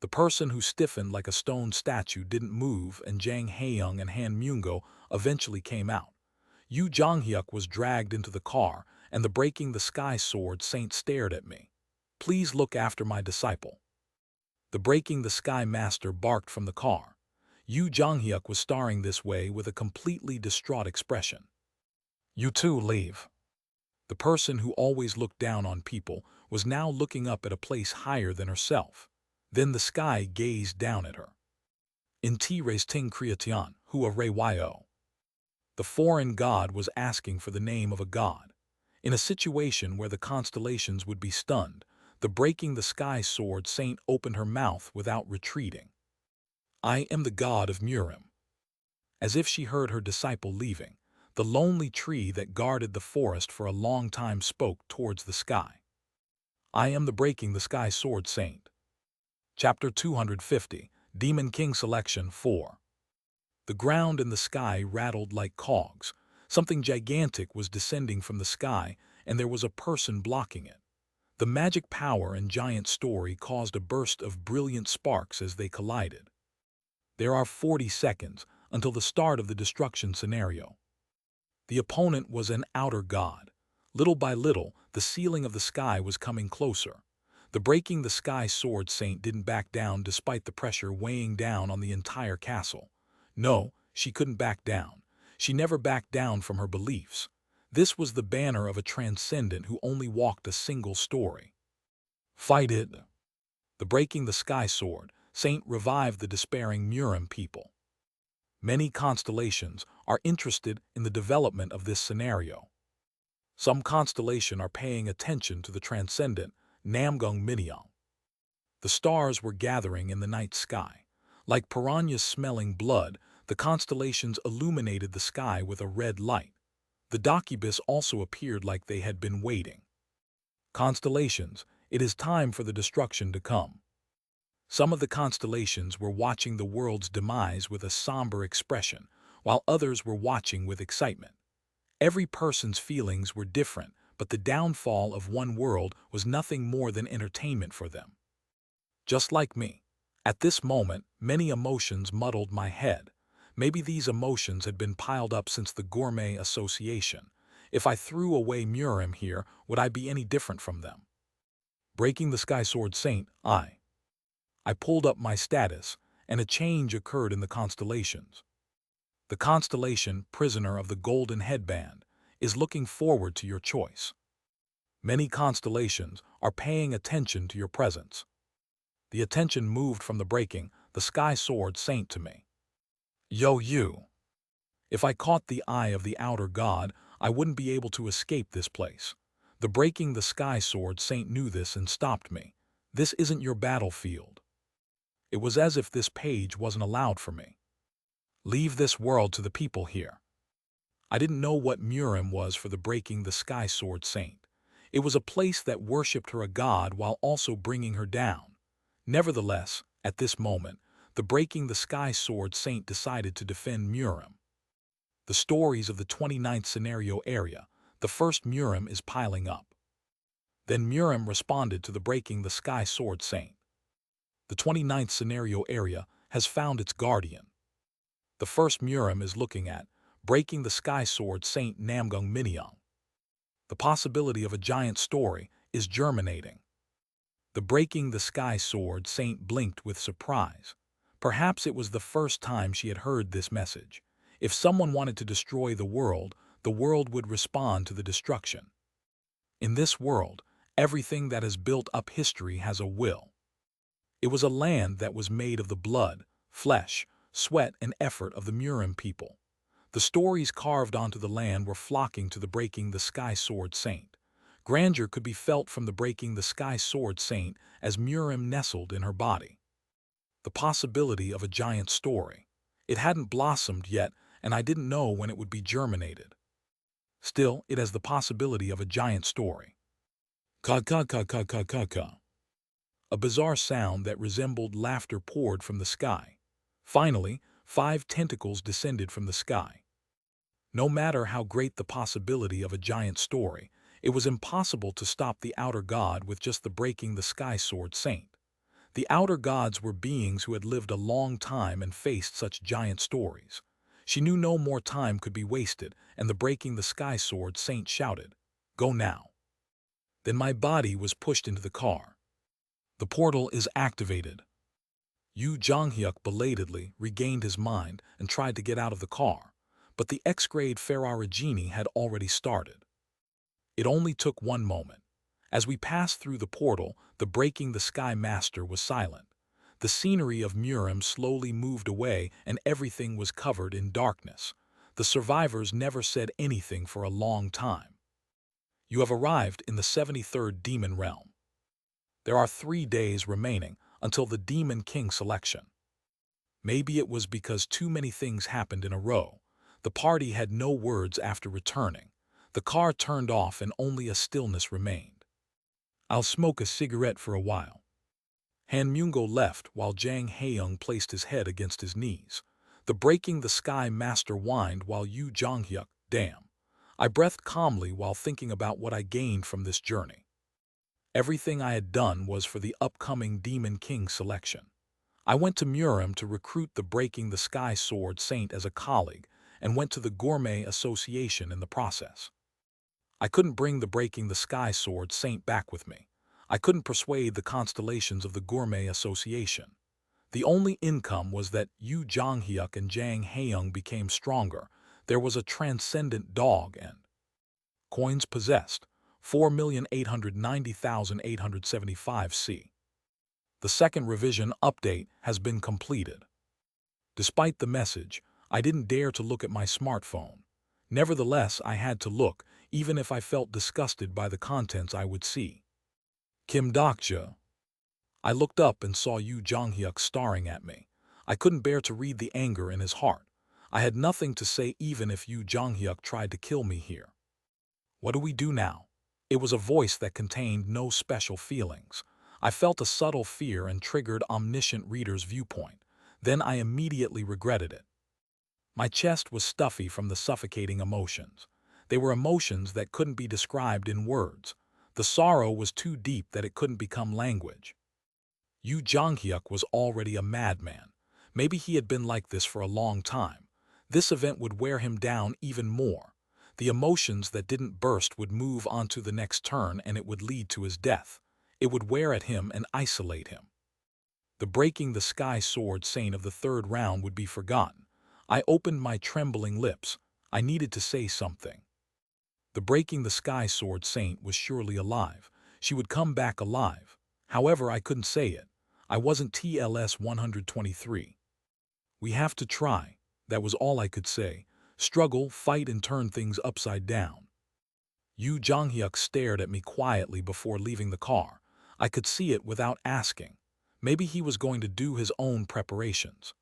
The person who stiffened like a stone statue didn't move, and Jang Haeyoung and Han Myungo eventually came out. Yu Jonghyuk was dragged into the car, and the Breaking the Sky Sword Saint stared at me. "Please look after my disciple." The Breaking the Sky Master barked from the car. Yu Jonghyuk was staring this way with a completely distraught expression. "You too, leave." The person who always looked down on people was now looking up at a place higher than herself. Then the sky gazed down at her. "In T-Rays Ting Kriatian, Hua Ray Yo." The foreign god was asking for the name of a god. In a situation where the constellations would be stunned, the Breaking the Sky Sword Saint opened her mouth without retreating. "I am the god of Murim." As if she heard her disciple leaving, the lonely tree that guarded the forest for a long time spoke towards the sky. "I am the Breaking the Sky Sword Saint." Chapter 250, Demon King Selection 4. The ground and the sky rattled like cogs. Something gigantic was descending from the sky, and there was a person blocking it. The magic power and giant story caused a burst of brilliant sparks as they collided. There are 40 seconds until the start of the destruction scenario. The opponent was an outer god. Little by little, the ceiling of the sky was coming closer. The Breaking the Sky Sword Saint didn't back down despite the pressure weighing down on the entire castle. No, she couldn't back down. She never backed down from her beliefs. This was the banner of a transcendent who only walked a single story. Fight it. The Breaking the Sky Sword Saint revived the despairing Murim people. Many constellations are interested in the development of this scenario. Some constellations are paying attention to the transcendent Namgung Minyoung. The stars were gathering in the night sky. Like piranhas smelling blood, the constellations illuminated the sky with a red light. The Dakibus also appeared like they had been waiting. Constellations, it is time for the destruction to come. Some of the constellations were watching the world's demise with a somber expression, while others were watching with excitement. Every person's feelings were different, but the downfall of one world was nothing more than entertainment for them. Just like me. At this moment, many emotions muddled my head. Maybe these emotions had been piled up since the Gourmet Association. If I threw away Murim here, would I be any different from them? Breaking the Sky Sword Saint, I pulled up my status, and a change occurred in the constellations. The constellation, Prisoner of the Golden Headband, is looking forward to your choice. Many constellations are paying attention to your presence. The attention moved from the Breaking the Sky Sword Saint to me. Yo, you! If I caught the eye of the outer god, I wouldn't be able to escape this place. The Breaking the Sky Sword Saint knew this and stopped me. This isn't your battlefield. It was as if this page wasn't allowed for me. Leave this world to the people here. I didn't know what Murim was for the Breaking the Sky Sword Saint. It was a place that worshipped her a god while also bringing her down. Nevertheless, at this moment, the Breaking the Sky Sword Saint decided to defend Murim. The stories of the 29th scenario area, the first Murim is piling up. Then Murim responded to the Breaking the Sky Sword Saint. The 29th scenario area has found its guardian. The first Murim is looking at Breaking the Sky Sword Saint Namgung Minyoung. The possibility of a giant story is germinating. The Breaking the Sky Sword Saint blinked with surprise. Perhaps it was the first time she had heard this message. If someone wanted to destroy the world would respond to the destruction. In this world, everything that has built up history has a will. It was a land that was made of the blood, flesh, sweat, and effort of the Murim people. The stories carved onto the land were flocking to the Breaking the Sky Sword Saint. Grandeur could be felt from the Breaking the Sky Sword Saint as Murim nestled in her body. The possibility of a giant story. It hadn't blossomed yet, and I didn't know when it would be germinated. Still, it has the possibility of a giant story. Ka-ka-ka-ka-ka-ka-ka. A bizarre sound that resembled laughter poured from the sky. Finally, 5 tentacles descended from the sky. No matter how great the possibility of a giant story, it was impossible to stop the outer god with just the Breaking the Sky Sword Saint. The outer gods were beings who had lived a long time and faced such giant stories. She knew no more time could be wasted, and the Breaking the Sky Sword Saint shouted, "Go now." Then my body was pushed into the car. The portal is activated. Yu Jonghyuk belatedly regained his mind and tried to get out of the car, but the X-grade Ferrarigini had already started. It only took one moment. As we passed through the portal, the Breaking the Sky Master was silent. The scenery of Murim slowly moved away and everything was covered in darkness. The survivors never said anything for a long time. You have arrived in the 73rd Demon Realm. There are 3 days remaining until the Demon King selection. Maybe it was because too many things happened in a row. The party had no words after returning. The car turned off and only a stillness remained. I'll smoke a cigarette for a while. Han Myungo left while Jang Haeyoung placed his head against his knees. The Breaking the Sky Master whined while Yu Jonghyuk, damn. I breathed calmly while thinking about what I gained from this journey. Everything I had done was for the upcoming Demon King selection. I went to Murim to recruit the Breaking the Sky Sword Saint as a colleague and went to the Gourmet Association in the process. I couldn't bring the Breaking the Sky Sword Saint back with me. I couldn't persuade the constellations of the Gourmet Association. The only income was that Yu Jonghyuk and Jang Haeyoung became stronger. There was a transcendent dog and Coins possessed, 4,890,875 C. The second revision update has been completed. Despite the message, I didn't dare to look at my smartphone. Nevertheless, I had to look, even if I felt disgusted by the contents I would see. Kim Dokja. I looked up and saw Yoo Jong-hyuk staring at me. I couldn't bear to read the anger in his heart. I had nothing to say even if Yoo Jong-hyuk tried to kill me here. What do we do now? It was a voice that contained no special feelings. I felt a subtle fear and triggered Omniscient Reader's Viewpoint. Then I immediately regretted it. My chest was stuffy from the suffocating emotions. They were emotions that couldn't be described in words. The sorrow was too deep that it couldn't become language. Yoo Jong-hyuk was already a madman. Maybe he had been like this for a long time. This event would wear him down even more. The emotions that didn't burst would move onto the next turn and it would lead to his death. It would wear at him and isolate him. The breaking the sky sword saint of the third round would be forgotten. I opened my trembling lips. I needed to say something. The breaking the sky sword saint was surely alive. She would come back alive. However, I couldn't say it. I wasn't TLS 123. We have to try. That was all I could say. Struggle, fight, and turn things upside down. Yoo Jong-hyuk stared at me quietly before leaving the car. I could see it without asking. Maybe he was going to do his own preparations.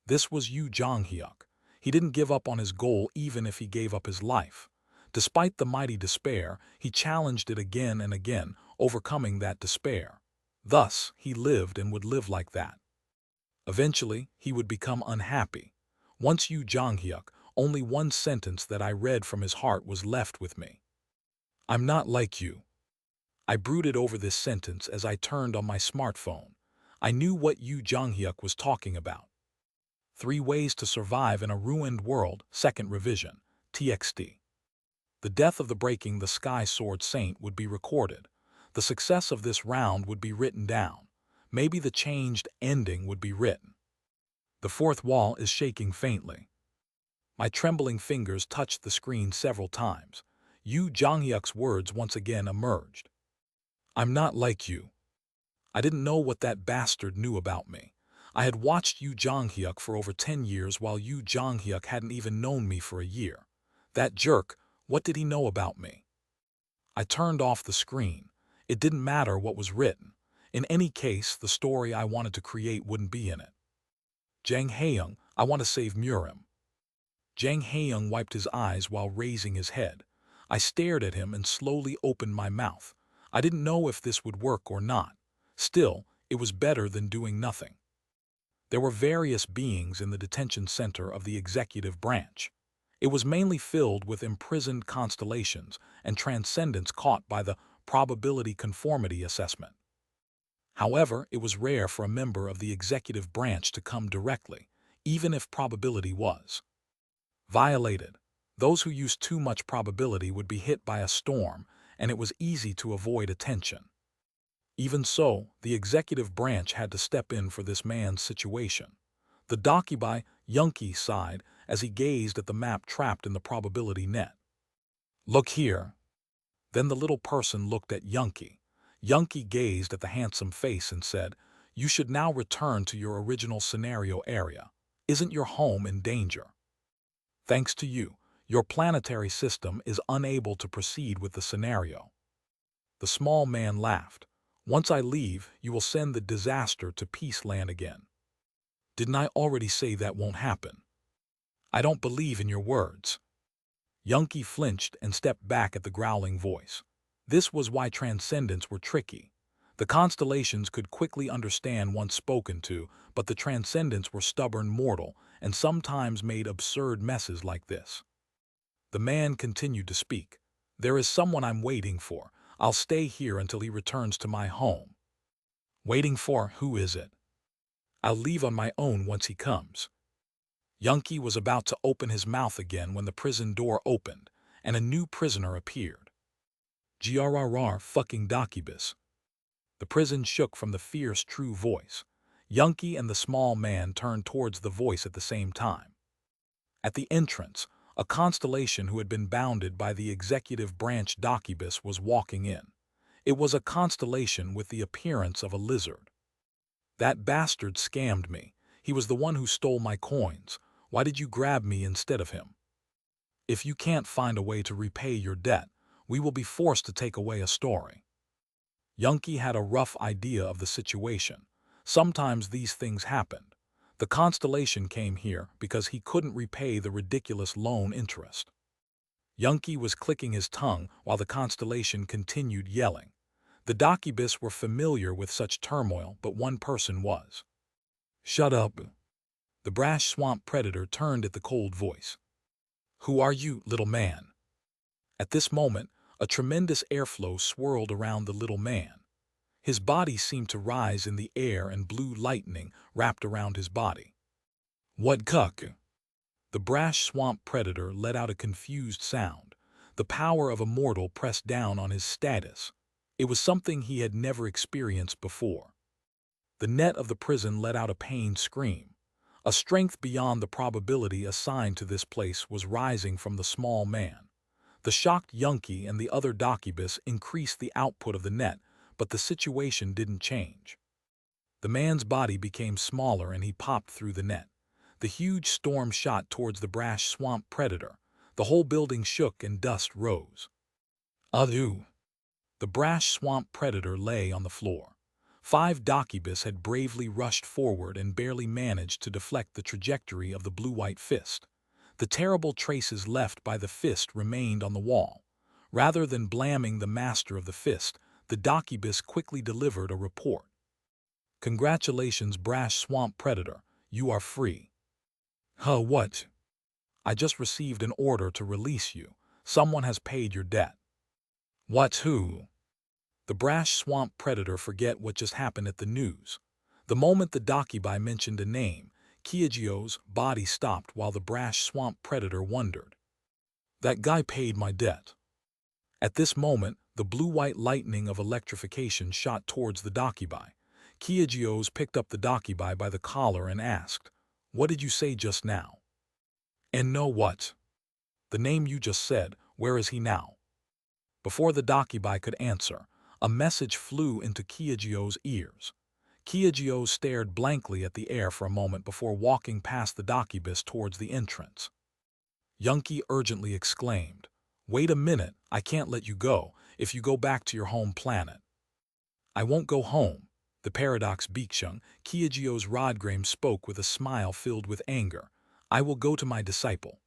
This was Yoo Jong-hyuk. He didn't give up on his goal even if he gave up his life. Despite the mighty despair, he challenged it again and again, overcoming that despair. Thus, he lived and would live like that. Eventually, he would become unhappy. Once Yoo Jong-hyuk, only one sentence that I read from his heart was left with me. I'm not like you. I brooded over this sentence as I turned on my smartphone. I knew what Yoo Jong-hyuk was talking about. 3 Ways to Survive in a Ruined World, Second Revision, TXT. The death of the Breaking the Sky Sword Saint would be recorded. The success of this round would be written down. Maybe the changed ending would be written. The fourth wall is shaking faintly. My trembling fingers touched the screen several times. Yoo Jong-hyuk's words once again emerged. I'm not like you. I didn't know what that bastard knew about me. I had watched Yoo Jong-hyuk for over 10 years while Yoo Jong-hyuk hadn't even known me for a year. That jerk, what did he know about me? I turned off the screen. It didn't matter what was written. In any case, the story I wanted to create wouldn't be in it. Jang Hae-young, I want to save Murim. Jang Hae-young wiped his eyes while raising his head. I stared at him and slowly opened my mouth. I didn't know if this would work or not. Still, it was better than doing nothing. There were various beings in the detention center of the executive branch. It was mainly filled with imprisoned constellations and transcendents caught by the probability conformity assessment. However, it was rare for a member of the executive branch to come directly, even if probability was violated. Those who used too much probability would be hit by a storm, and it was easy to avoid attention. Even so, the executive branch had to step in for this man's situation. The Dakibai Yunki sighed as he gazed at the map trapped in the probability net. Look here. Then the little person looked at Yunki. Yunki gazed at the handsome face and said, You should now return to your original scenario area. Isn't your home in danger? Thanks to you, your planetary system is unable to proceed with the scenario. The small man laughed. Once I leave, you will send the disaster to Peace Land again. Didn't I already say that won't happen? I don't believe in your words. Yunki flinched and stepped back at the growling voice. This was why transcendents were tricky. The constellations could quickly understand once spoken to, but the transcendents were stubborn mortal and sometimes made absurd messes like this. The man continued to speak. There is someone I'm waiting for. I'll stay here until he returns to my home. Waiting for who is it? I'll leave on my own once he comes. Yunki was about to open his mouth again when the prison door opened, and a new prisoner appeared. Grrr fucking Dakibus. The prison shook from the fierce true voice. Yunki and the small man turned towards the voice at the same time. At the entrance, A constellation who had been bounded by the executive branch Dakibus was walking in. It was a constellation with the appearance of a lizard. That bastard scammed me. He was the one who stole my coins. Why did you grab me instead of him? If you can't find a way to repay your debt, we will be forced to take away a story. Yunki had a rough idea of the situation. Sometimes these things happened. The constellation came here because he couldn't repay the ridiculous loan interest. Yunki was clicking his tongue while the constellation continued yelling. The Dakibus were familiar with such turmoil, but one person was. Shut up. The brash swamp predator turned at the cold voice. Who are you, little man? At this moment, a tremendous airflow swirled around the little man. His body seemed to rise in the air and blue lightning wrapped around his body. What cuck? The brash swamp predator let out a confused sound. The power of a mortal pressed down on his status. It was something he had never experienced before. The net of the prison let out a pained scream. A strength beyond the probability assigned to this place was rising from the small man. The shocked Yunki and the other Dakibus increased the output of the net, but the situation didn't change. The man's body became smaller and he popped through the net. The huge storm shot towards the brash swamp predator. The whole building shook and dust rose. Adieu. The brash swamp predator lay on the floor. 5 Dakibus had bravely rushed forward and barely managed to deflect the trajectory of the blue-white fist. The terrible traces left by the fist remained on the wall. Rather than blaming the master of the fist, the Dakibus quickly delivered a report. Congratulations, brash swamp predator, you are free. Huh, what? I just received an order to release you. Someone has paid your debt. What, who? The brash swamp predator forget what just happened at the news. The moment the Dakibai mentioned a name, Kiagio's body stopped while the brash swamp predator wondered. That guy paid my debt. At this moment, the blue-white lightning of electrification shot towards the Dakibai. Kiagio's picked up the Dakibai by the collar and asked, What did you say just now? And know what? The name you just said, where is he now? Before the Dakibai could answer, a message flew into Kiagio's ears. Kiagio stared blankly at the air for a moment before walking past the Dakibus towards the entrance. Yunki urgently exclaimed, Wait a minute, I can't let you go if you go back to your home planet. I won't go home. The paradox Sing-Shong, Kiagio's Rodgrame spoke with a smile filled with anger. I will go to my disciple.